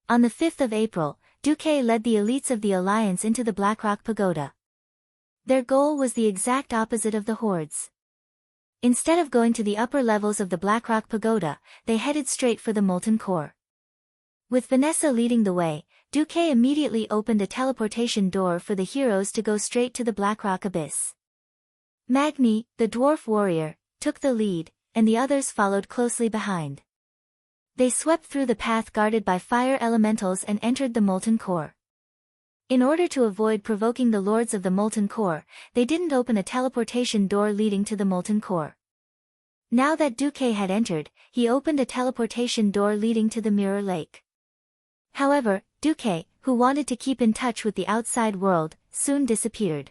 On the 5th of April, Duque led the elites of the Alliance into the Blackrock Pagoda. Their goal was the exact opposite of the Horde's. Instead of going to the upper levels of the Blackrock Pagoda, they headed straight for the Molten Core. With Vanessa leading the way, Duque immediately opened a teleportation door for the heroes to go straight to the Blackrock Abyss. Magni, the dwarf warrior, took the lead, and the others followed closely behind. They swept through the path guarded by fire elementals and entered the Molten Core. In order to avoid provoking the lords of the Molten Core, they didn't open a teleportation door leading to the Molten Core. Now that Duque had entered, he opened a teleportation door leading to the Mirror Lake. However, Duque, who wanted to keep in touch with the outside world, soon disappeared.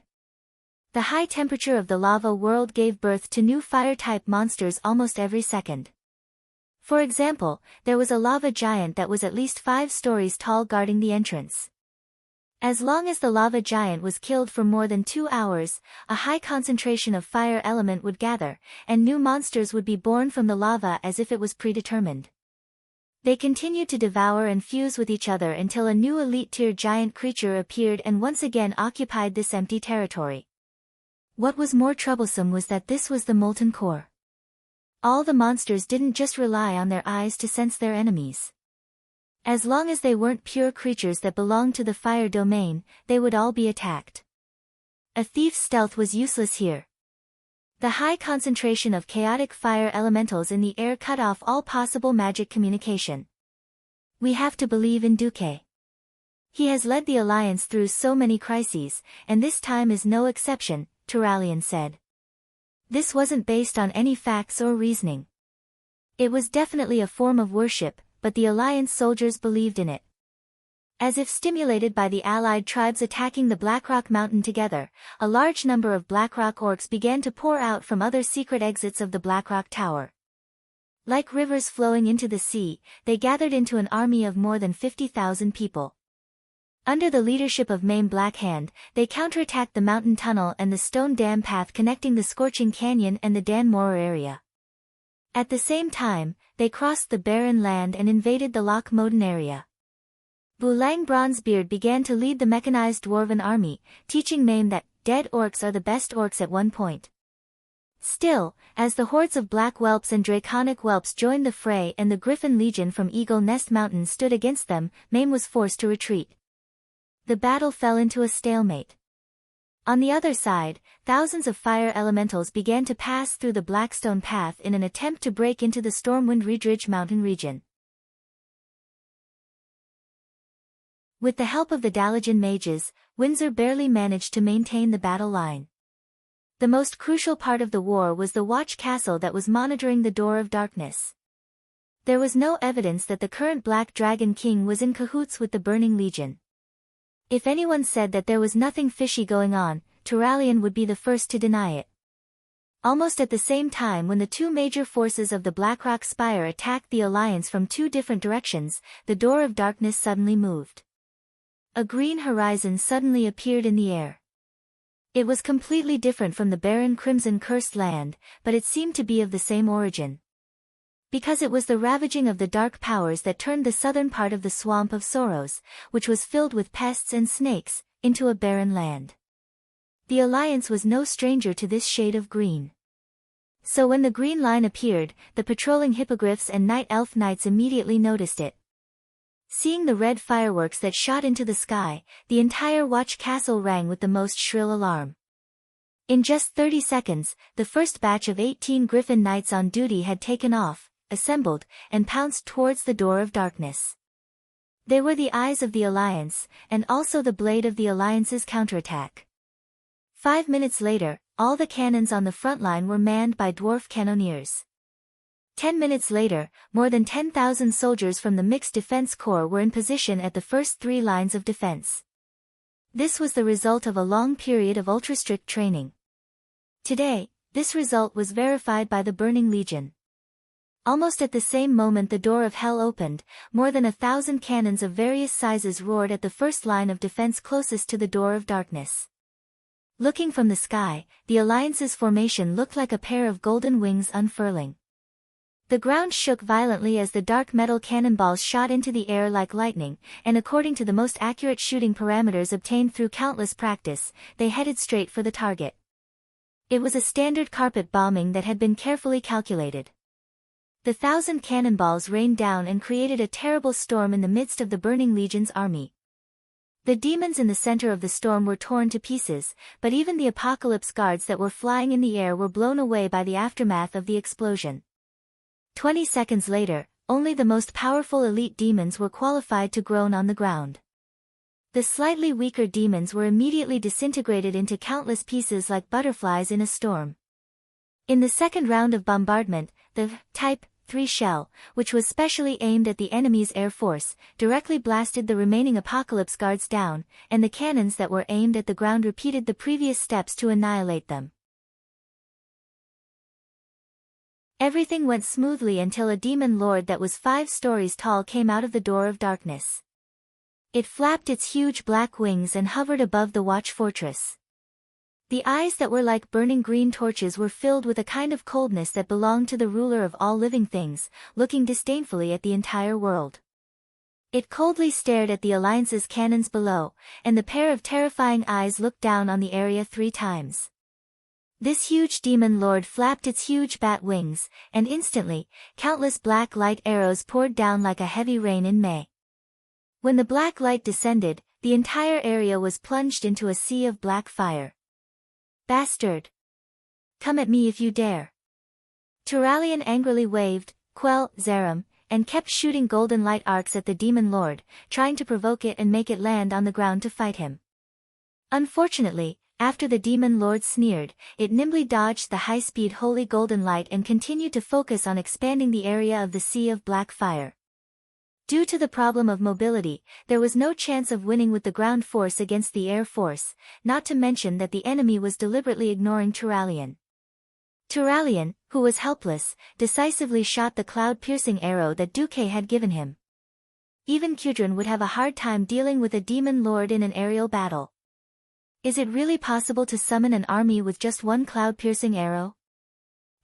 The high temperature of the lava world gave birth to new fire-type monsters almost every second. For example, there was a lava giant that was at least 5 stories tall guarding the entrance. As long as the lava giant was killed for more than 2 hours, a high concentration of fire element would gather, and new monsters would be born from the lava as if it was predetermined. They continued to devour and fuse with each other until a new elite-tier giant creature appeared and once again occupied this empty territory. What was more troublesome was that this was the Molten Core. All the monsters didn't just rely on their eyes to sense their enemies. As long as they weren't pure creatures that belonged to the fire domain, they would all be attacked. A thief's stealth was useless here. The high concentration of chaotic fire elementals in the air cut off all possible magic communication. We have to believe in Duque. He has led the Alliance through so many crises, and this time is no exception, Turalyon said. This wasn't based on any facts or reasoning. It was definitely a form of worship, but the Alliance soldiers believed in it. As if stimulated by the allied tribes attacking the Blackrock Mountain together, a large number of Blackrock orcs began to pour out from other secret exits of the Blackrock Tower. Like rivers flowing into the sea, they gathered into an army of more than 50,000 people. Under the leadership of Mame Blackhand, they counterattacked the mountain tunnel and the stone dam path connecting the Scorching Canyon and the Dan Moor area. At the same time, they crossed the barren land and invaded the Loch Moden area. Bulang Bronzebeard began to lead the mechanized dwarven army, teaching Mame that dead orcs are the best orcs at one point. Still, as the hordes of black whelps and draconic whelps joined the fray and the Griffin Legion from Eagle Nest Mountain stood against them, Mame was forced to retreat. The battle fell into a stalemate. On the other side, thousands of fire elementals began to pass through the Blackstone Path in an attempt to break into the Stormwind Ridge mountain region. With the help of the Dalajan mages, Windsor barely managed to maintain the battle line. The most crucial part of the war was the Watch Castle that was monitoring the Door of Darkness. There was no evidence that the current Black Dragon King was in cahoots with the Burning Legion. If anyone said that there was nothing fishy going on, Turalyon would be the first to deny it. Almost at the same time when the two major forces of the Blackrock Spire attacked the Alliance from 2 different directions, the Door of Darkness suddenly moved. A green horizon suddenly appeared in the air. It was completely different from the barren Crimson Cursed Land, but it seemed to be of the same origin. Because it was the ravaging of the dark powers that turned the southern part of the Swamp of Sorrows, which was filled with pests and snakes, into a barren land. The Alliance was no stranger to this shade of green. So when the green line appeared, the patrolling hippogriffs and night elf knights immediately noticed it. Seeing the red fireworks that shot into the sky, the entire Watch Castle rang with the most shrill alarm. In just 30 seconds, the first batch of 18 Griffin Knights on duty had taken off, assembled, and pounced towards the Door of Darkness. They were the eyes of the Alliance, and also the blade of the Alliance's counterattack. 5 minutes later, all the cannons on the front line were manned by dwarf cannoneers. 10 minutes later, more than 10,000 soldiers from the Mixed Defense Corps were in position at the first 3 lines of defense. This was the result of a long period of ultra-strict training. Today, this result was verified by the Burning Legion. Almost at the same moment the door of hell opened, more than 1,000 cannons of various sizes roared at the first line of defense closest to the door of darkness. Looking from the sky, the Alliance's formation looked like a pair of golden wings unfurling. The ground shook violently as the dark metal cannonballs shot into the air like lightning, and according to the most accurate shooting parameters obtained through countless practice, they headed straight for the target. It was a standard carpet bombing that had been carefully calculated. The 1,000 cannonballs rained down and created a terrible storm in the midst of the Burning Legion's army. The demons in the center of the storm were torn to pieces, but even the Apocalypse guards that were flying in the air were blown away by the aftermath of the explosion. 20 seconds later, only the most powerful elite demons were qualified to groan on the ground. The slightly weaker demons were immediately disintegrated into countless pieces like butterflies in a storm. In the second round of bombardment, the Type 3 shell, which was specially aimed at the enemy's air force, directly blasted the remaining Apocalypse guards down, and the cannons that were aimed at the ground repeated the previous steps to annihilate them. Everything went smoothly until a demon lord that was 5 stories tall came out of the door of darkness. It flapped its huge black wings and hovered above the watch fortress. The eyes that were like burning green torches were filled with a kind of coldness that belonged to the ruler of all living things, looking disdainfully at the entire world. It coldly stared at the Alliance's cannons below, and the pair of terrifying eyes looked down on the area 3 times. This huge demon lord flapped its huge bat wings, and instantly, countless black light arrows poured down like a heavy rain in May. When the black light descended, the entire area was plunged into a sea of black fire. Bastard! Come at me if you dare! Turalian angrily waved, Quell, Zarum, and kept shooting golden light arcs at the demon lord, trying to provoke it and make it land on the ground to fight him. Unfortunately, after the demon lord sneered, it nimbly dodged the high-speed holy golden light and continued to focus on expanding the area of the sea of black fire. Due to the problem of mobility, there was no chance of winning with the ground force against the air force, not to mention that the enemy was deliberately ignoring Turalian. Turalian, who was helpless, decisively shot the cloud-piercing arrow that Duque had given him. Even Kudrin would have a hard time dealing with a demon lord in an aerial battle. Is it really possible to summon an army with just one cloud-piercing arrow?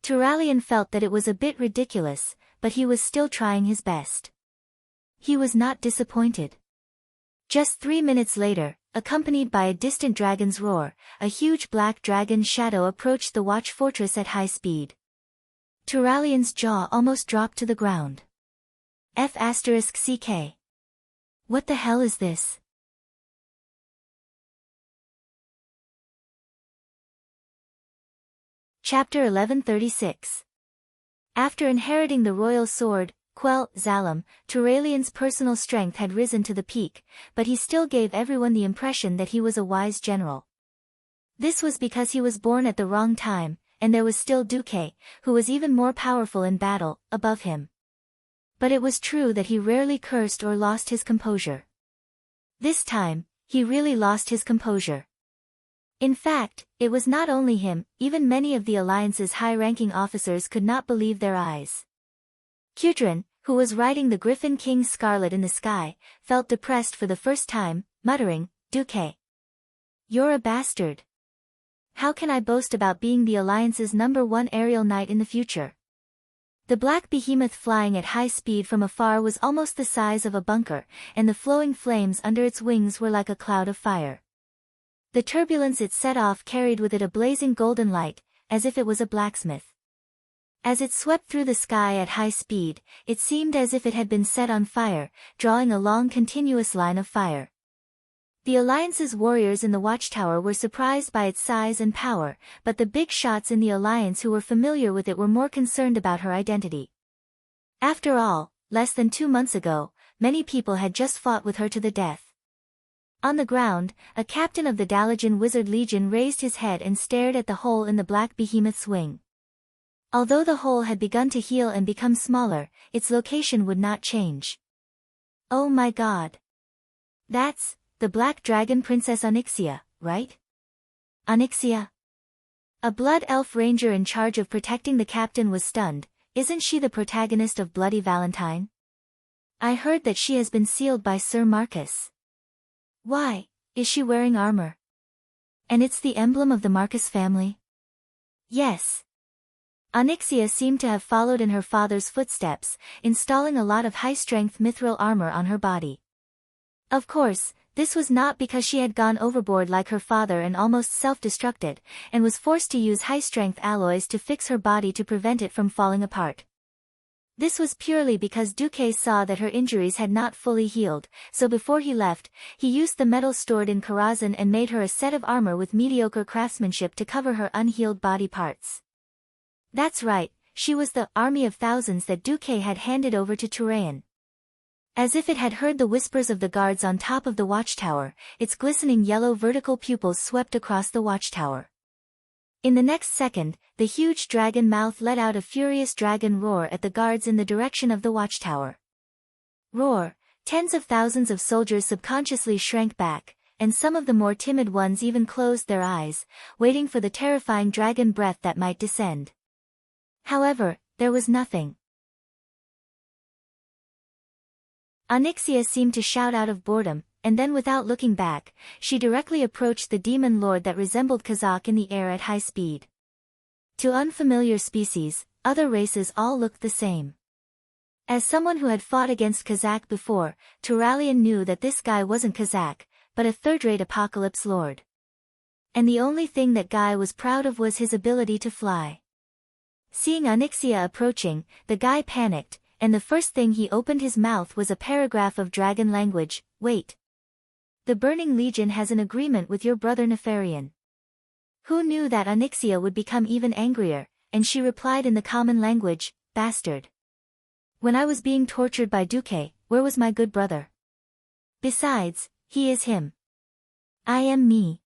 Turalian felt that it was a bit ridiculous, but he was still trying his best. He was not disappointed. Just 3 minutes later, accompanied by a distant dragon's roar, a huge black dragon shadow approached the watch fortress at high speed. Turalian's jaw almost dropped to the ground. F***CK. What the hell is this? Chapter 1136. After inheriting the royal sword, Quell, Zalem, Turalian's personal strength had risen to the peak, but he still gave everyone the impression that he was a wise general. This was because he was born at the wrong time, and there was still Duque, who was even more powerful in battle, above him. But it was true that he rarely cursed or lost his composure. This time, he really lost his composure. In fact, it was not only him, even many of the Alliance's high-ranking officers could not believe their eyes. Kudrin, who was riding the Griffin King's Scarlet in the sky, felt depressed for the first time, muttering, Duque. You're a bastard. How can I boast about being the Alliance's #1 aerial knight in the future? The black behemoth flying at high speed from afar was almost the size of a bunker, and the flowing flames under its wings were like a cloud of fire. The turbulence it set off carried with it a blazing golden light, as if it was a blacksmith. As it swept through the sky at high speed, it seemed as if it had been set on fire, drawing a long continuous line of fire. The Alliance's warriors in the watchtower were surprised by its size and power, but the big shots in the Alliance who were familiar with it were more concerned about her identity. After all, less than 2 months ago, many people had just fought with her to the death. On the ground, a captain of the Dalajan Wizard Legion raised his head and stared at the hole in the black behemoth's wing. Although the hole had begun to heal and become smaller, its location would not change. Oh my god. That's the Black Dragon Princess Onyxia, right? Onyxia? A blood elf ranger in charge of protecting the captain was stunned. Isn't she the protagonist of Bloody Valentine? I heard that she has been sealed by Sir Marcus. Why, is she wearing armor? And it's the emblem of the Marcus family? Yes. Onyxia seemed to have followed in her father's footsteps, installing a lot of high-strength mithril armor on her body. Of course, this was not because she had gone overboard like her father and almost self-destructed, and was forced to use high-strength alloys to fix her body to prevent it from falling apart. This was purely because Duque saw that her injuries had not fully healed, so before he left, he used the metal stored in Karazhan and made her a set of armor with mediocre craftsmanship to cover her unhealed body parts. That's right, she was the army of thousands that Duque had handed over to Turayan. As if it had heard the whispers of the guards on top of the watchtower, its glistening yellow vertical pupils swept across the watchtower. In the next second, the huge dragon mouth let out a furious dragon roar at the guards in the direction of the watchtower. Roar, tens of thousands of soldiers subconsciously shrank back, and some of the more timid ones even closed their eyes, waiting for the terrifying dragon breath that might descend. However, there was nothing. Onyxia seemed to shout out of boredom, and then without looking back, she directly approached the demon lord that resembled Kazakh in the air at high speed. To unfamiliar species, other races all looked the same. As someone who had fought against Kazakh before, Turalian knew that this guy wasn't Kazakh, but a third-rate apocalypse lord. And the only thing that guy was proud of was his ability to fly. Seeing Onyxia approaching, the guy panicked, and the first thing he opened his mouth was a paragraph of dragon language. Wait. The Burning Legion has an agreement with your brother Nefarian. Who knew that Onyxia would become even angrier, and she replied in the common language, bastard. When I was being tortured by Duque, where was my good brother? Besides, he is him. I am me.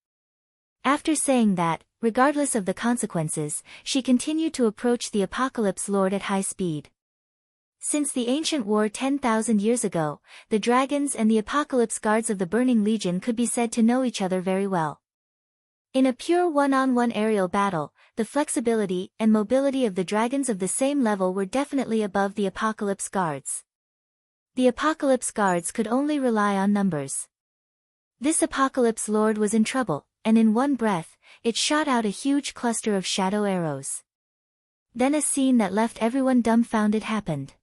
After saying that, regardless of the consequences, she continued to approach the Apocalypse Lord at high speed. Since the ancient war 10,000 years ago, the dragons and the Apocalypse Guards of the Burning Legion could be said to know each other very well. In a pure one-on-one aerial battle, the flexibility and mobility of the dragons of the same level were definitely above the Apocalypse Guards. The Apocalypse Guards could only rely on numbers. This Apocalypse Lord was in trouble, and in one breath, it shot out a huge cluster of shadow arrows. Then a scene that left everyone dumbfounded happened.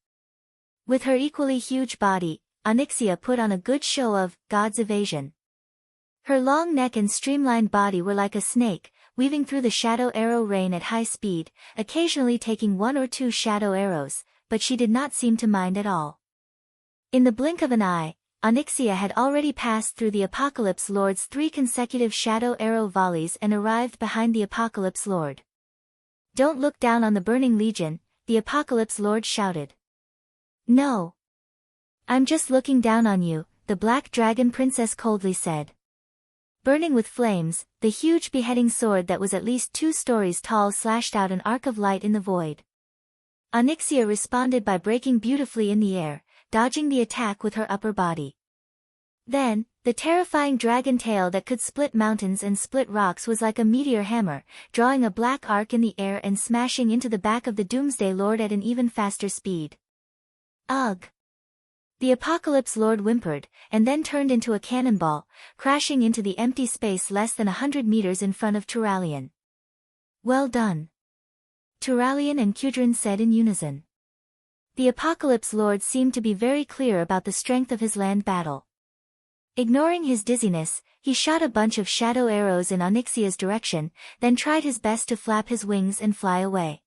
With her equally huge body, Onyxia put on a good show of God's evasion. Her long neck and streamlined body were like a snake, weaving through the shadow arrow rain at high speed, occasionally taking one or two shadow arrows, but she did not seem to mind at all. In the blink of an eye, Onyxia had already passed through the Apocalypse Lord's 3 consecutive shadow arrow volleys and arrived behind the Apocalypse Lord. Don't look down on the Burning Legion, the Apocalypse Lord shouted. No. I'm just looking down on you, the Black Dragon Princess coldly said. Burning with flames, the huge beheading sword that was at least 2 stories tall slashed out an arc of light in the void. Onyxia responded by breaking beautifully in the air, dodging the attack with her upper body. Then, the terrifying dragon tail that could split mountains and split rocks was like a meteor hammer, drawing a black arc in the air and smashing into the back of the Doomsday Lord at an even faster speed. Ugh! The Apocalypse Lord whimpered, and then turned into a cannonball, crashing into the empty space less than 100 meters in front of Turalian. Well done! Turalian and Kudrin said in unison. The Apocalypse Lord seemed to be very clear about the strength of his land battle. Ignoring his dizziness, he shot a bunch of shadow arrows in Onyxia's direction, then tried his best to flap his wings and fly away.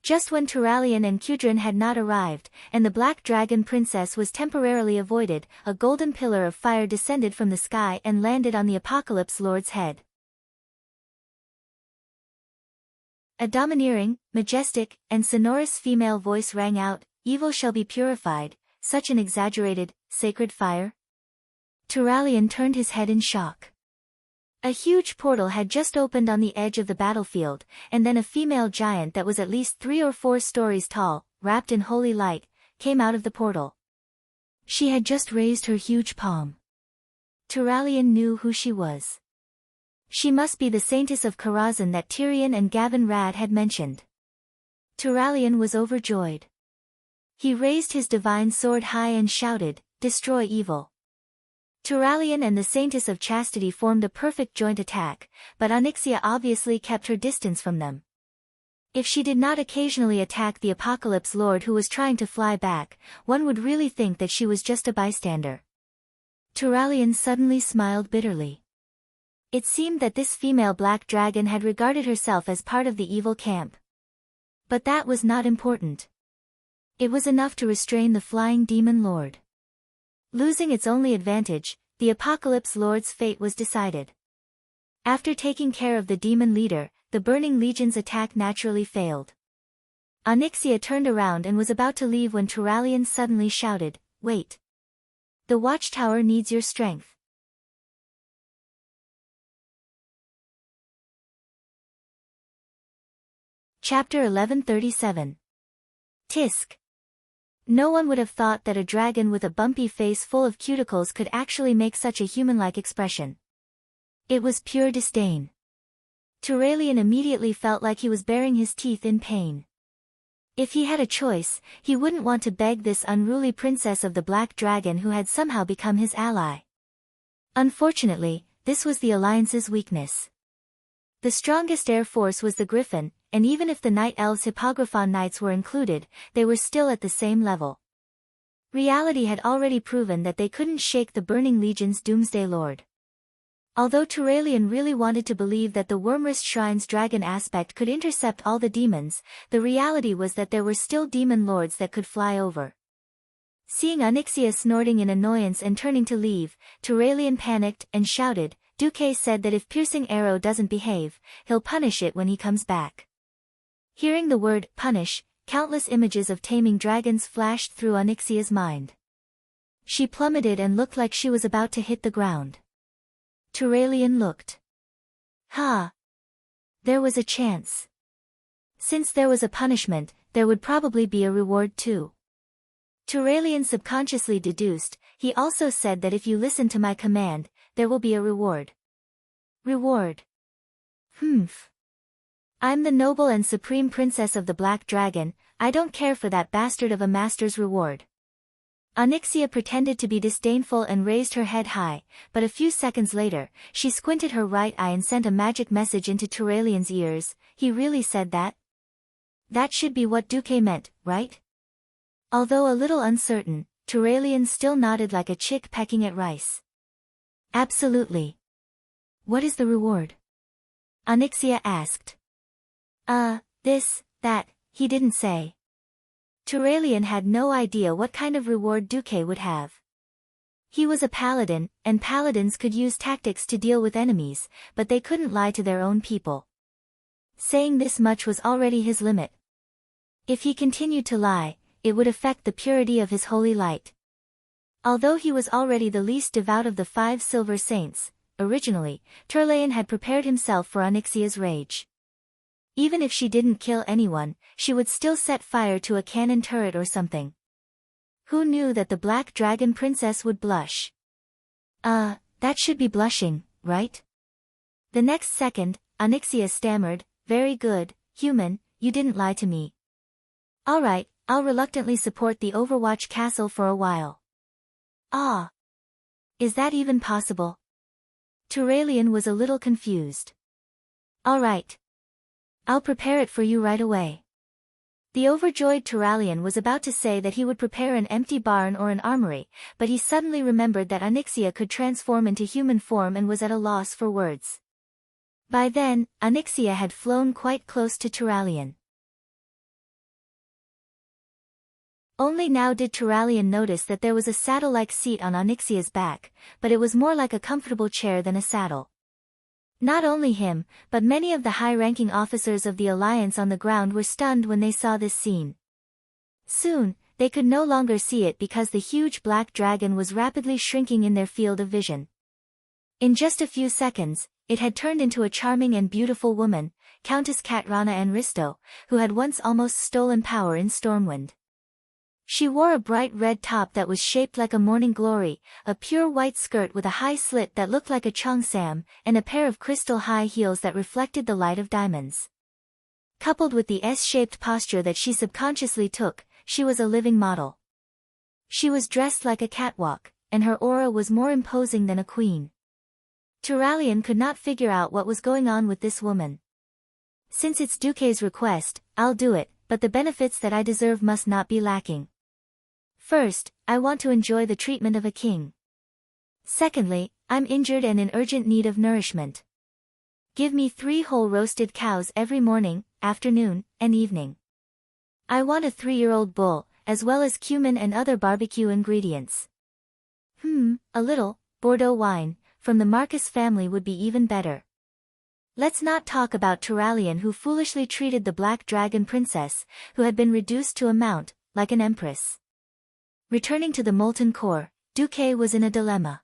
Just when Turalian and Kudrin had not arrived, and the Black Dragon Princess was temporarily avoided, a golden pillar of fire descended from the sky and landed on the Apocalypse Lord's head. A domineering, majestic, and sonorous female voice rang out, "Evil shall be purified, Such an exaggerated, sacred fire? Turalyon turned his head in shock. A huge portal had just opened on the edge of the battlefield, and then a female giant that was at least 3 or 4 stories tall, wrapped in holy light, came out of the portal. She had just raised her huge palm. Turalyon knew who she was. She must be the Saintess of Karazhan that Tyrion and Gavin Rad had mentioned. Turalyon was overjoyed. He raised his divine sword high and shouted, "Destroy evil." Turalyon and the Saintess of Chastity formed a perfect joint attack, but Onyxia obviously kept her distance from them. If she did not occasionally attack the Apocalypse Lord who was trying to fly back, one would really think that she was just a bystander. Turalyon suddenly smiled bitterly. It seemed that this female black dragon had regarded herself as part of the evil camp. But that was not important. It was enough to restrain the flying demon lord. Losing its only advantage, the Apocalypse Lord's fate was decided. After taking care of the demon leader, the Burning Legion's attack naturally failed. Onyxia turned around and was about to leave when Turalyon suddenly shouted, "Wait! The watchtower needs your strength." Chapter 1137. Tisk. No one would have thought that a dragon with a bumpy face full of cuticles could actually make such a human-like expression. It was pure disdain. Turalyon immediately felt like he was baring his teeth in pain. If he had a choice, he wouldn't want to beg this unruly princess of the Black Dragon who had somehow become his ally. Unfortunately, this was the Alliance's weakness. The strongest air force was the Griffin, and even if the Night Elves Hippogriphon Knights were included, they were still at the same level. Reality had already proven that they couldn't shake the Burning Legion's Doomsday Lord. Although Turalyon really wanted to believe that the Wyrmrest Shrine's dragon aspect could intercept all the demons, the reality was that there were still demon lords that could fly over. Seeing Onyxia snorting in annoyance and turning to leave, Turalyon panicked and shouted, "Duque said that if Piercing Arrow doesn't behave, he'll punish it when he comes back." Hearing the word, punish, countless images of taming dragons flashed through Onyxia's mind. She plummeted and looked like she was about to hit the ground. Turalyon looked. There was a chance. Since there was a punishment, there would probably be a reward too. Turalyon subconsciously deduced, he also said that if you listen to my command, there will be a reward. Reward? I'm the noble and supreme princess of the Black Dragon, I don't care for that bastard of a master's reward. Onyxia pretended to be disdainful and raised her head high, but a few seconds later, she squinted her right eye and sent a magic message into Turalyon's ears. He really said that? That should be what Duque meant, right? Although a little uncertain, Turalyon still nodded like a chick pecking at rice. Absolutely. What is the reward? Onyxia asked. That, he didn't say. Turalyon had no idea what kind of reward Duque would have. He was a paladin, and paladins could use tactics to deal with enemies, but they couldn't lie to their own people. Saying this much was already his limit. If he continued to lie, it would affect the purity of his holy light. Although he was already the least devout of the 5 silver saints, originally, Turalyon had prepared himself for Onyxia's rage. Even if she didn't kill anyone, she would still set fire to a cannon turret or something. Who knew that the Black Dragon Princess would blush? That should be blushing, right? The next second, Onyxia stammered, "Very good, human, you didn't lie to me. Alright, I'll reluctantly support the Overwatch Castle for a while." Is that even possible? Turalyon was a little confused. Alright. I'll prepare it for you right away. The overjoyed Turalyon was about to say that he would prepare an empty barn or an armory, but he suddenly remembered that Onyxia could transform into human form and was at a loss for words. By then, Onyxia had flown quite close to Turalyon. Only now did Turalyon notice that there was a saddle-like seat on Onyxia's back, but it was more like a comfortable chair than a saddle. Not only him, but many of the high-ranking officers of the Alliance on the ground were stunned when they saw this scene. Soon, they could no longer see it because the huge black dragon was rapidly shrinking in their field of vision. In just a few seconds, it had turned into a charming and beautiful woman, Countess Katrana Anristo, who had once almost stolen power in Stormwind. She wore a bright red top that was shaped like a morning glory, a pure white skirt with a high slit that looked like a cheongsam, and a pair of crystal high heels that reflected the light of diamonds. Coupled with the S-shaped posture that she subconsciously took, she was a living model. She was dressed like a catwalk, and her aura was more imposing than a queen. Turalyon could not figure out what was going on with this woman. Since it's Duque's request, I'll do it, but the benefits that I deserve must not be lacking. First, I want to enjoy the treatment of a king. Secondly, I'm injured and in urgent need of nourishment. Give me 3 whole roasted cows every morning, afternoon, and evening. I want a 3-year-old bull, as well as cumin and other barbecue ingredients. A little Bordeaux wine from the Marcus family would be even better. Let's not talk about Turalyon, who foolishly treated the Black Dragon Princess, who had been reduced to a mount, like an empress. Returning to the Molten Core, Duque was in a dilemma.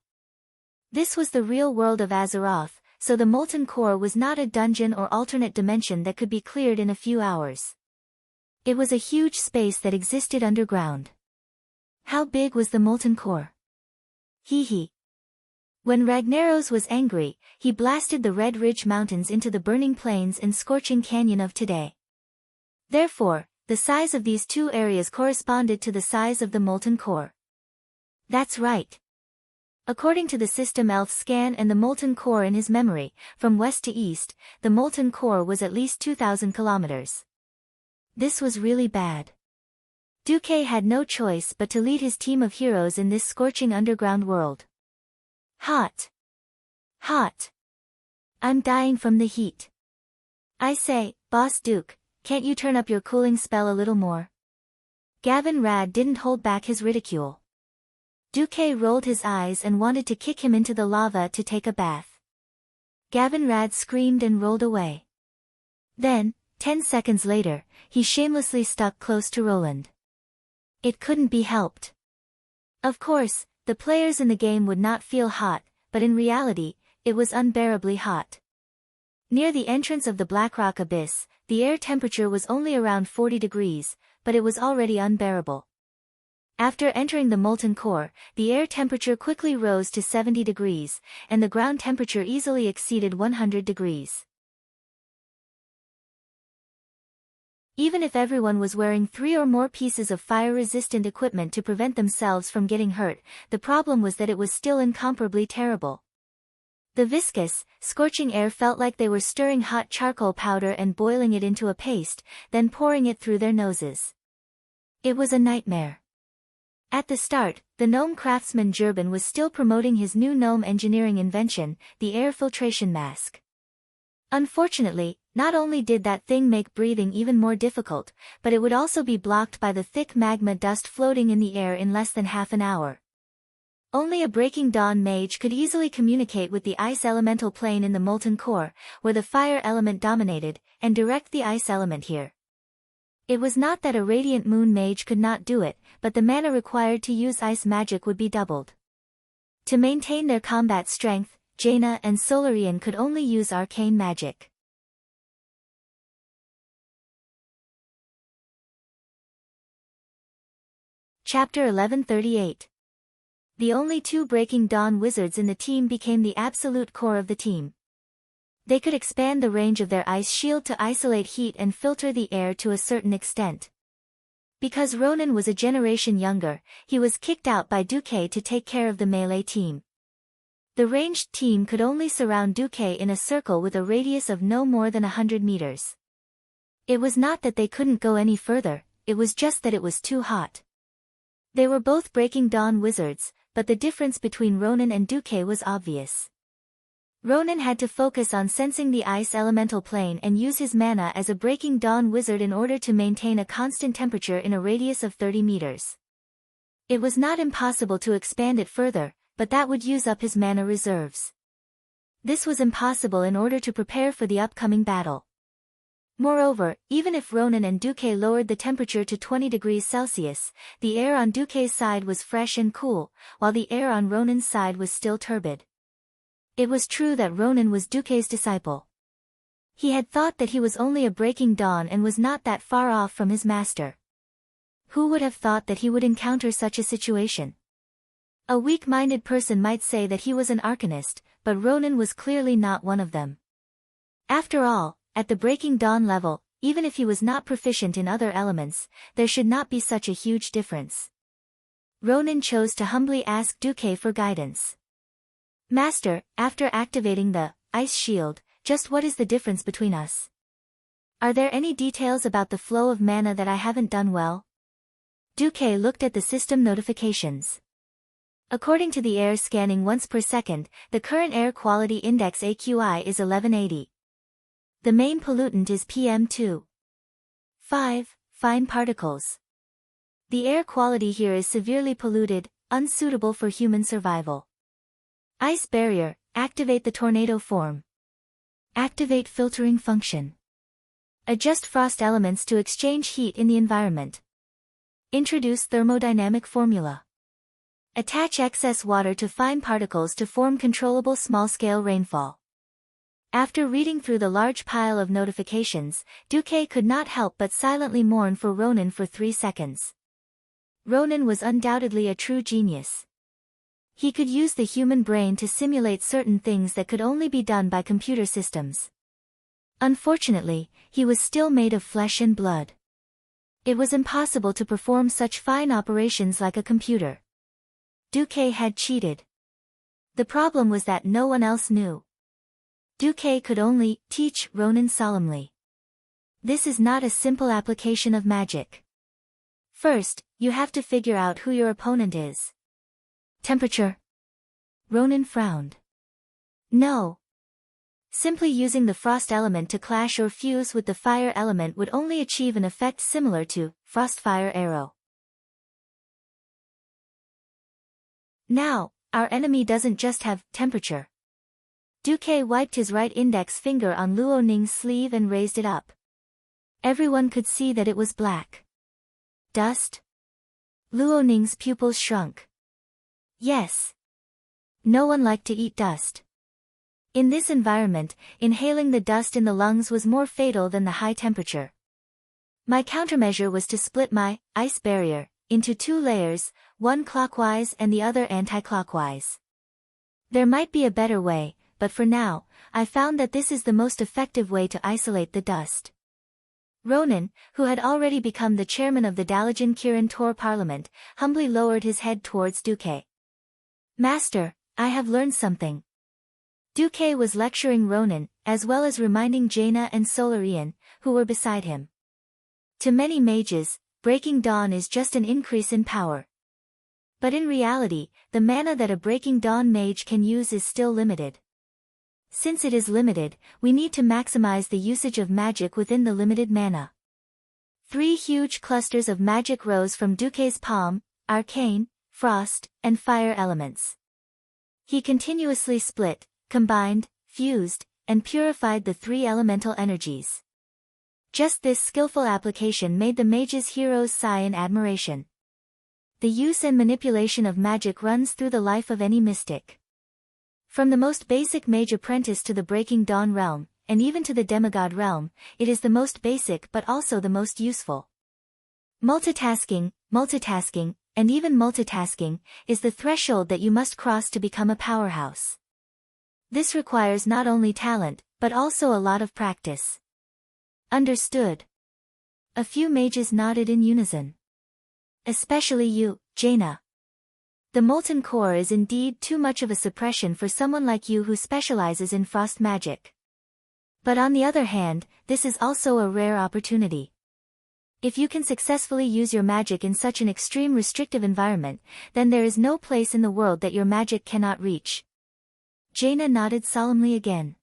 This was the real world of Azeroth, so the Molten Core was not a dungeon or alternate dimension that could be cleared in a few hours. It was a huge space that existed underground. How big was the Molten Core? Hee. When Ragnaros was angry, he blasted the Red Ridge Mountains into the burning plains and scorching canyon of today. Therefore, the size of these 2 areas corresponded to the size of the Molten Core. That's right. According to the system Elf scan and the Molten Core in his memory, from west to east, the Molten Core was at least 2,000 kilometers. This was really bad. Duque had no choice but to lead his team of heroes in this scorching underground world. Hot. I'm dying from the heat. I say, Boss Duke, can't you turn up your cooling spell a little more? Gavin Rad didn't hold back his ridicule. Duque rolled his eyes and wanted to kick him into the lava to take a bath. Gavin Rad screamed and rolled away. Then, 10 seconds later, he shamelessly stuck close to Roland. It couldn't be helped. Of course, the players in the game would not feel hot, but in reality, it was unbearably hot. Near the entrance of the Blackrock Abyss, the air temperature was only around 40 degrees, but it was already unbearable. After entering the Molten Core, the air temperature quickly rose to 70 degrees, and the ground temperature easily exceeded 100 degrees. Even if everyone was wearing 3 or more pieces of fire-resistant equipment to prevent themselves from getting hurt, the problem was that it was still incomparably terrible. The viscous, scorching air felt like they were stirring hot charcoal powder and boiling it into a paste, then pouring it through their noses. It was a nightmare. At the start, the gnome craftsman Jurban was still promoting his new gnome engineering invention, the air filtration mask. Unfortunately, not only did that thing make breathing even more difficult, but it would also be blocked by the thick magma dust floating in the air in less than half an hour. Only a Breaking Dawn mage could easily communicate with the ice elemental plane in the Molten Core, where the fire element dominated, and direct the ice element here. It was not that a Radiant Moon mage could not do it, but the mana required to use ice magic would be doubled. To maintain their combat strength, Jaina and Solarian could only use arcane magic. Chapter 1138. The only 2 Breaking Dawn wizards in the team became the absolute core of the team. They could expand the range of their ice shield to isolate heat and filter the air to a certain extent. Because Ronan was a generation younger, he was kicked out by Duque to take care of the melee team. The ranged team could only surround Duque in a circle with a radius of no more than 100 meters. It was not that they couldn't go any further, it was just that it was too hot. They were both Breaking Dawn wizards, but the difference between Ronan and Duque was obvious. Ronan had to focus on sensing the ice elemental plane and use his mana as a Breaking Dawn wizard in order to maintain a constant temperature in a radius of 30 meters. It was not impossible to expand it further, but that would use up his mana reserves. This was impossible in order to prepare for the upcoming battle. Moreover, even if Ronan and Duque lowered the temperature to 20 degrees Celsius, the air on Duque's side was fresh and cool, while the air on Ronan's side was still turbid. It was true that Ronan was Duque's disciple. He had thought that he was only a breaking dawn and was not that far off from his master. Who would have thought that he would encounter such a situation? A weak-minded person might say that he was an arcanist, but Ronan was clearly not one of them. After all, at the breaking dawn level, even if he was not proficient in other elements, there should not be such a huge difference. Ronan chose to humbly ask Duque for guidance. Master, after activating the ice shield, just what is the difference between us? Are there any details about the flow of mana that I haven't done well? Duque looked at the system notifications. According to the air scanning once per second, the current air quality index AQI is 1180. The main pollutant is PM2.5 fine particles. The air quality here is severely polluted, unsuitable for human survival. Ice barrier, activate the tornado form. Activate filtering function. Adjust frost elements to exchange heat in the environment. Introduce thermodynamic formula. Attach excess water to fine particles to form controllable small-scale rainfall. After reading through the large pile of notifications, Duque could not help but silently mourn for Ronan for 3 seconds. Ronan was undoubtedly a true genius. He could use the human brain to simulate certain things that could only be done by computer systems. Unfortunately, he was still made of flesh and blood. It was impossible to perform such fine operations like a computer. Duque had cheated. The problem was that no one else knew. Duque could only teach Ronan solemnly. This is not a simple application of magic. First, you have to figure out who your opponent is. Temperature? Ronan frowned. No. Simply using the frost element to clash or fuse with the fire element would only achieve an effect similar to Frostfire Arrow. Now, our enemy doesn't just have temperature. Duque wiped his right index finger on Luo Ning's sleeve and raised it up. Everyone could see that it was black. Dust? Luo Ning's pupils shrunk. Yes. No one liked to eat dust. In this environment, inhaling the dust in the lungs was more fatal than the high temperature. My countermeasure was to split my ice barrier into 2 layers, one clockwise and the other anti-clockwise. There might be a better way, but for now, I found that this is the most effective way to isolate the dust. Ronan, who had already become the chairman of the Dalijan Kirin Tor Parliament, humbly lowered his head towards Duque. Master, I have learned something. Duque was lecturing Ronan, as well as reminding Jaina and Solarian, who were beside him. To many mages, Breaking Dawn is just an increase in power. But in reality, the mana that a Breaking Dawn mage can use is still limited. Since it is limited, we need to maximize the usage of magic within the limited mana. 3 huge clusters of magic rose from Duque's palm, arcane, frost, and fire elements. He continuously split, combined, fused, and purified the 3 elemental energies. Just this skillful application made the mage's heroes sigh in admiration. The use and manipulation of magic runs through the life of any mystic. From the most basic mage apprentice to the Breaking Dawn realm, and even to the demigod realm, it is the most basic but also the most useful. Multitasking, and even multitasking, is the threshold that you must cross to become a powerhouse. This requires not only talent, but also a lot of practice. Understood. A few mages nodded in unison. Especially you, Jaina. The molten core is indeed too much of a suppression for someone like you who specializes in frost magic. But on the other hand, this is also a rare opportunity. If you can successfully use your magic in such an extreme restrictive environment, then there is no place in the world that your magic cannot reach. Jaina nodded solemnly again.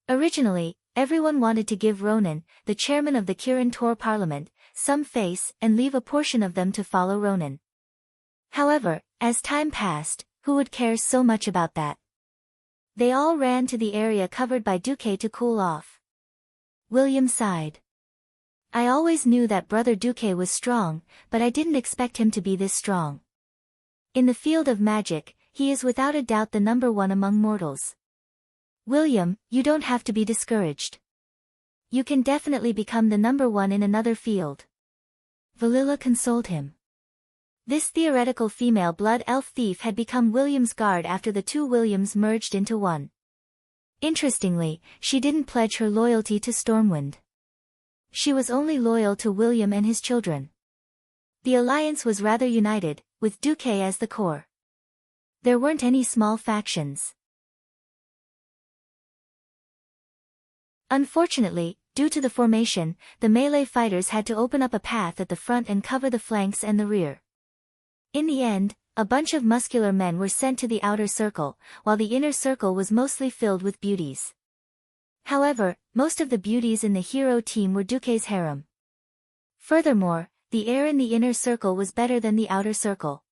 Originally, everyone wanted to give Ronan, the chairman of the Kirin Tor Parliament, some face and leave a portion of them to follow Ronan. However, as time passed, who would care so much about that? They all ran to the area covered by Duque to cool off. William sighed. I always knew that Brother Duque was strong, but I didn't expect him to be this strong. In the field of magic, he is without a doubt the number one among mortals. William, you don't have to be discouraged. You can definitely become the number one in another field. Valilla consoled him. This theoretical female blood elf thief had become William's guard after the two Williams merged into one. Interestingly, she didn't pledge her loyalty to Stormwind. She was only loyal to William and his children. The alliance was rather united, with Duque as the core. There weren't any small factions. Unfortunately, due to the formation, the melee fighters had to open up a path at the front and cover the flanks and the rear. In the end, a bunch of muscular men were sent to the outer circle, while the inner circle was mostly filled with beauties. However, most of the beauties in the hero team were Duque's harem. Furthermore, the air in the inner circle was better than the outer circle.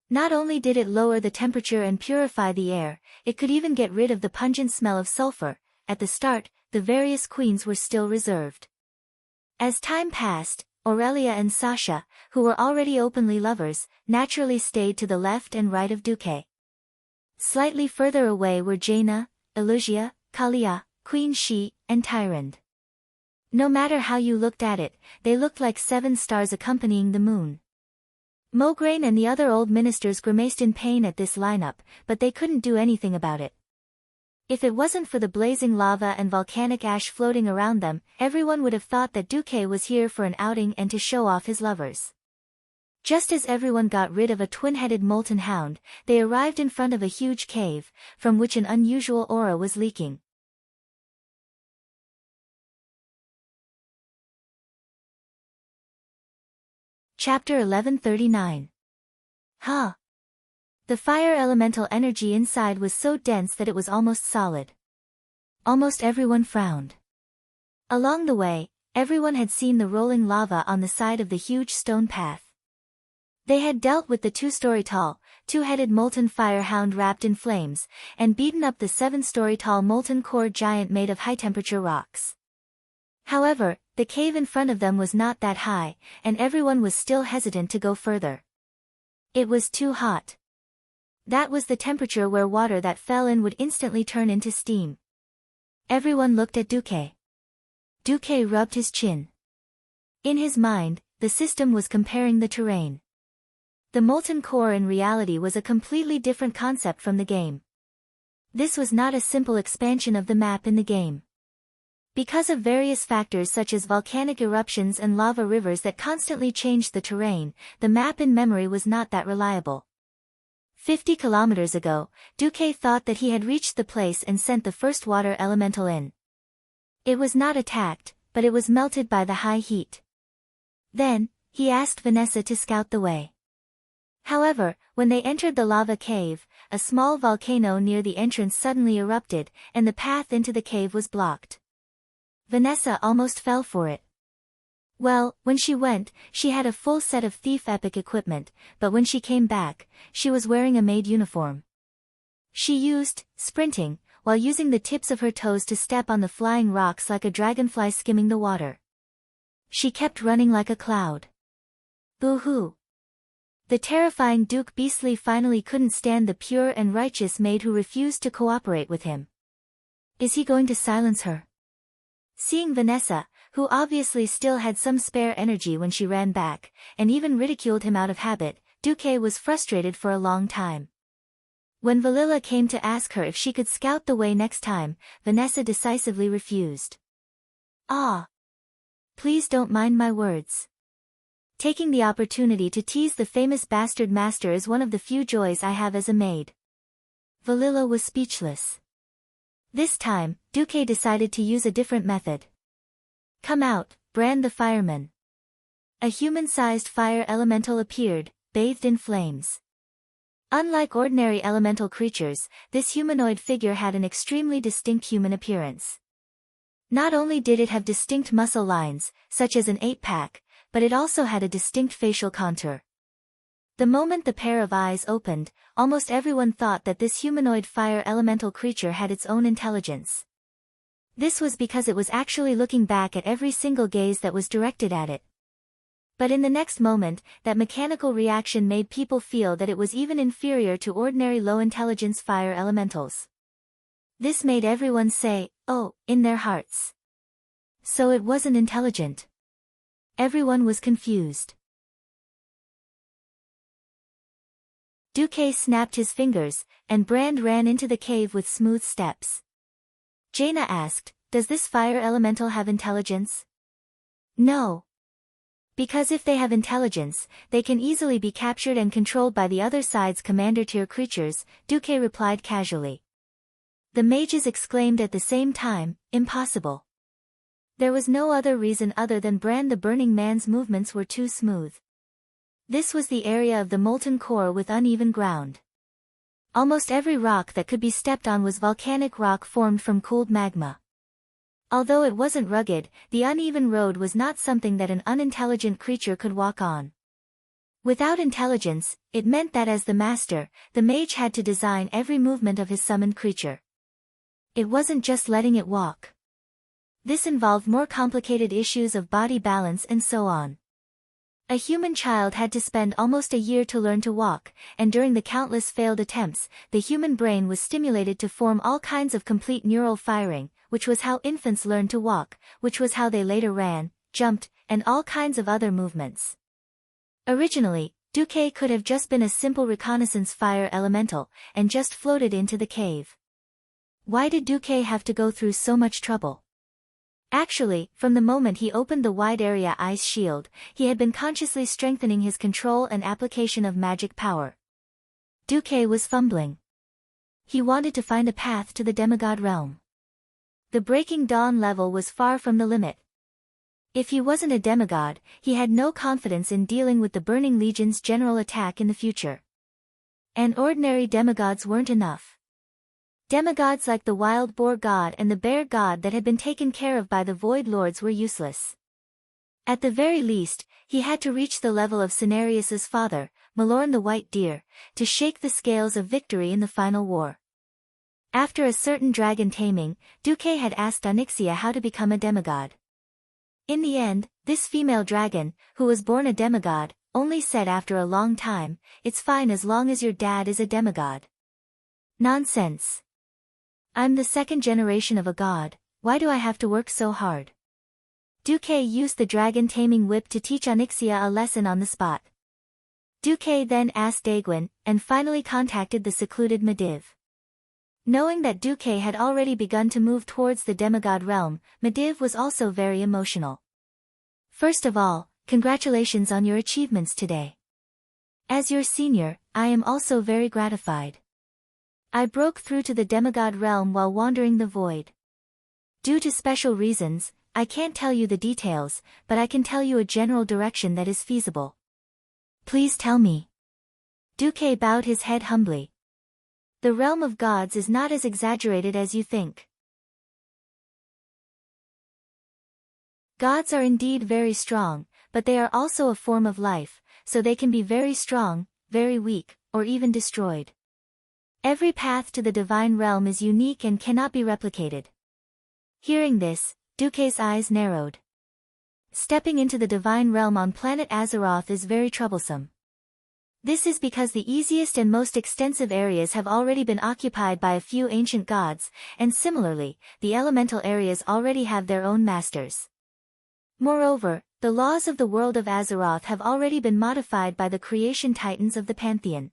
Not only did it lower the temperature and purify the air, it could even get rid of the pungent smell of sulfur. At the start, the various queens were still reserved. As time passed, Aurelia and Sasha, who were already openly lovers, naturally stayed to the left and right of Duque. Slightly further away were Jaina, Elusia, Kalia, Queen Shi, and Tyrande. No matter how you looked at it, they looked like 7 stars accompanying the moon. Mograine and the other old ministers grimaced in pain at this lineup, but they couldn't do anything about it. If it wasn't for the blazing lava and volcanic ash floating around them, everyone would have thought that Duque was here for an outing and to show off his lovers. Just as everyone got rid of a twin-headed molten hound, they arrived in front of a huge cave, from which an unusual aura was leaking. Chapter 1139. Huh. The fire elemental energy inside was so dense that it was almost solid. Almost everyone frowned. Along the way, everyone had seen the rolling lava on the side of the huge stone path. They had dealt with the 2-story tall, 2-headed molten fire hound wrapped in flames, and beaten up the 7-story tall molten core giant made of high-temperature rocks. However, the cave in front of them was not that high, and everyone was still hesitant to go further. It was too hot. That was the temperature where water that fell in would instantly turn into steam. Everyone looked at Duque. Duque rubbed his chin. In his mind, the system was comparing the terrain. The molten core in reality was a completely different concept from the game. This was not a simple expansion of the map in the game. Because of various factors such as volcanic eruptions and lava rivers that constantly changed the terrain, the map in memory was not that reliable. 50 kilometers ago, Duque thought that he had reached the place and sent the first water elemental in. It was not attacked, but it was melted by the high heat. Then, he asked Vanessa to scout the way. However, when they entered the lava cave, a small volcano near the entrance suddenly erupted, and the path into the cave was blocked. Vanessa almost fell for it. Well, when she went, she had a full set of thief epic equipment, but when she came back, she was wearing a maid uniform. She used sprinting, while using the tips of her toes to step on the flying rocks like a dragonfly skimming the water. She kept running like a cloud. Boo-hoo. The terrifying Duke Beastly finally couldn't stand the pure and righteous maid who refused to cooperate with him. Is he going to silence her? Seeing Vanessa, who obviously still had some spare energy when she ran back, and even ridiculed him out of habit, Duque was frustrated for a long time. When Valilla came to ask her if she could scout the way next time, Vanessa decisively refused. Ah! Please don't mind my words. Taking the opportunity to tease the famous bastard master is one of the few joys I have as a maid. Valilla was speechless. This time, Duque decided to use a different method. Come out, Brand the fireman. A human-sized fire elemental appeared, bathed in flames. Unlike ordinary elemental creatures, this humanoid figure had an extremely distinct human appearance. Not only did it have distinct muscle lines, such as an 8-pack, but it also had a distinct facial contour. The moment the pair of eyes opened, almost everyone thought that this humanoid fire elemental creature had its own intelligence. This was because it was actually looking back at every single gaze that was directed at it. But in the next moment, that mechanical reaction made people feel that it was even inferior to ordinary low-intelligence fire elementals. This made everyone say, "Oh," in their hearts. So it wasn't intelligent. Everyone was confused. Duque snapped his fingers, and Brand ran into the cave with smooth steps. Jaina asked, "Does this fire elemental have intelligence?" "No. Because if they have intelligence, they can easily be captured and controlled by the other side's commander-tier creatures," Duque replied casually. The mages exclaimed at the same time, "Impossible." There was no other reason other than Brand the Burning Man's movements were too smooth. This was the area of the molten core with uneven ground. Almost every rock that could be stepped on was volcanic rock formed from cooled magma. Although it wasn't rugged, the uneven road was not something that an unintelligent creature could walk on. Without intelligence, it meant that as the master, the mage had to design every movement of his summoned creature. It wasn't just letting it walk. This involved more complicated issues of body balance and so on. A human child had to spend almost a year to learn to walk, and during the countless failed attempts, the human brain was stimulated to form all kinds of complete neural firing, which was how infants learned to walk, which was how they later ran, jumped, and all kinds of other movements. Originally, Duque could have just been a simple reconnaissance fire elemental, and just floated into the cave. Why did Duque have to go through so much trouble? Actually, from the moment he opened the wide-area ice shield, he had been consciously strengthening his control and application of magic power. Duque was fumbling. He wanted to find a path to the demigod realm. The Breaking Dawn level was far from the limit. If he wasn't a demigod, he had no confidence in dealing with the Burning Legion's general attack in the future. And ordinary demigods weren't enough. Demigods like the wild boar god and the bear god that had been taken care of by the Void Lords were useless. At the very least, he had to reach the level of Cenarius's father, Malorn the White Deer, to shake the scales of victory in the final war. After a certain dragon taming, Duque had asked Onyxia how to become a demigod. In the end, this female dragon, who was born a demigod, only said after a long time, "It's fine as long as your dad is a demigod." Nonsense. I'm the second generation of a god, why do I have to work so hard? Duque used the dragon taming whip to teach Onyxia a lesson on the spot. Duque then asked Daegwyn, and finally contacted the secluded Medivh. Knowing that Duque had already begun to move towards the demigod realm, Medivh was also very emotional. "First of all, congratulations on your achievements today. As your senior, I am also very gratified. I broke through to the demigod realm while wandering the void. Due to special reasons, I can't tell you the details, but I can tell you a general direction that is feasible." "Please tell me." Duque bowed his head humbly. "The realm of gods is not as exaggerated as you think. Gods are indeed very strong, but they are also a form of life, so they can be very strong, very weak, or even destroyed. Every path to the divine realm is unique and cannot be replicated." Hearing this, Duque's eyes narrowed. Stepping into the divine realm on planet Azeroth is very troublesome. This is because the easiest and most extensive areas have already been occupied by a few ancient gods, and similarly, the elemental areas already have their own masters. Moreover, the laws of the world of Azeroth have already been modified by the creation titans of the Pantheon.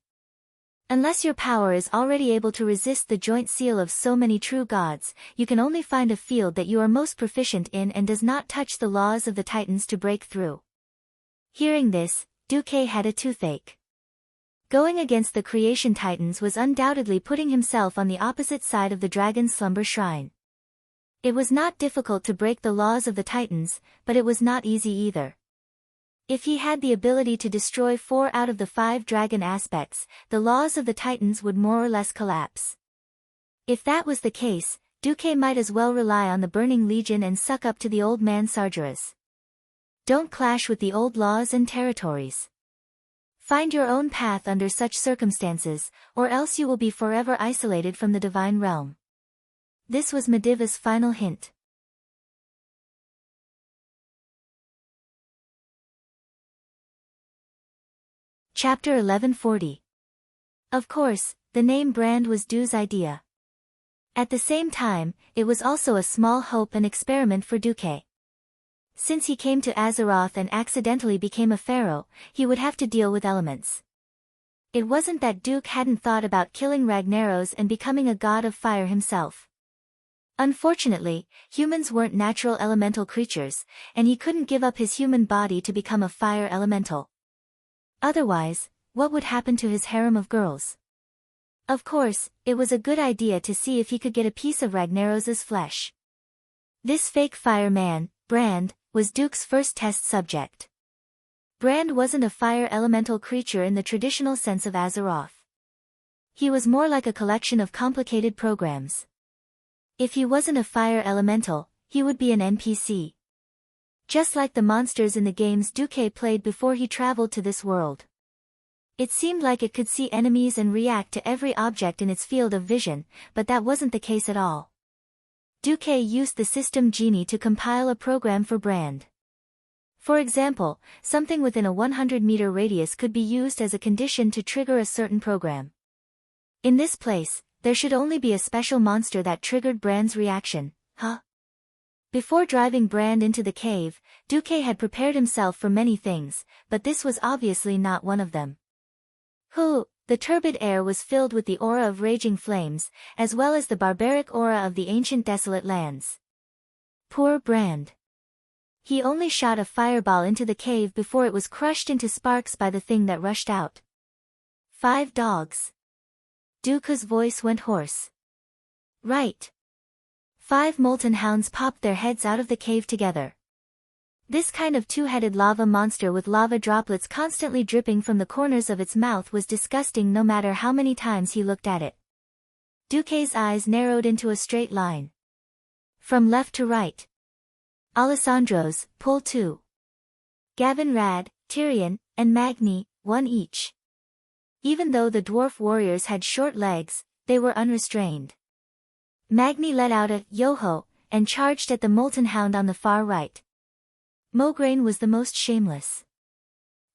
Unless your power is already able to resist the joint seal of so many true gods, you can only find a field that you are most proficient in and does not touch the laws of the titans to break through. Hearing this, Duque had a toothache. Going against the creation titans was undoubtedly putting himself on the opposite side of the dragon's slumber shrine. It was not difficult to break the laws of the titans, but it was not easy either. If he had the ability to destroy 4 out of the 5 dragon aspects, the laws of the titans would more or less collapse. If that was the case, Duque might as well rely on the Burning Legion and suck up to the old man Sargeras. Don't clash with the old laws and territories. Find your own path under such circumstances, or else you will be forever isolated from the divine realm. This was Mediva's final hint. Chapter 1140. Of course, the name Brand was Du's idea. At the same time, it was also a small hope and experiment for Duque. Since he came to Azeroth and accidentally became a pharaoh, he would have to deal with elements. It wasn't that Duke hadn't thought about killing Ragnaros and becoming a god of fire himself. Unfortunately, humans weren't natural elemental creatures, and he couldn't give up his human body to become a fire elemental. Otherwise, what would happen to his harem of girls? Of course, it was a good idea to see if he could get a piece of Ragnaros's flesh. This fake fireman, Brand, was Duke's first test subject. Brand wasn't a fire elemental creature in the traditional sense of Azeroth. He was more like a collection of complicated programs. If he wasn't a fire elemental, he would be an NPC. Just like the monsters in the games Duque played before he traveled to this world. It seemed like it could see enemies and react to every object in its field of vision, but that wasn't the case at all. Duque used the system Genie to compile a program for Brand. For example, something within a 100-meter radius could be used as a condition to trigger a certain program. In this place, there should only be a special monster that triggered Brand's reaction. Before driving Brand into the cave, Duque had prepared himself for many things, but this was obviously not one of them. The turbid air was filled with the aura of raging flames, as well as the barbaric aura of the ancient desolate lands. Poor Brand. He only shot a fireball into the cave before it was crushed into sparks by the thing that rushed out. 5 dogs. Duke's voice went hoarse. Right. 5 molten hounds popped their heads out of the cave together. This kind of 2-headed lava monster with lava droplets constantly dripping from the corners of its mouth was disgusting no matter how many times he looked at it. Duque's eyes narrowed into a straight line. From left to right. Alessandro's, pull 2. Gavin Rad, Tyrion, and Magni, 1 each. Even though the dwarf warriors had short legs, they were unrestrained. Magni let out a yo-ho, and charged at the molten hound on the far right. Mograine was the most shameless.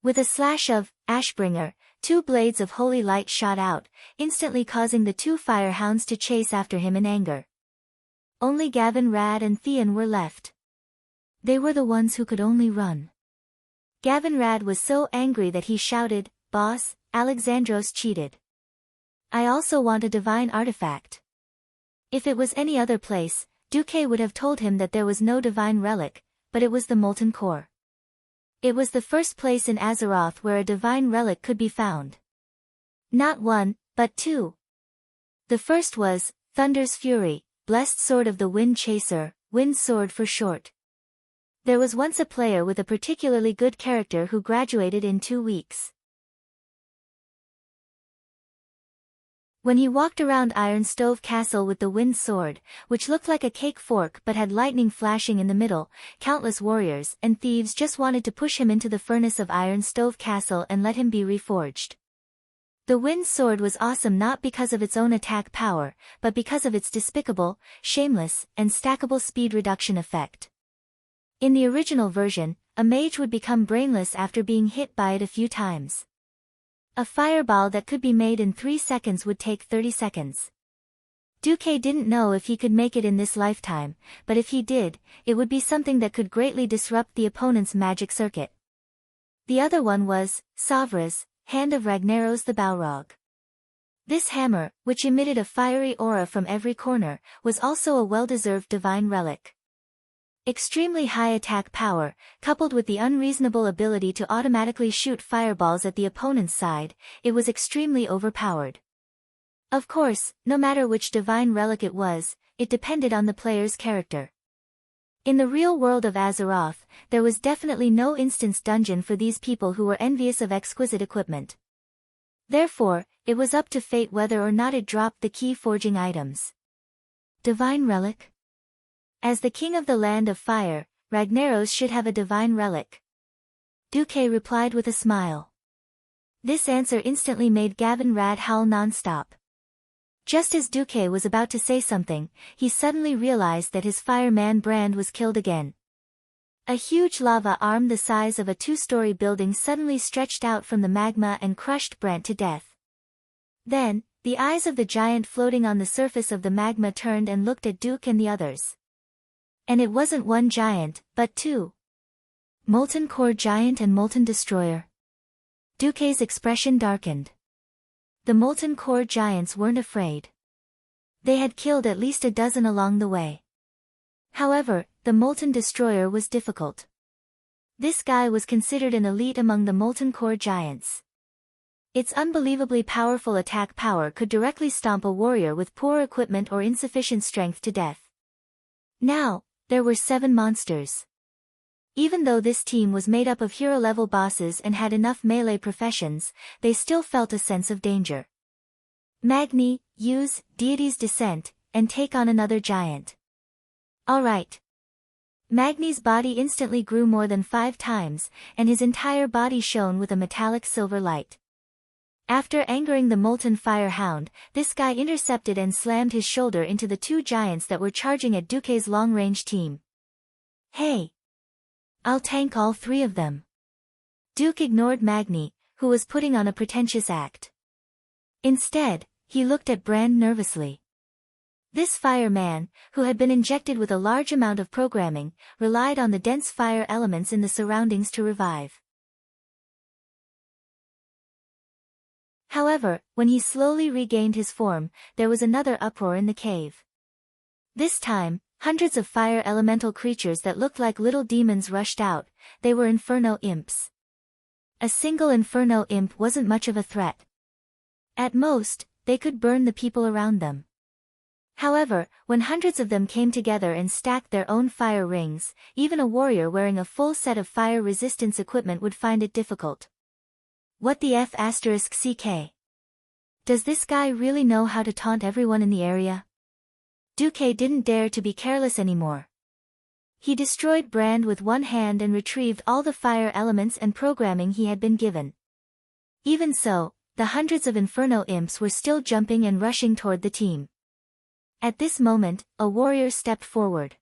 With a slash of Ashbringer, 2 blades of holy light shot out, instantly causing the 2 fire hounds to chase after him in anger. Only Gavin Rad and Theon were left. They were the ones who could only run. Gavin Rad was so angry that he shouted, "Boss, Alexandros cheated. I also want a divine artifact." If it was any other place, Duque would have told him that there was no divine relic, but it was the molten core. It was the first place in Azeroth where a divine relic could be found. Not 1, but 2. The first was Thunder's Fury, blessed sword of the Wind Chaser, Wind Sword for short. There was once a player with a particularly good character who graduated in 2 weeks. When he walked around Iron Stove Castle with the wind sword, which looked like a cake fork but had lightning flashing in the middle, countless warriors and thieves just wanted to push him into the furnace of Iron Stove Castle and let him be reforged. The wind sword was awesome not because of its own attack power, but because of its despicable, shameless, and stackable speed reduction effect. In the original version, a mage would become brainless after being hit by it a few times. A fireball that could be made in 3 seconds would take 30 seconds. Duque didn't know if he could make it in this lifetime, but if he did, it would be something that could greatly disrupt the opponent's magic circuit. The other one was Savra's Hand of Ragnaros the Balrog. This hammer, which emitted a fiery aura from every corner, was also a well-deserved divine relic. Extremely high attack power, coupled with the unreasonable ability to automatically shoot fireballs at the opponent's side, it was extremely overpowered. Of course, no matter which divine relic it was, it depended on the player's character. In the real world of Azeroth, there was definitely no instance dungeon for these people who were envious of exquisite equipment. Therefore, it was up to fate whether or not it dropped the key forging items. Divine relic? As the king of the land of fire, Ragnaros should have a divine relic. Duque replied with a smile. This answer instantly made Gavin Rad howl non-stop. Just as Duque was about to say something, he suddenly realized that his fireman Brand was killed again. A huge lava arm the size of a two-story building suddenly stretched out from the magma and crushed Brand to death. Then, the eyes of the giant floating on the surface of the magma turned and looked at Duke and the others. And it wasn't one giant, but two. Molten Core Giant and Molten Destroyer. Duque's expression darkened. The Molten Core Giants weren't afraid. They had killed at least a dozen along the way. However, the Molten Destroyer was difficult. This guy was considered an elite among the Molten Core Giants. Its unbelievably powerful attack power could directly stomp a warrior with poor equipment or insufficient strength to death. Now, there were 7 monsters. Even though this team was made up of hero-level bosses and had enough melee professions, they still felt a sense of danger. Magni, use Deity's Descent, and take on another giant. Alright. Magni's body instantly grew more than 5 times, and his entire body shone with a metallic silver light. After angering the Molten Fire Hound, this guy intercepted and slammed his shoulder into the 2 giants that were charging at Duque's long-range team. Hey! I'll tank all 3 of them. Duke ignored Magni, who was putting on a pretentious act. Instead, he looked at Brand nervously. This fireman, who had been injected with a large amount of programming, relied on the dense fire elements in the surroundings to revive. However, when he slowly regained his form, there was another uproar in the cave. This time, hundreds of fire elemental creatures that looked like little demons rushed out. They were Inferno Imps. A single Inferno Imp wasn't much of a threat. At most, they could burn the people around them. However, when hundreds of them came together and stacked their own fire rings, even a warrior wearing a full set of fire resistance equipment would find it difficult. What the F***CK? Does this guy really know how to taunt everyone in the area? Duque didn't dare to be careless anymore. He destroyed Brand with one hand and retrieved all the fire elements and programming he had been given. Even so, the hundreds of Inferno Imps were still jumping and rushing toward the team. At this moment, a warrior stepped forward.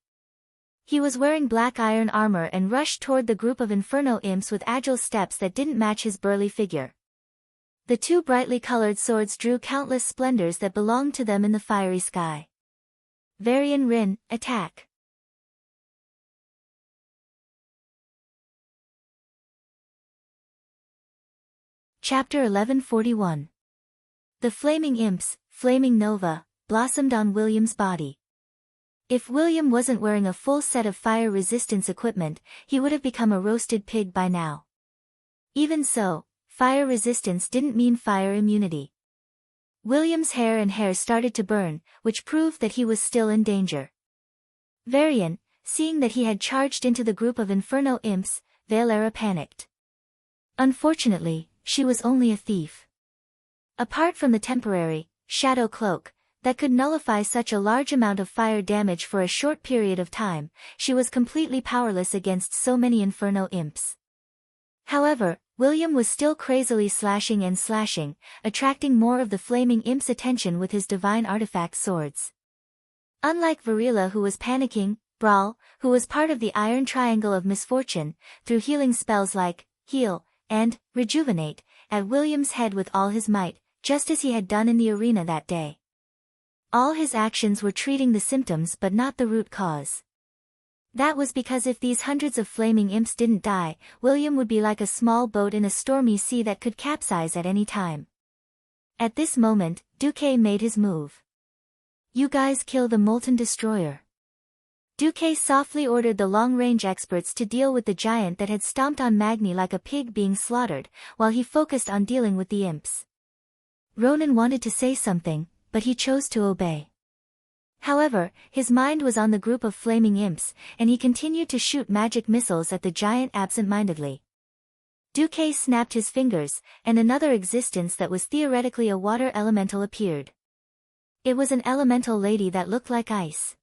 He was wearing black iron armor and rushed toward the group of Inferno Imps with agile steps that didn't match his burly figure. The 2 brightly colored swords drew countless splendors that belonged to them in the fiery sky. Varian Rin, attack. Chapter 1141. The Flaming Imps, Flaming Nova, blossomed on William's body. If William wasn't wearing a full set of fire resistance equipment, he would have become a roasted pig by now. Even so, fire resistance didn't mean fire immunity. William's hair started to burn, which proved that he was still in danger. Varian, seeing that he had charged into the group of Inferno Imps, Valera panicked. Unfortunately, she was only a thief. Apart from the temporary, shadow cloak, that could nullify such a large amount of fire damage for a short period of time, she was completely powerless against so many Inferno Imps. However, William was still crazily slashing and slashing, attracting more of the Flaming Imp's attention with his divine artifact swords. Unlike Varela, who was panicking, Brawl, who was part of the Iron Triangle of Misfortune, threw healing spells like Heal and Rejuvenate at William's head with all his might, just as he had done in the arena that day. All his actions were treating the symptoms but not the root cause. That was because if these hundreds of Flaming Imps didn't die, William would be like a small boat in a stormy sea that could capsize at any time. At this moment, Duque made his move. You guys kill the Molten Destroyer. Duque softly ordered the long-range experts to deal with the giant that had stomped on Magni like a pig being slaughtered, while he focused on dealing with the imps. Ronan wanted to say something, but he chose to obey. However, his mind was on the group of Flaming Imps, and he continued to shoot magic missiles at the giant absent-mindedly. Duque snapped his fingers, and another existence that was theoretically a water elemental appeared. It was an elemental lady that looked like ice.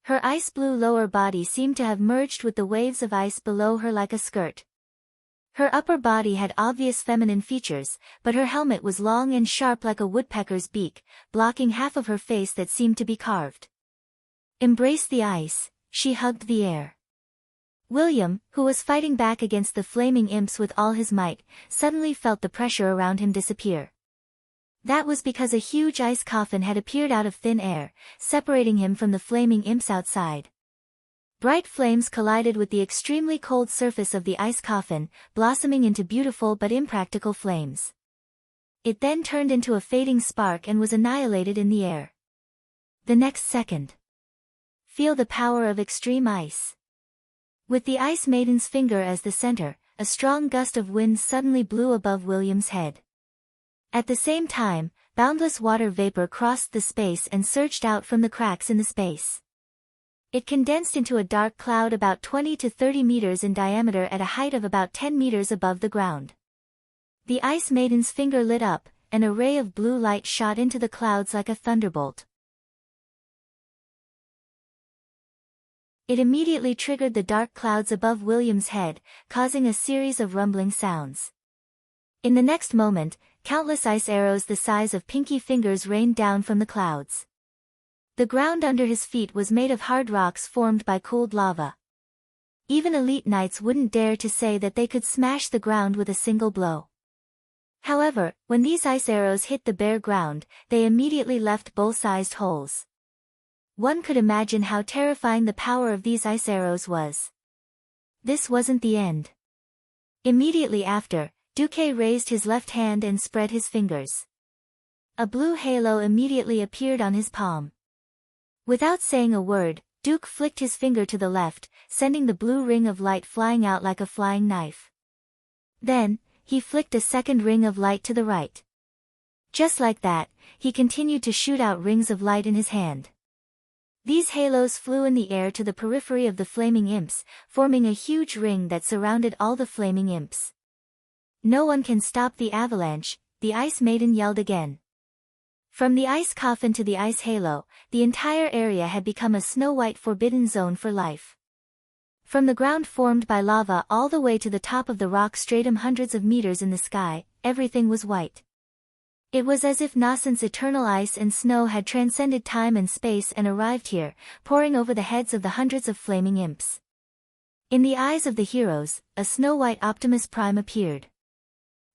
Her ice-blue lower body seemed to have merged with the waves of ice below her like a skirt. Her upper body had obvious feminine features, but her helmet was long and sharp like a woodpecker's beak, blocking half of her face that seemed to be carved. Embrace the ice, she hugged the air. William, who was fighting back against the flaming imps with all his might, suddenly felt the pressure around him disappear. That was because a huge ice coffin had appeared out of thin air, separating him from the flaming imps outside. Bright flames collided with the extremely cold surface of the ice coffin, blossoming into beautiful but impractical flames. It then turned into a fading spark and was annihilated in the air. The next second. Feel the power of extreme ice. With the Ice Maiden's finger as the center, a strong gust of wind suddenly blew above William's head. At the same time, boundless water vapor crossed the space and surged out from the cracks in the space. It condensed into a dark cloud about 20 to 30 meters in diameter at a height of about 10 meters above the ground. The Ice Maiden's finger lit up, and a ray of blue light shot into the clouds like a thunderbolt. It immediately triggered the dark clouds above William's head, causing a series of rumbling sounds. In the next moment, countless ice arrows the size of pinky fingers rained down from the clouds. The ground under his feet was made of hard rocks formed by cooled lava. Even elite knights wouldn't dare to say that they could smash the ground with a single blow. However, when these ice arrows hit the bare ground, they immediately left bowl-sized holes. One could imagine how terrifying the power of these ice arrows was. This wasn't the end. Immediately after, Duque raised his left hand and spread his fingers. A blue halo immediately appeared on his palm. Without saying a word, Duke flicked his finger to the left, sending the blue ring of light flying out like a flying knife. Then, he flicked a second ring of light to the right. Just like that, he continued to shoot out rings of light in his hand. These halos flew in the air to the periphery of the flaming imps, forming a huge ring that surrounded all the flaming imps. No one can stop the avalanche, the Ice Maiden yelled again. From the ice coffin to the ice halo, the entire area had become a snow-white forbidden zone for life. From the ground formed by lava all the way to the top of the rock stratum hundreds of meters in the sky, everything was white. It was as if Nascent's eternal ice and snow had transcended time and space and arrived here, pouring over the heads of the hundreds of flaming imps. In the eyes of the heroes, a snow-white Optimus Prime appeared.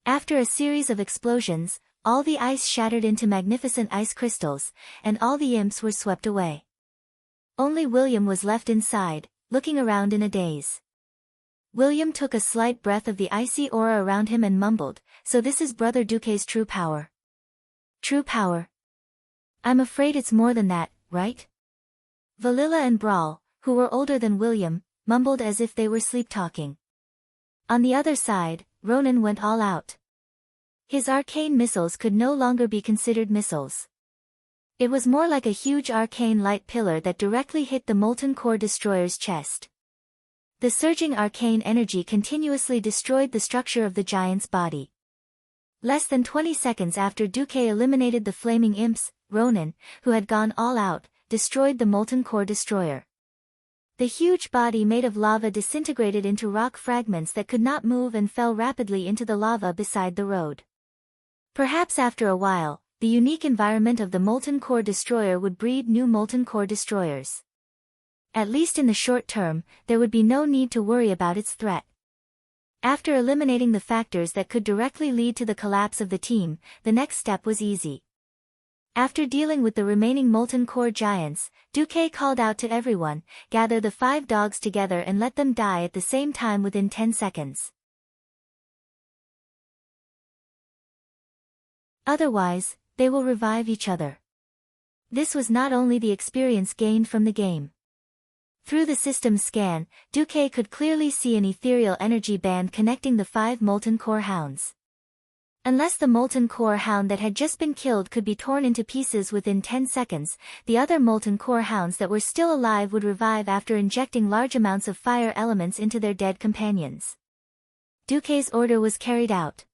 After a series of explosions, all the ice shattered into magnificent ice crystals, and all the imps were swept away. Only William was left inside, looking around in a daze. William took a slight breath of the icy aura around him and mumbled, "So this is Brother Duque's true power." True power? I'm afraid it's more than that, right? Valilla and Brawl, who were older than William, mumbled as if they were sleep-talking. On the other side, Ronan went all out. His arcane missiles could no longer be considered missiles. It was more like a huge arcane light pillar that directly hit the molten core destroyer's chest. The surging arcane energy continuously destroyed the structure of the giant's body. Less than 20 seconds after Duque eliminated the flaming imps, Ronan, who had gone all out, destroyed the molten core destroyer. The huge body made of lava disintegrated into rock fragments that could not move and fell rapidly into the lava beside the road. Perhaps after a while, the unique environment of the molten core destroyer would breed new molten core destroyers. At least in the short term, there would be no need to worry about its threat. After eliminating the factors that could directly lead to the collapse of the team, the next step was easy. After dealing with the remaining molten core giants, Duque called out to everyone, "Gather the 5 dogs together and let them die at the same time within 10 seconds. Otherwise, they will revive each other." This was not only the experience gained from the game. Through the system's scan, Duque could clearly see an ethereal energy band connecting the 5 molten core hounds. Unless the molten core hound that had just been killed could be torn into pieces within 10 seconds, the other molten core hounds that were still alive would revive after injecting large amounts of fire elements into their dead companions. Duque's order was carried out.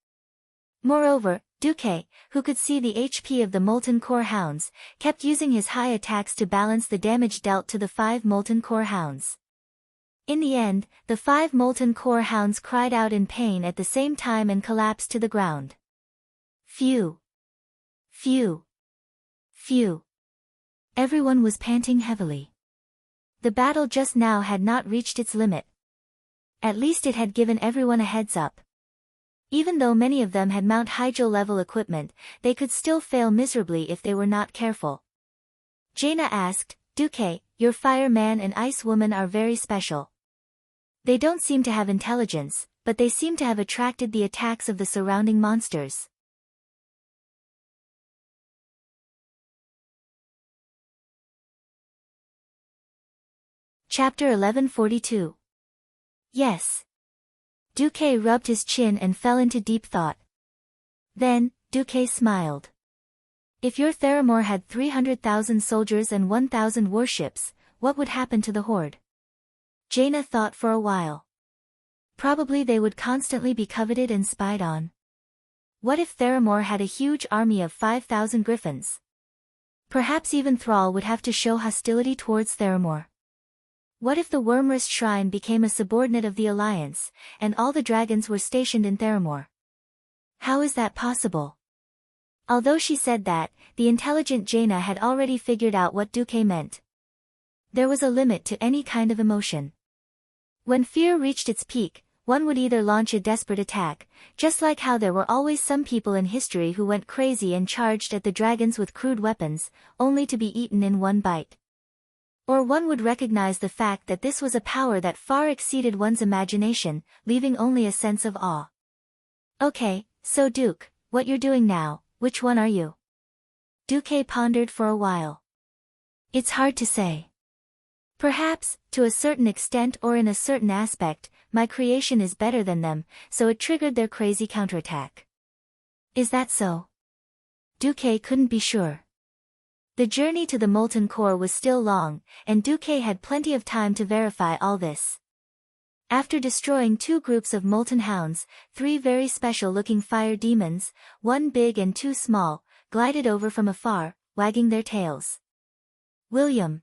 Moreover, Duque, who could see the HP of the molten core hounds, kept using his high attacks to balance the damage dealt to the 5 molten core hounds. In the end, the 5 molten core hounds cried out in pain at the same time and collapsed to the ground. Phew! Phew! Phew! Everyone was panting heavily. The battle just now had not reached its limit. At least it had given everyone a heads up. Even though many of them had Mount Hyjal level equipment, they could still fail miserably if they were not careful. Jaina asked, Duque, your fire man and ice woman are very special. They don't seem to have intelligence, but they seem to have attracted the attacks of the surrounding monsters. Chapter 1142. Yes. Duque rubbed his chin and fell into deep thought. Then, Duque smiled. If your Theramore had 300,000 soldiers and 1,000 warships, what would happen to the horde? Jaina thought for a while. Probably they would constantly be coveted and spied on. What if Theramore had a huge army of 5,000 griffins? Perhaps even Thrall would have to show hostility towards Theramore. What if the Wormrest Shrine became a subordinate of the Alliance, and all the dragons were stationed in Theramore? How is that possible? Although she said that, the intelligent Jaina had already figured out what Duque meant. There was a limit to any kind of emotion. When fear reached its peak, one would either launch a desperate attack, just like how there were always some people in history who went crazy and charged at the dragons with crude weapons, only to be eaten in one bite. Or one would recognize the fact that this was a power that far exceeded one's imagination, leaving only a sense of awe. Okay, so Duke, what you're doing now, which one are you? Duque pondered for a while. It's hard to say. Perhaps, to a certain extent or in a certain aspect, my creation is better than them, so it triggered their crazy counterattack. Is that so? Duque couldn't be sure. The journey to the molten core was still long, and Duque had plenty of time to verify all this. After destroying 2 groups of molten hounds, 3 very special-looking fire demons, 1 big and 2 small, glided over from afar, wagging their tails. William.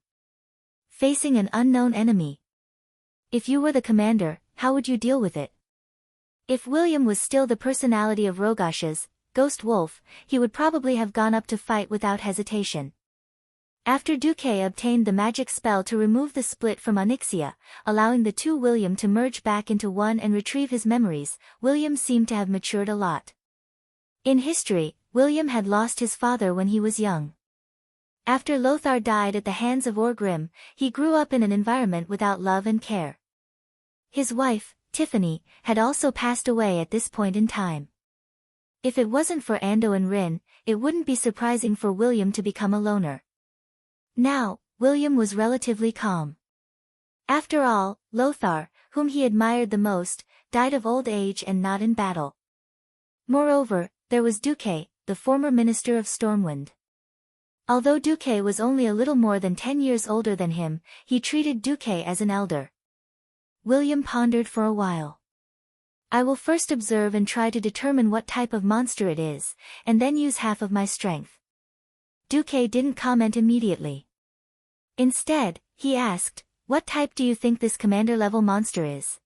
Facing an unknown enemy. If you were the commander, how would you deal with it? If William was still the personality of Rogash's Ghost Wolf, he would probably have gone up to fight without hesitation. After Duque obtained the magic spell to remove the split from Onyxia, allowing the 2 William to merge back into one and retrieve his memories, William seemed to have matured a lot. In history, William had lost his father when he was young. After Lothar died at the hands of Orgrim, he grew up in an environment without love and care. His wife, Tiffany, had also passed away at this point in time. If it wasn't for Ando and Rin, it wouldn't be surprising for William to become a loner. Now, William was relatively calm. After all, Lothar, whom he admired the most, died of old age and not in battle. Moreover, there was Duque, the former minister of Stormwind. Although Duque was only a little more than 10 years older than him, he treated Duque as an elder. William pondered for a while. I will first observe and try to determine what type of monster it is, and then use half of my strength. Duque didn't comment immediately. Instead, he asked, what type do you think this commander-level monster is?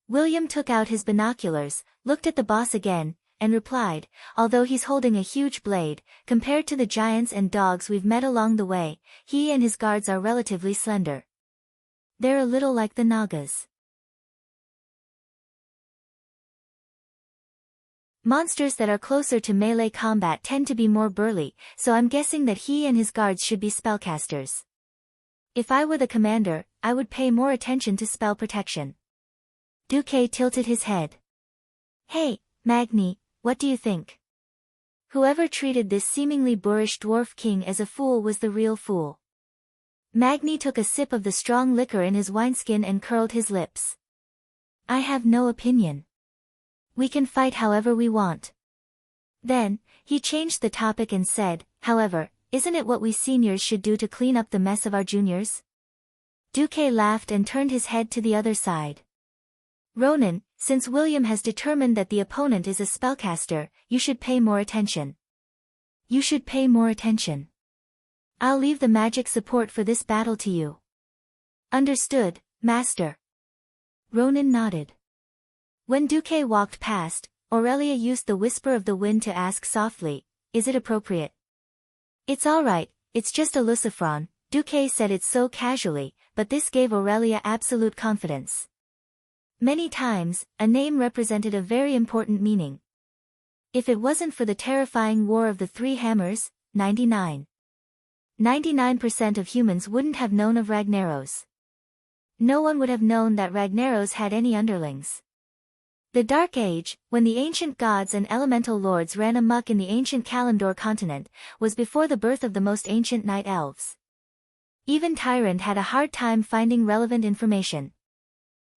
William took out his binoculars, looked at the boss again, and replied, although he's holding a huge blade, compared to the giants and dogs we've met along the way, he and his guards are relatively slender. They're a little like the Nagas. Monsters that are closer to melee combat tend to be more burly, so I'm guessing that he and his guards should be spellcasters. If I were the commander, I would pay more attention to spell protection. Duque tilted his head. Hey, Magni, what do you think? Whoever treated this seemingly boorish dwarf king as a fool was the real fool. Magni took a sip of the strong liquor in his wineskin and curled his lips. I have no opinion. We can fight however we want. Then, he changed the topic and said, however, isn't it what we seniors should do to clean up the mess of our juniors? Duque laughed and turned his head to the other side. Ronan, since William has determined that the opponent is a spellcaster, you should pay more attention. You should pay more attention. I'll leave the magic support for this battle to you. Understood, Master. Ronan nodded. When Duque walked past, Aurelia used the whisper of the wind to ask softly, "Is it appropriate?" "It's all right, it's just a lucifron," Duque said it so casually, but this gave Aurelia absolute confidence. Many times, a name represented a very important meaning. If it wasn't for the terrifying War of the Three Hammers, 99% of humans wouldn't have known of Ragnaros. No one would have known that Ragnaros had any underlings. The Dark Age, when the ancient gods and elemental lords ran amok in the ancient Kalimdor continent, was before the birth of the most ancient night elves. Even Tyrant had a hard time finding relevant information.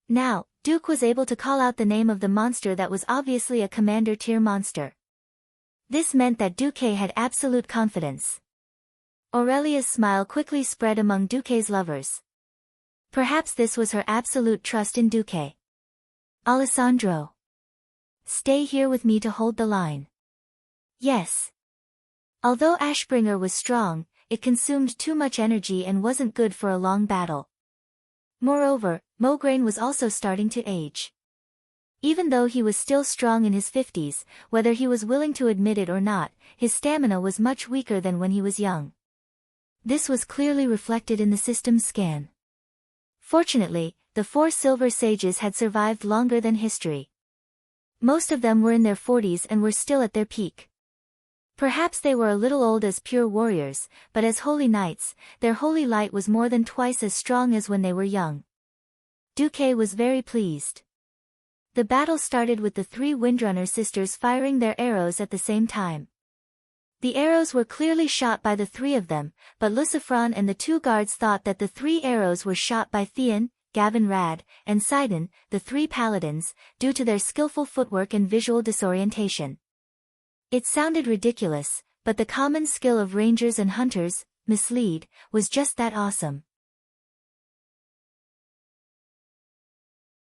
Now, Duke was able to call out the name of the monster that was obviously a commander-tier monster. This meant that Duque had absolute confidence. Aurelia's smile quickly spread among Duque's lovers. Perhaps this was her absolute trust in Duque. "Alessandro. Stay here with me to hold the line." "Yes." Although Ashbringer was strong, it consumed too much energy and wasn't good for a long battle. Moreover, Mograine was also starting to age. Even though he was still strong in his 50s, whether he was willing to admit it or not, his stamina was much weaker than when he was young. This was clearly reflected in the system's scan. Fortunately, the 4 silver sages had survived longer than history. Most of them were in their 40s and were still at their peak. Perhaps they were a little old as pure warriors, but as holy knights, their holy light was more than twice as strong as when they were young. Duque was very pleased. The battle started with the 3 Windrunner sisters firing their arrows at the same time. The arrows were clearly shot by the 3 of them, but Lucifron and the 2 guards thought that the 3 arrows were shot by Theon, Gavin Rad, and Sidon, the 3 paladins, due to their skillful footwork and visual disorientation. It sounded ridiculous, but the common skill of rangers and hunters, mislead, was just that awesome.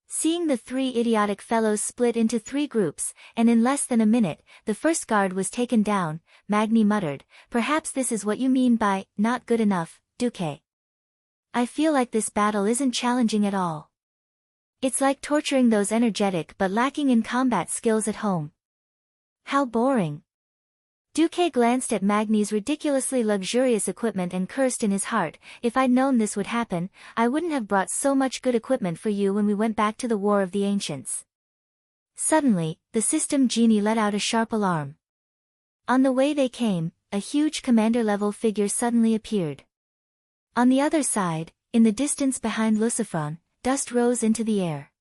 Seeing the 3 idiotic fellows split into 3 groups, and in less than a minute, the first guard was taken down, Magni muttered, "Perhaps this is what you mean by, not good enough, Duque. I feel like this battle isn't challenging at all. It's like torturing those energetic but lacking in combat skills at home. How boring." Duque glanced at Magni's ridiculously luxurious equipment and cursed in his heart, "If I'd known this would happen, I wouldn't have brought so much good equipment for you when we went back to the War of the Ancients." Suddenly, the system genie let out a sharp alarm. On the way they came, a huge commander-level figure suddenly appeared. On the other side, in the distance behind Lucifron, dust rose into the air.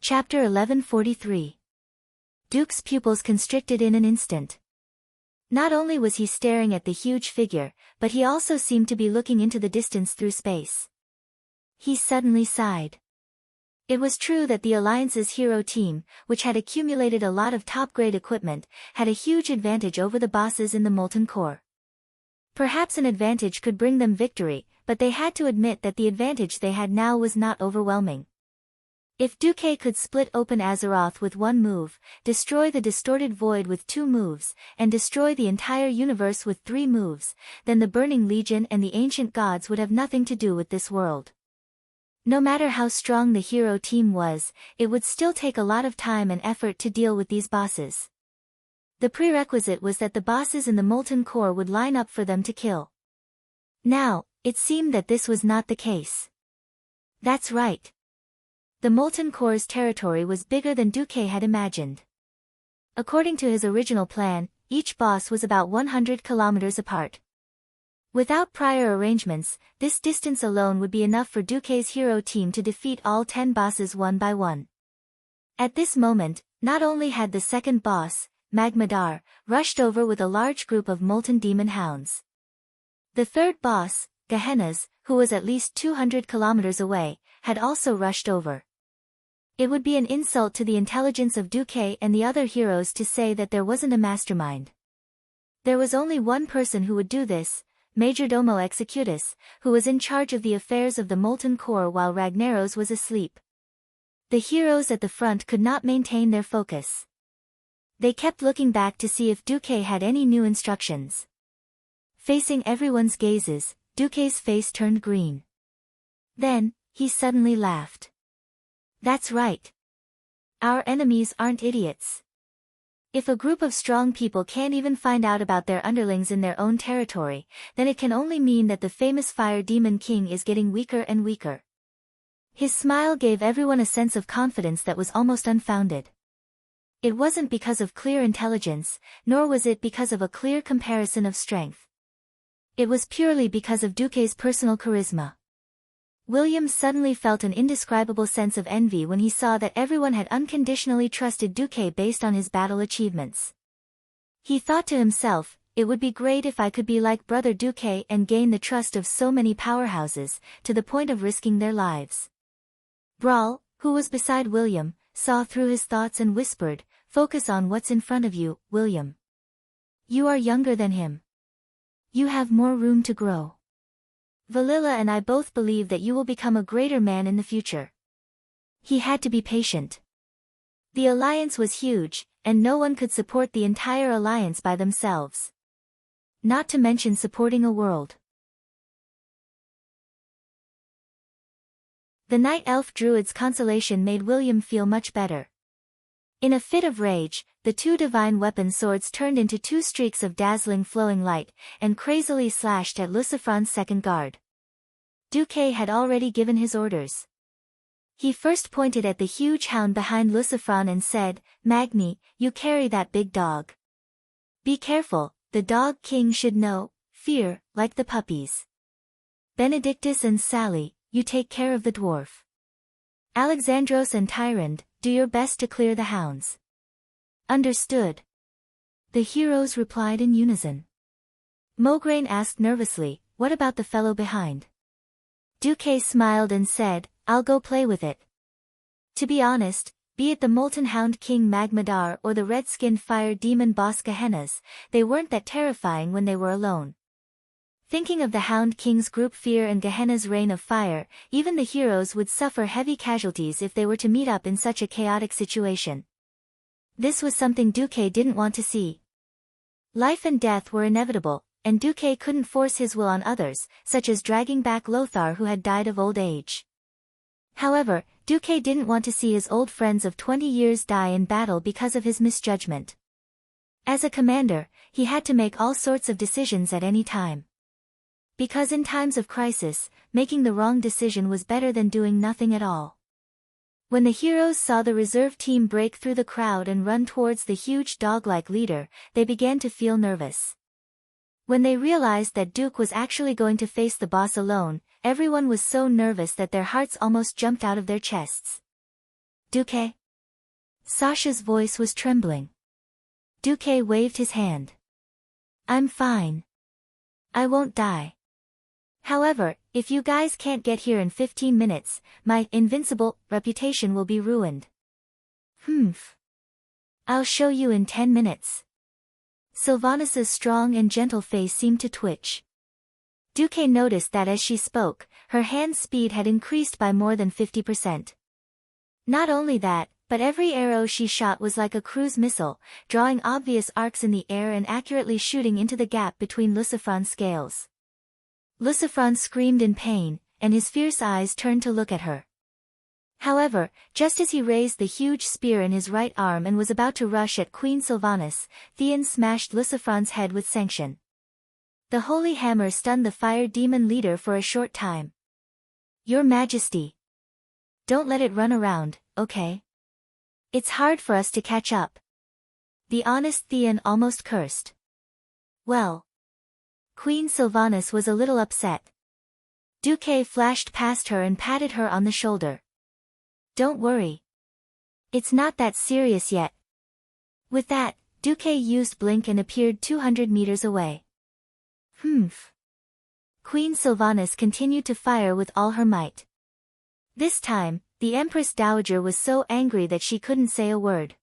Chapter 1143. Duke's pupils constricted in an instant. Not only was he staring at the huge figure, but he also seemed to be looking into the distance through space. He suddenly sighed. It was true that the Alliance's hero team, which had accumulated a lot of top-grade equipment, had a huge advantage over the bosses in the Molten Core. Perhaps an advantage could bring them victory, but they had to admit that the advantage they had now was not overwhelming. If Duque could split open Azeroth with 1 move, destroy the distorted void with 2 moves, and destroy the entire universe with 3 moves, then the Burning Legion and the Ancient Gods would have nothing to do with this world. No matter how strong the hero team was, it would still take a lot of time and effort to deal with these bosses. The prerequisite was that the bosses in the Molten Core would line up for them to kill. Now, it seemed that this was not the case. That's right. The Molten Core's territory was bigger than Duque had imagined. According to his original plan, each boss was about 100 kilometers apart. Without prior arrangements, this distance alone would be enough for Duque's hero team to defeat all 10 bosses one by one. At this moment, not only had the second boss, Magmadar, rushed over with a large group of molten demon hounds. The third boss, Gehenna's, who was at least 200 kilometers away, had also rushed over. It would be an insult to the intelligence of Duque and the other heroes to say that there wasn't a mastermind. There was only one person who would do this, Majordomo Executus, who was in charge of the affairs of the Molten Core while Ragnaros was asleep. The heroes at the front could not maintain their focus. They kept looking back to see if Duque had any new instructions. Facing everyone's gazes, Duque's face turned green. Then, he suddenly laughed. That's right. Our enemies aren't idiots. If a group of strong people can't even find out about their underlings in their own territory, then it can only mean that the famous Fire Demon King is getting weaker and weaker. His smile gave everyone a sense of confidence that was almost unfounded. It wasn't because of clear intelligence, nor was it because of a clear comparison of strength. It was purely because of Duque's personal charisma. William suddenly felt an indescribable sense of envy when he saw that everyone had unconditionally trusted Duque based on his battle achievements. He thought to himself, it would be great if I could be like Brother Duque and gain the trust of so many powerhouses, to the point of risking their lives. Brawl, who was beside William, saw through his thoughts and whispered, "Focus on what's in front of you, William. You are younger than him. You have more room to grow. Valilla and I both believe that you will become a greater man in the future." He had to be patient. The alliance was huge, and no one could support the entire alliance by themselves. Not to mention supporting a world. The Night Elf Druid's consolation made William feel much better. In a fit of rage, the two divine weapon swords turned into two streaks of dazzling flowing light, and crazily slashed at Lucifron's second guard. Duque had already given his orders. He first pointed at the huge hound behind Lucifron and said, "Magni, you carry that big dog. Be careful, the dog king should know, fear, like the puppies. Benedictus and Sally, you take care of the dwarf. Alexandros and Tyrande, do your best to clear the hounds." "Understood." The heroes replied in unison. Mograine asked nervously, "What about the fellow behind?" Duque smiled and said, "I'll go play with it." To be honest, be it the Molten Hound King Magmadar or the red-skinned fire demon boss Gehennas, they weren't that terrifying when they were alone. Thinking of the Hound King's group fear and Gehenna's reign of fire, even the heroes would suffer heavy casualties if they were to meet up in such a chaotic situation. This was something Duque didn't want to see. Life and death were inevitable, and Duque couldn't force his will on others, such as dragging back Lothar who had died of old age. However, Duque didn't want to see his old friends of 20 years die in battle because of his misjudgment. As a commander, he had to make all sorts of decisions at any time. Because in times of crisis, making the wrong decision was better than doing nothing at all. When the heroes saw the reserve team break through the crowd and run towards the huge dog-like leader, they began to feel nervous. When they realized that Duque was actually going to face the boss alone, everyone was so nervous that their hearts almost jumped out of their chests. "Duque?" Sasha's voice was trembling. Duque waved his hand. "I'm fine. I won't die. However, if you guys can't get here in 15 minutes, my invincible reputation will be ruined." "Humph. I'll show you in 10 minutes. Sylvanas' strong and gentle face seemed to twitch. Duque noticed that as she spoke, her hand speed had increased by more than 50%. Not only that, but every arrow she shot was like a cruise missile, drawing obvious arcs in the air and accurately shooting into the gap between Lucifron's scales. Lucifron screamed in pain, and his fierce eyes turned to look at her. However, just as he raised the huge spear in his right arm and was about to rush at Queen Sylvanas, Theon smashed Lucifron's head with sanction. The holy hammer stunned the fire demon leader for a short time. "Your Majesty. Don't let it run around, okay? It's hard for us to catch up." The honest Theon almost cursed. Well. Queen Sylvanas was a little upset. Duque flashed past her and patted her on the shoulder. "Don't worry. It's not that serious yet." With that, Duque used Blink and appeared 200 meters away. "Humph." Queen Sylvanas continued to fire with all her might. This time, the Empress Dowager was so angry that she couldn't say a word.